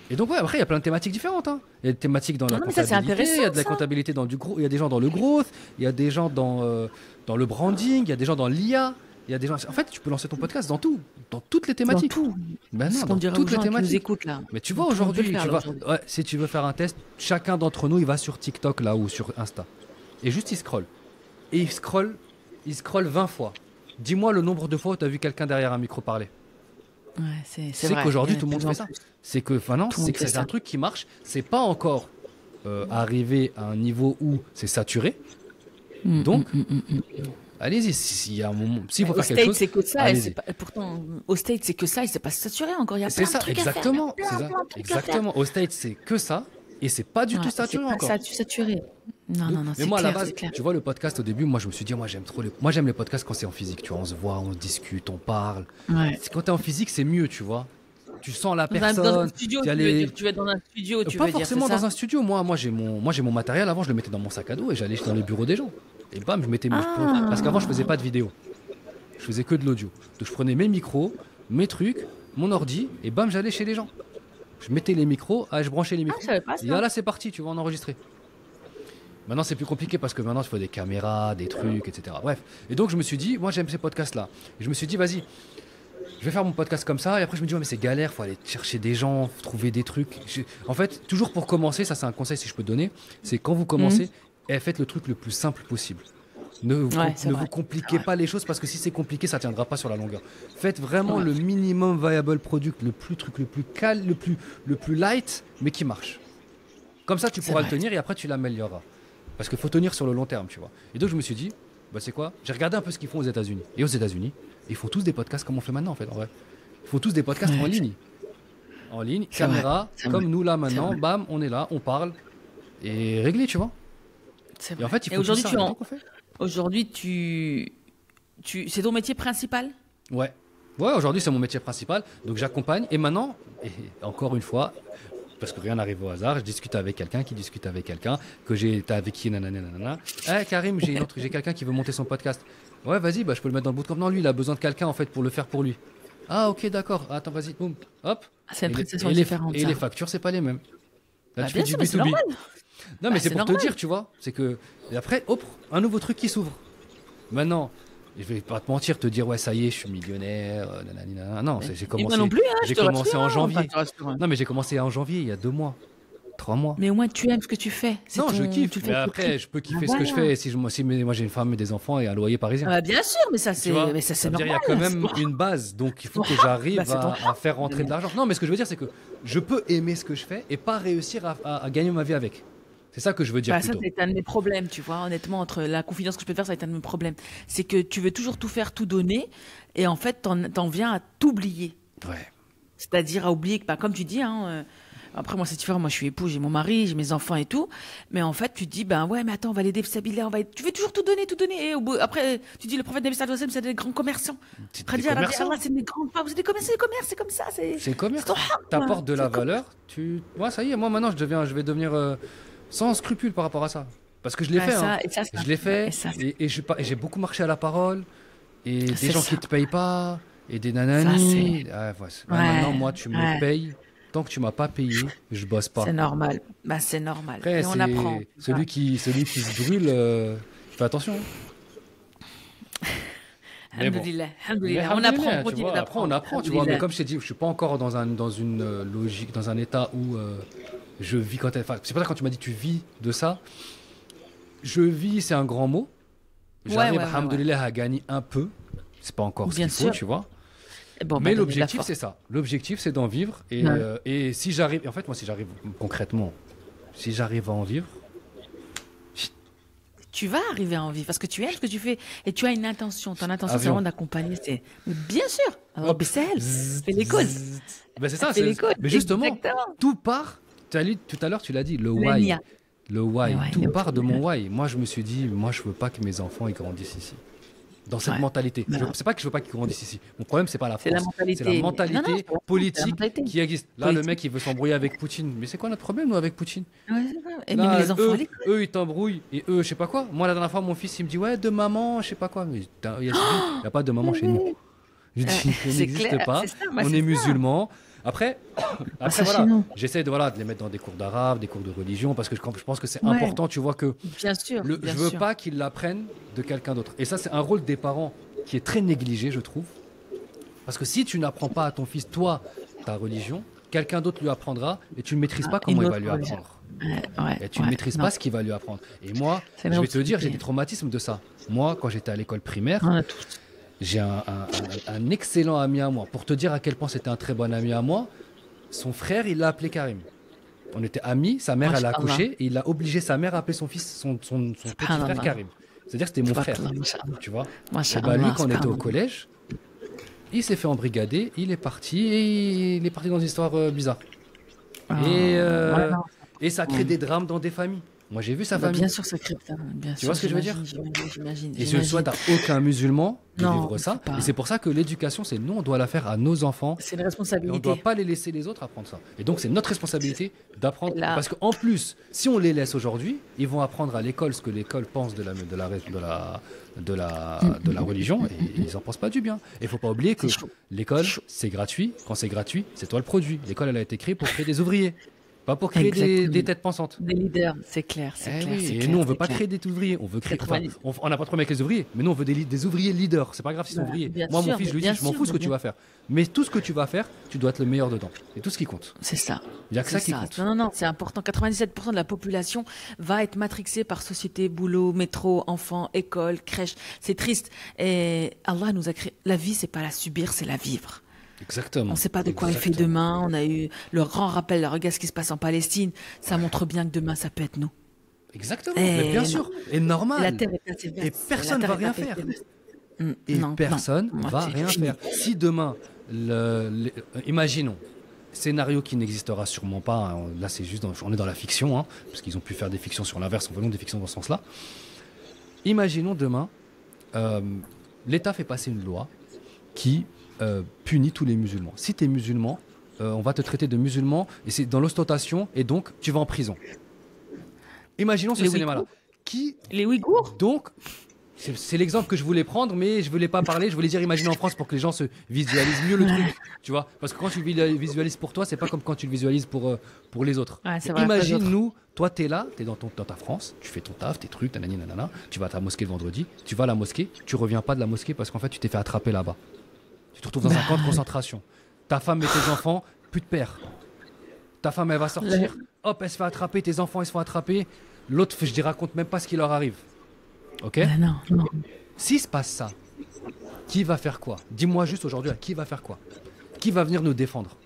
Et donc, ouais, après, il y a plein de thématiques différentes. Hein. Il y a des thématiques dans la Non, mais ça, c'est comptabilité, il y a de la intéressant, ça. comptabilité dans du gros, il y a des gens dans le growth, il y a des gens dans le branding, il y a des gens dans l'IA, il y a des gens. En fait, tu peux lancer ton podcast dans tout, dans toutes les Dans thématiques. tout. Ben C'est non, ce qu'on dans dirait aux toutes les gens qui nous thématiques. écoutent, là. Mais tu vois, Tout le monde peut aujourd'hui, le faire, tu là, vois, aujourd'hui. ouais, si tu veux faire un test, chacun d'entre nous, il va sur TikTok là ou sur Insta. Et juste il scrolle. Et il scrolle 20 fois. Dis-moi le nombre de fois où tu as vu quelqu'un derrière un micro parler. Ouais, c'est C'est vrai. qu'aujourd'hui, Il y en a tout le monde de plus fait en ça. plus. C'est que, enfin non, Tout le c'est monde que fait c'est ça. un truc qui marche. C'est pas encore arrivé à un niveau où c'est saturé. Donc, allez-y. S'il y a un moment, s'il faut Au faire quelque State, chose, c'est que ça. allez-y. Pourtant, au State, c'est que ça. Il s'est pas saturé encore. Il y a C'est plein de ça, trucs à faire. exactement. Il y a C'est plein, ça, plein de trucs à faire. exactement. Au States, c'est que ça. Et c'est pas du tout Ouais, saturé c'est pas encore. saturé. Non, non, non, Mais c'est moi, à la clair, base, c'est clair. tu vois, le podcast, au début, moi, je me suis dit, moi, j'aime les podcasts quand c'est en physique, tu vois, on se voit, on discute, on parle. Ouais. Quand t'es en physique, c'est mieux, tu vois. Tu sens la Dans un personne. studio, tu as tu veux les- dire. Tu vas dans un studio, tu Pas veux dire, forcément c'est ça? dans un studio. Moi, j'ai mon matériel. Avant, je le mettais dans mon sac à dos et j'allais dans les bureaux des gens. Et bam, je mettais mes. Ah. Parce qu'avant, je faisais pas de vidéo. Je faisais que de l'audio. Donc, je prenais mes micros, mes trucs, mon ordi, et bam, j'allais chez les gens. Je mettais les micros, je branchais les micros. je savais pas Et ça. là, c'est parti, tu vas en enregistrer. Maintenant, c'est plus compliqué parce que maintenant, il faut des caméras, des trucs, etc. Bref. Et donc, je me suis dit, moi, j'aime ces podcasts-là. Et je me suis dit, vas-y, je vais faire mon podcast comme ça. Et après, je me dis, ouais, mais c'est galère, faut aller chercher des gens, trouver des trucs. En fait, toujours pour commencer, ça, c'est un conseil si je peux te donner, c'est quand vous commencez, faites le truc le plus simple possible. Ne vous, Ouais, c'est ne vrai. vous compliquez C'est pas les choses parce que si c'est compliqué, ça tiendra pas sur la longueur. Faites vraiment Ouais. le minimum viable product, le plus calme, le plus light, mais qui marche. Comme ça, tu C'est pourras vrai. le tenir et après, tu l'amélioreras. Parce qu'il faut tenir sur le long terme, tu vois. Et donc, je me suis dit, bah, c'est quoi? J'ai regardé un peu ce qu'ils font aux États-Unis. Et aux États-Unis, ils font tous des podcasts comme on fait maintenant, en fait, en vrai. Ils font tous des podcasts Ouais. en ligne. En ligne, C'est caméra, vrai, c'est comme vrai. nous là C'est maintenant, vrai. bam, on est là, on parle. Et réglé, tu vois. C'est Et en vrai. fait, il Et faut aujourd'hui, tout ça. Et donc, on fait. aujourd'hui, c'est ton métier principal? Ouais. Ouais, aujourd'hui, c'est mon métier principal. Donc, j'accompagne. Et maintenant, et encore une fois, parce que rien n'arrive au hasard, je discute avec quelqu'un qui discute avec quelqu'un, que j'ai été avec qui, nanana, nanana. Karim, j'ai quelqu'un qui veut monter son podcast. Ouais, vas-y, bah, je peux le mettre dans le bootcamp. Non, lui, il a besoin de quelqu'un, en fait, pour le faire pour lui. Ah, ok, d'accord. Attends, vas-y, boum. Hop. Ah, c'est une Et les- prestation et les- différente, Et ça. les factures, c'est pas les mêmes. Là, Bah, tu bien fais sûr, du mais c'est B2B. normal. Non, mais Bah, c'est c'est pour te normal. dire, tu vois. C'est que. Et après, hop, un nouveau truc qui s'ouvre. Maintenant, je vais pas te mentir, te dire, ouais, ça y est, je suis millionnaire. Nanani, nanana. Non, j'ai Et commencé. moi non plus, hein, je J'ai te commencé rassure, en hein, janvier. enfin, je te rassure, hein. Non, mais j'ai commencé en janvier, il y a 2 mois, 3 mois. Mais au moins, tu aimes ce que tu fais. C'est Non, je ton- kiffe. tu le Mais fais avec après, le je peux prix. kiffer Ah, ce que je voilà. fais. Si moi j'ai une femme et des enfants et un loyer parisien. Ah, bien sûr, mais ça, Tu c'est vois, mais ça, c'est veut dire, normal. il y a quand même une base, donc il faut que j'arrive Bah, c'est ton à faire rentrer de l'argent. Non, mais ce que je veux dire, c'est que je peux aimer ce que je fais et pas réussir à gagner ma vie avec. C'est ça que je veux dire Bah, ça, plutôt. c'est un de mes problèmes, tu vois. Honnêtement, entre la confidence que je peux te faire, ça va être un de mes problèmes. C'est que tu veux toujours tout faire, tout donner, et en fait, t'en viens à t'oublier. Ouais. C'est-à-dire à oublier que, bah, comme tu dis, après, moi, c'est différent. Moi, je suis époux, j'ai mon mari, j'ai mes enfants et tout. Mais en fait, tu te dis, ben ouais, mais attends, on va l'aider, Sabila, tu veux toujours tout donner, tout donner. Et après, tu dis, le prophète Nabi sallallahu alayhi wa sallam, c'est des grands commerçants. C'est Khadija, des elle a dit, commerçants. Allah, c'est des grands, c'est des commerçants, c'est comme ça. C'est le commerce. c'est ton haq, T'apportes quoi. de la C'est comme- valeur. Moi, ça y est, moi maintenant, je vais devenir sans scrupule par rapport à ça. Parce que je l'ai Ah, fait. ça, hein. et ça, ça. Je l'ai fait. Et ça, Et j'ai beaucoup marché à la parole. Et des C'est gens ça. qui te payent pas. Et des nananis. Ah, ouais. Là, Ouais, maintenant, moi, tu me ouais. payes. Tant que tu m'as pas payé, je bosse pas. C'est normal. Bah, c'est normal. Après, et on apprend. celui qui se brûle, fais attention. Mais bon. Alhamdoulilah, Mais alhamdoulilah. On alhamdoulilah, apprend, on tu continue vois, après on d'apprendre. apprend, tu vois. Mais comme je t'ai dit, je suis pas encore dans une logique, dans un état où Je vis quand enfin, c'est pour ça que quand tu m'as dit tu vis de ça, je vis, c'est un grand mot. J'arrive, alhamdoulilah, à gagner un peu. C'est pas encore ce qu'il faut, tu vois. Bon, mais l'objectif, c'est ça. L'objectif, c'est d'en vivre. Et si j'arrive, en fait, moi, si j'arrive concrètement, si j'arrive à en vivre, tu vas arriver à en vivre parce que tu aimes ce que tu fais et tu as une intention. Ton intention, c'est vraiment d'accompagner. Bien sûr. Alors, fais les causes. Ben c'est ça. Mais justement, tout part. Tu as lu tout à l'heure, tu l'as dit, le why. Le why. Tout part de mon why. Moi, je me suis dit, moi, je veux pas que mes enfants ils grandissent ici. Dans cette mentalité. C'est pas que je veux pas qu'ils grandissent ici. Mon problème, c'est pas la France. C'est la mentalité politique qui existe. Là, le mec, il veut s'embrouiller avec Poutine. Mais c'est quoi notre problème, nous, avec Poutine? Et même les enfants, eux, ils t'embrouillent. Et eux, je sais pas quoi. Moi, la dernière fois, mon fils, il me dit, ouais, de maman, je sais pas quoi. Mais il n'y a pas de maman chez nous. Je dis, ça n'existe pas. On est musulmans. Après voilà, j'essaie de les mettre dans des cours d'arabe, des cours de religion, parce que je pense que c'est important, tu vois, que je veux pas qu'ils l'apprennent de quelqu'un d'autre. Et ça, c'est un rôle des parents qui est très négligé, je trouve. Parce que si tu n'apprends pas à ton fils, toi, ta religion, quelqu'un d'autre lui apprendra et tu ne maîtrises pas comment il va lui apprendre. Et tu ne maîtrises pas ce qu'il va lui apprendre. Et moi, je vais te dire, j'ai des traumatismes de ça. Moi, quand j'étais à l'école primaire, j'ai un excellent ami à moi. Pour te dire à quel point c'était un très bon ami à moi, son frère, il l'a appelé Karim. On était amis, sa mère, elle a accouché, et il a obligé sa mère à appeler son fils, son petit frère Karim. C'est-à-dire que c'était mon frère, tu vois. Et lui, quand on était au collège, il s'est fait embrigader, il est parti dans une histoire bizarre. Et ça crée des drames dans des familles. Moi, j'ai vu sa famille. Bien sûr, ça crée ça. Tu vois ce que je veux dire? J'imagine. Et je ne souhaite à aucun musulman de vivre ça. Et c'est pour ça que l'éducation, c'est nous, on doit la faire à nos enfants. C'est une responsabilité. Et on ne doit pas les laisser les autres apprendre ça. Et donc, c'est notre responsabilité d'apprendre. Parce qu'en plus, si on les laisse aujourd'hui, ils vont apprendre à l'école ce que l'école pense de la religion. Et ils n'en pensent pas du bien. Et il ne faut pas oublier que l'école, c'est gratuit. Quand c'est gratuit, c'est toi le produit. L'école, elle a été créée pour créer des ouvriers. Pas pour créer des têtes pensantes. Des leaders, c'est clair. Et nous, on ne veut pas créer des ouvriers. On veut créer. On n'a pas de problème avec les ouvriers, mais nous, on veut des ouvriers leaders. C'est pas grave s'ils sont ouvriers. Moi, mon fils, je lui dis, je m'en fous ce que tu vas faire. Mais tout ce que tu vas faire, tu dois être le meilleur dedans. C'est tout ce qui compte. C'est ça. Il n'y a que ça qui compte. Non, c'est important. 97% de la population va être matrixée par société, boulot, métro, enfants, école, crèche. C'est triste. Et Allah nous a créé. La vie, c'est pas la subir, c'est la vivre. Exactement. On ne sait pas de quoi il fait demain. On a eu le grand rappel. Regarde ce qui se passe en Palestine. Ça montre bien que demain, ça peut être nous. Exactement. Mais bien sûr. Et normal. La terre est assez vaste. Et personne ne va rien faire. Personne ne va rien faire. Si demain, imaginons, scénario qui n'existera sûrement pas. Hein, là, c'est juste, on est dans la fiction, hein, parce qu'ils ont pu faire des fictions sur l'inverse. On veut des fictions dans ce sens-là. Imaginons demain, l'État fait passer une loi qui punit tous les musulmans. Si tu es musulman, on va te traiter de musulman et c'est dans l'ostentation et donc tu vas en prison. Imaginons ce cinéma-là. Les Ouïghours. Donc, c'est l'exemple que je voulais prendre, mais je voulais pas parler. Je voulais dire imaginer en France pour que les gens se visualisent mieux le truc. Tu vois, parce que quand tu le visualises pour toi, c'est pas comme quand tu le visualises pour les autres. Imagine-nous, toi, tu es là, tu es dans ta France, tu fais ton taf, tes trucs, nanana, tu vas à ta mosquée le vendredi, tu vas à la mosquée, tu reviens pas de la mosquée parce qu'en fait, tu t'es fait attraper là-bas. Tu te retrouves dans un camp de concentration. Ta femme et tes enfants, plus de père. Ta femme, elle va sortir. Hop, elle se fait attraper. Tes enfants, ils se font attraper. L'autre, je ne raconte même pas ce qui leur arrive. Ok? Non. S'il se passe ça, qui va faire quoi? Dis-moi juste aujourd'hui, qui va faire quoi? Qui va venir nous défendre?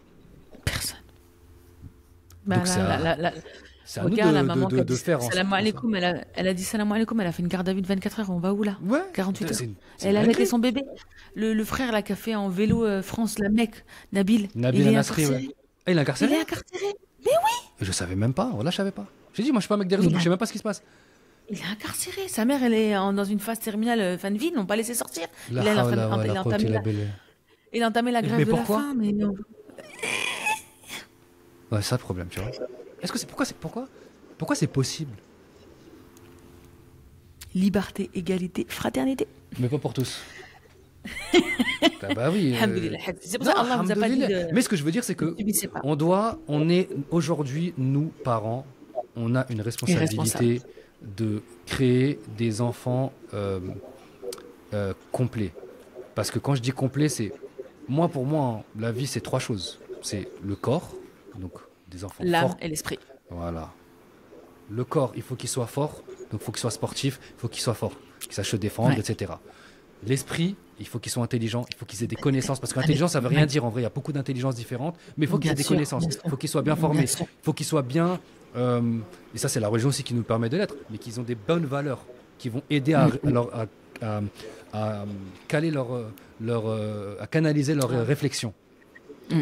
Personne. Donc c'est à nous de faire en salam alaikum, elle a dit salam alaikum, elle a fait une garde à vue de 24 heures. On va où là? 48 heures. Elle a allaité son bébé. Le frère là qui a fait en vélo France la Mecque, Nabil il est incarcéré. Il est incarcéré? Il est incarcéré. Mais oui. Je savais même pas. Voilà, je savais pas. J'ai dit, moi je suis pas un mec des réseaux, je sais même pas ce qui se passe. Il est incarcéré. Sa mère, elle est dans une phase terminale fin de vie, ils l'ont pas laissé sortir. Il a entamé la grève de la faim. Mais non. Ouais, c'est ça le problème, tu vois. Pourquoi c'est possible? Liberté, égalité, fraternité. Mais pas pour tous. Bah oui. C'est pour ça qu'Allah vous a pas dit de... Mais ce que je veux dire, c'est que on est aujourd'hui, nous, parents, on a une responsabilité de créer des enfants complets. Parce que quand je dis complet, c'est... Pour moi, la vie, c'est 3 choses. C'est le corps, donc des enfants l'âme forts. et l'esprit. Voilà. Le corps, il faut qu'il soit fort, donc il faut qu'il soit sportif, il faut qu'il soit fort, qu'il sache se défendre, etc. L'esprit, il faut qu'il soit intelligent, il faut qu'ils aient des connaissances, parce qu'intelligence, ça veut rien dire en vrai, il y a beaucoup d'intelligences différentes, mais il faut qu'ils aient des connaissances, il faut qu'ils soient bien formés, il faut qu'ils soient bien, et ça c'est la religion aussi qui nous permet de l'être, mais qu'ils ont des bonnes valeurs, qui vont aider à caler à canaliser leur réflexion.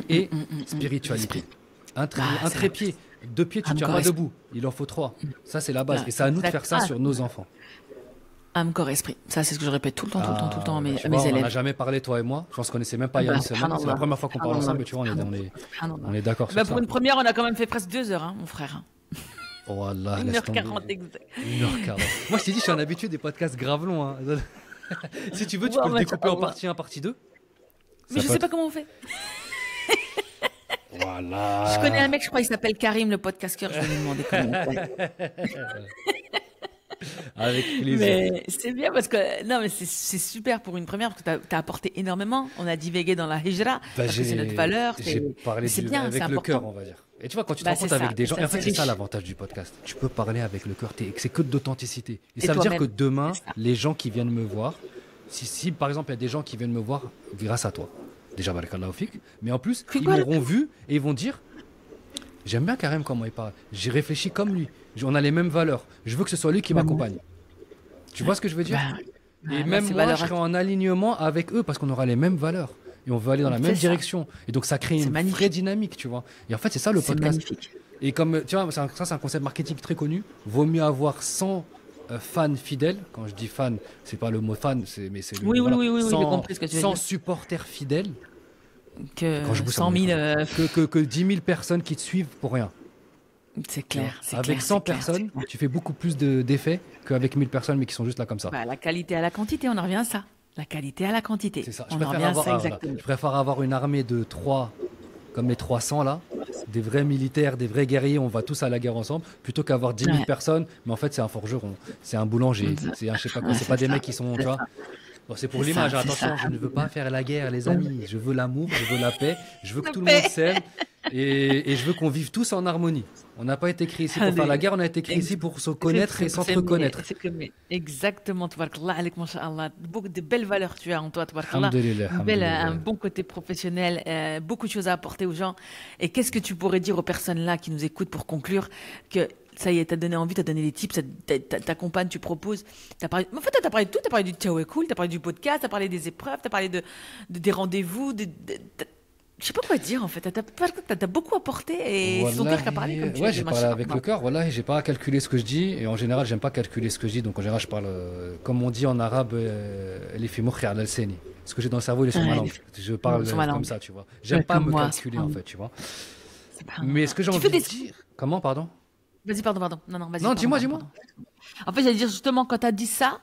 Et spiritualité. Un trépied, 2 pieds, tu ne tiens pas debout, il en faut 3. Ça c'est la base, et c'est à nous de faire ça sur nos enfants. Âme, corps, esprit. Ça, c'est ce que je répète tout le temps à mes élèves. On n'a jamais parlé, toi et moi. Je ne se connaissait même pas il y a une semaine. C'est la première fois qu'on parle ensemble, mais tu vois, on est d'accord sur ça. Pour une première, on a quand même fait presque 2 heures, hein, mon frère. Oh Allah, 1h40 exact. 1h40. Moi, je t'ai dit, je suis un habitué des podcasts grave longs. Hein. Si tu veux, tu peux le découper en partie 1, partie 2. Mais je ne sais pas comment on fait. Voilà. Je connais un mec, je crois, il s'appelle Karim, le podcasteur. Je vais lui demander comment on fait. Avec plaisir. Mais c'est bien parce que non, mais c'est super pour une première parce que tu as apporté énormément. On a divagué dans la hijra parce que c'est notre valeur. J'ai parlé avec le cœur, on va dire. Et tu vois, quand tu te rencontres avec des gens, et en fait, c'est ça l'avantage du podcast. Tu peux parler avec le cœur, c'est que d'authenticité. Et ça veut dire que demain, les gens qui viennent me voir, si par exemple, il y a des gens qui viennent me voir grâce à toi, déjà, barakallahu fik, mais en plus, ils m'auront vu et ils vont dire j'aime bien Karim comment il parle. J'ai réfléchi comme lui. On a les mêmes valeurs. Je veux que ce soit lui qui m'accompagne. Tu vois ce que je veux dire? Et même moi, je serai en alignement avec eux parce qu'on aura les mêmes valeurs. Et on veut aller dans la même direction. Et donc, ça crée une vraie dynamique, tu vois. Et en fait, c'est ça le podcast. Magnifique. Et comme, tu vois, ça, c'est un concept marketing très connu. Vaut mieux avoir 100 fans fidèles. Quand je dis fans, c'est pas le mot fan, mais c'est le oui, j'ai compris ce que tu veux dire. 100 supporters fidèles. Que 100 000... que 10 000 personnes qui te suivent pour rien. C'est clair. Avec 100 personnes, tu fais beaucoup plus d'effets qu'avec 1000 personnes, mais qui sont juste là comme ça. La qualité à la quantité, on en revient à ça. La qualité à la quantité. C'est ça. Je préfère avoir une armée de 3, comme les 300 là, des vrais militaires, des vrais guerriers, on va tous à la guerre ensemble, plutôt qu'avoir 10 000 personnes, mais en fait c'est un forgeron, c'est un boulanger, c'est un je sais pas quoi, c'est pas des mecs qui sont, tu vois. Bon, c'est pour l'image, attention, je ne veux pas faire la guerre, les amis. Je veux l'amour, je veux la paix, je veux que tout le monde s'aime et je veux qu'on vive tous en harmonie. On n'a pas été créé ici pour faire la guerre, on a été créé ici pour se connaître et s'entre-connaître. Exactement, beaucoup de belles valeurs tu as en toi, un bon côté professionnel, beaucoup de choses à apporter aux gens. Et qu'est-ce que tu pourrais dire aux personnes là qui nous écoutent pour conclure que ça y est, t'as donné envie, t'as donné des tips, t'accompagnes, tu proposes. En fait, t'as parlé de tout. T'as parlé du Ciao est cool, t'as parlé du podcast, t'as parlé des épreuves, t'as parlé des rendez-vous. Je sais pas quoi dire en fait. T'as beaucoup apporté et c'est ton cœur qui a parlé. Comme ouais, j'ai parlé avec le cœur. Voilà, j'ai pas calculé ce que je dis et en général, j'aime pas calculer ce que je dis. Donc en général, je parle comme on dit en arabe, les fi mukhi ala lisani. Ce que j'ai dans le cerveau, il est sur ma langue. Je parle comme ça, tu vois. J'aime pas me calculer en fait, tu vois. Mais ce que j'ai envie de dire. Comment, pardon? Vas-y, pardon. Non, vas-y. Non, dis-moi. En fait, j'allais dire justement, quand tu as dit ça,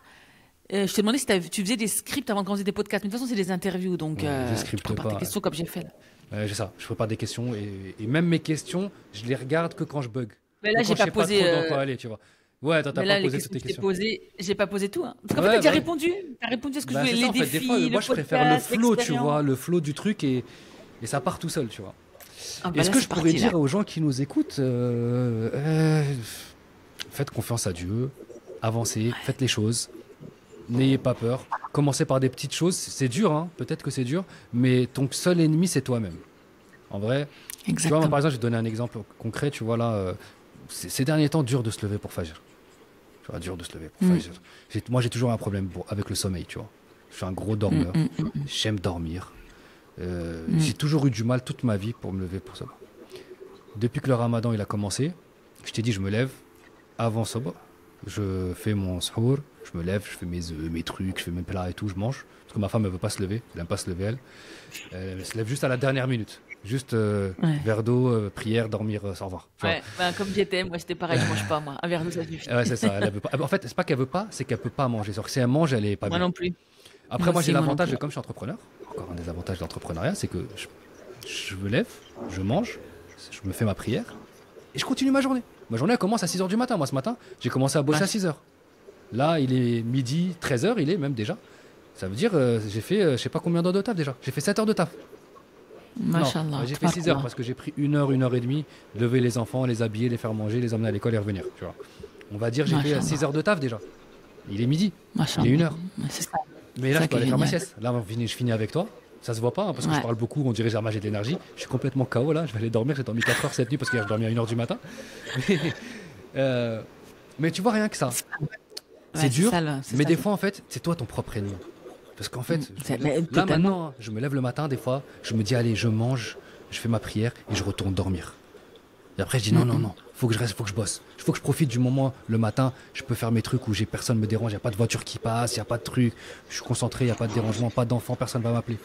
je t'ai demandé si tu faisais des scripts avant de commencer des podcasts. Mais de toute façon, c'est des interviews, donc je prépare tes questions comme j'ai fait. J'ai ça, je prépare des questions et même mes questions, je les regarde que quand je bug. Mais là, j'ai pas posé. Pas trop dans quoi aller, tu vois. Ouais, t'as pas posé toutes tes questions. J'ai pas posé tout. Hein. Parce qu'en fait, j'ai répondu. T'as répondu à ce que je voulais, les défis, des fois, moi, je préfère le flow, tu vois, le flow du truc et ça part tout seul, tu vois. Est-ce que je pourrais dire aux gens qui nous écoutent, faites confiance à Dieu, avancez, faites les choses, n'ayez pas peur, commencez par des petites choses, c'est dur, hein, peut-être que c'est dur, mais ton seul ennemi c'est toi-même. En vrai, tu vois, moi, par exemple, je vais te donner un exemple concret, tu vois là, ces derniers temps, dur de se lever pour Fajr. Tu vois, dur de se lever pour Fajr. Moi j'ai toujours un problème avec le sommeil, tu vois. Je suis un gros dormeur, j'aime dormir. J'ai toujours eu du mal toute ma vie pour me lever pour ça. Depuis que le ramadan il a commencé, je t'ai dit je me lève avant ça, je fais mon sahur, je me lève, je fais mes œufs, mes trucs, je fais mes plats et tout, je mange. Parce que ma femme elle veut pas se lever, elle aime pas se lever elle se lève juste à la dernière minute. Juste verre d'eau, prière, dormir, au revoir. Ouais, comme j'étais, moi j'étais pareil, je mange pas moi. Un verre d'eau ça suffit. Ouais, c'est ça, elle veut pas. En fait, c'est pas qu'elle veut pas, c'est qu'elle peut pas manger. Alors, si elle mange, elle est pas bien. Moi non plus. Après, moi j'ai l'avantage, comme je suis entrepreneur, encore un des avantages de l'entrepreneuriat, c'est que je me lève, je mange, je me fais ma prière et je continue ma journée. Ma journée elle commence à 6h du matin. Moi ce matin, j'ai commencé à bosser à 6h. Là, il est midi, 13h, il est même déjà. Ça veut dire j'ai fait je sais pas combien d'heures de taf déjà. J'ai fait 7 heures de taf. Non, Machallah. j'ai fait 6 heures parce que j'ai pris 1 heure et demie, lever les enfants, les habiller, les faire manger, les emmener à l'école et revenir. Tu vois. On va dire j'ai fait 6 heures de taf déjà. Il est midi, il est 1 heure. C'est ça. Mais là, ça je peux qui est aller faire ma génial. sieste. Là, je finis avec toi. Ça se voit pas parce que je Ouais. parle beaucoup, on dirait que j'ai de l'énergie. Je suis complètement KO là, je vais aller dormir. J'ai dormi 4 heures cette nuit parce que hier, j'ai dormi à 1 heure du matin. Mais, mais tu vois, rien que ça. C'est Ouais, dur, ça, c'est mais ça. des fois, en fait, c'est toi ton propre ennemi. Parce qu'en fait, Mais là totalement. maintenant, je me lève le matin, des fois, je me dis, allez, je mange, je fais ma prière et je retourne dormir. Et après, je dis, non, faut que je reste, faut que je bosse. Il faut que je profite du moment le matin, je peux faire mes trucs où personne me dérange, il n'y a pas de voiture qui passe, il n'y a pas de truc, je suis concentré, il n'y a pas de dérangement, pas d'enfant, personne ne va m'appeler.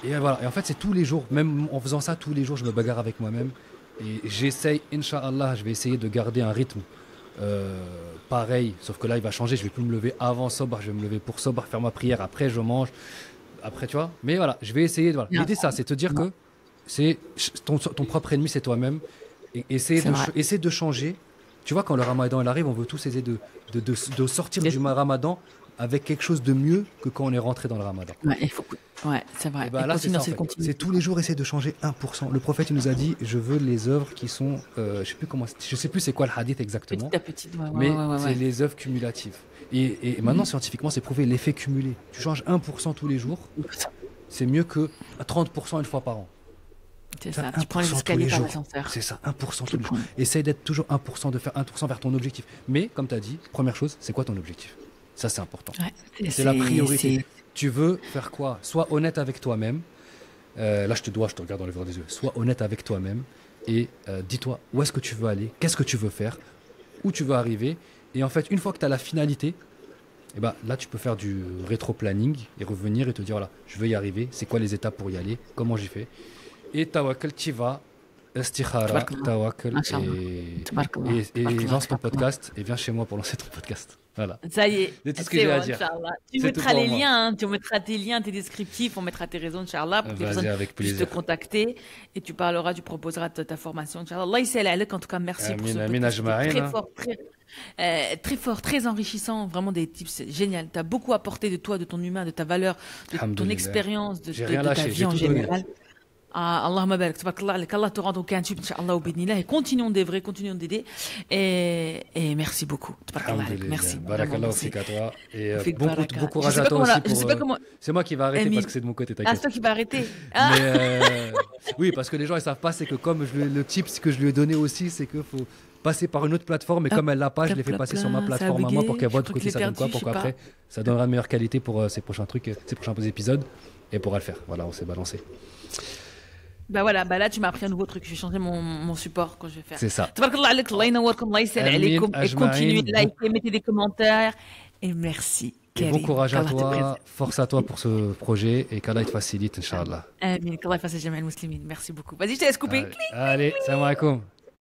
Et voilà, et en fait, c'est tous les jours, même en faisant ça, tous les jours, je me bagarre avec moi-même. Et j'essaye, Inch'Allah, je vais essayer de garder un rythme pareil, sauf que là, il va changer, je vais plus me lever avant Sobr, je vais me lever pour Sobr, faire ma prière, après je mange, après, tu vois. Mais voilà, je vais essayer, voilà. L'idée, ça, c'est te dire que c'est ton propre ennemi, c'est toi-même. Et essayer de changer. Tu vois, quand le ramadan il arrive, on veut tous essayer de sortir du ramadan avec quelque chose de mieux que quand on est rentré dans le ramadan. Ouais, ouais, c'est vrai. Et bah, Et là, c'est ça, en continuer, fait. continuer. C'est tous les jours essayer de changer 1%. Le prophète il nous a dit, je veux les œuvres qui sont, je sais plus c'est quoi le hadith exactement, Petit à petit, ouais, mais ouais. c'est les œuvres cumulatives. Et maintenant, scientifiquement, c'est prouvé l'effet cumulé. Tu changes 1% tous les jours, c'est mieux que 30% une fois par an. C'est ça, tu prends les escaliers par l'ascenseur. C'est ça, 1% tous les jours. Essaye d'être toujours 1%, de faire 1% vers ton objectif. Mais, comme tu as dit, première chose, c'est quoi ton objectif? Ça, c'est important. Ouais, c'est la priorité. Tu veux faire quoi? Sois honnête avec toi-même. Là, je te regarde dans les yeux. Sois honnête avec toi-même et dis-toi où est-ce que tu veux aller, qu'est-ce que tu veux faire, où tu veux arriver. Et en fait, une fois que tu as la finalité, et ben, là, tu peux faire du rétro-planning et revenir et te dire, voilà, je veux y arriver, c'est quoi les étapes pour y aller, comment j'y fais. Et tawakkal, tu vas, istikhara, tawakkal, et lance ton podcast, et viens chez moi pour lancer ton podcast. Voilà. Ça y est, c'est tout ce que j'ai à dire. Tu mettras les liens, tu mettras tes liens, tes descriptifs, on mettra tes raisons, Inch'Allah, pour que les personnes puissent te contacter et tu parleras, tu proposeras ta formation, Inch'Allah. Allah yissal alek, en tout cas, merci pour ce podcast très fort, très fort, très enrichissant, vraiment des tips génial. Tu as beaucoup apporté de toi, de ton humain, de ta valeur, de ton expérience, de ta vie en général. Allahumma barak, qu'Allah te rende au quintuples, Inch'Allah, au bénillah, et continuons d'œuvrer, continuons d'aider. Et merci beaucoup. Merci. Barakallah aussi à toi. Et bon courage à toi aussi. C'est moi qui vais arrêter parce que c'est de mon côté, t'inquiète. Ah, c'est toi qui vas arrêter. Mais oui, parce que les gens ils savent pas, c'est que comme le tips que je lui ai donné aussi, c'est qu'il faut passer par une autre plateforme et comme elle l'a pas, je l'ai fait passer sur ma plateforme à moi pour qu'elle voit de côté ça donne quoi, pour qu'après ça donnera une meilleure qualité pour ses prochains trucs, ses prochains épisodes et pourra le faire. Voilà, on s'est balancé. Bah voilà, bah là tu m'as appris un nouveau truc, je vais changer mon support quand je vais faire. C'est ça. Tabarakallah alek, Allah ynawarkum, Allah yissal alaykoum, et continuez de liker, mettez des commentaires et merci. Et bon courage à toi, force à toi pour ce projet et qu'Allah te facilite, Inch'Allah. Amin, qu'Allah fasse jamais le muslimin. Merci beaucoup. Vas-y, je te laisse couper. Allez, salam alaikum.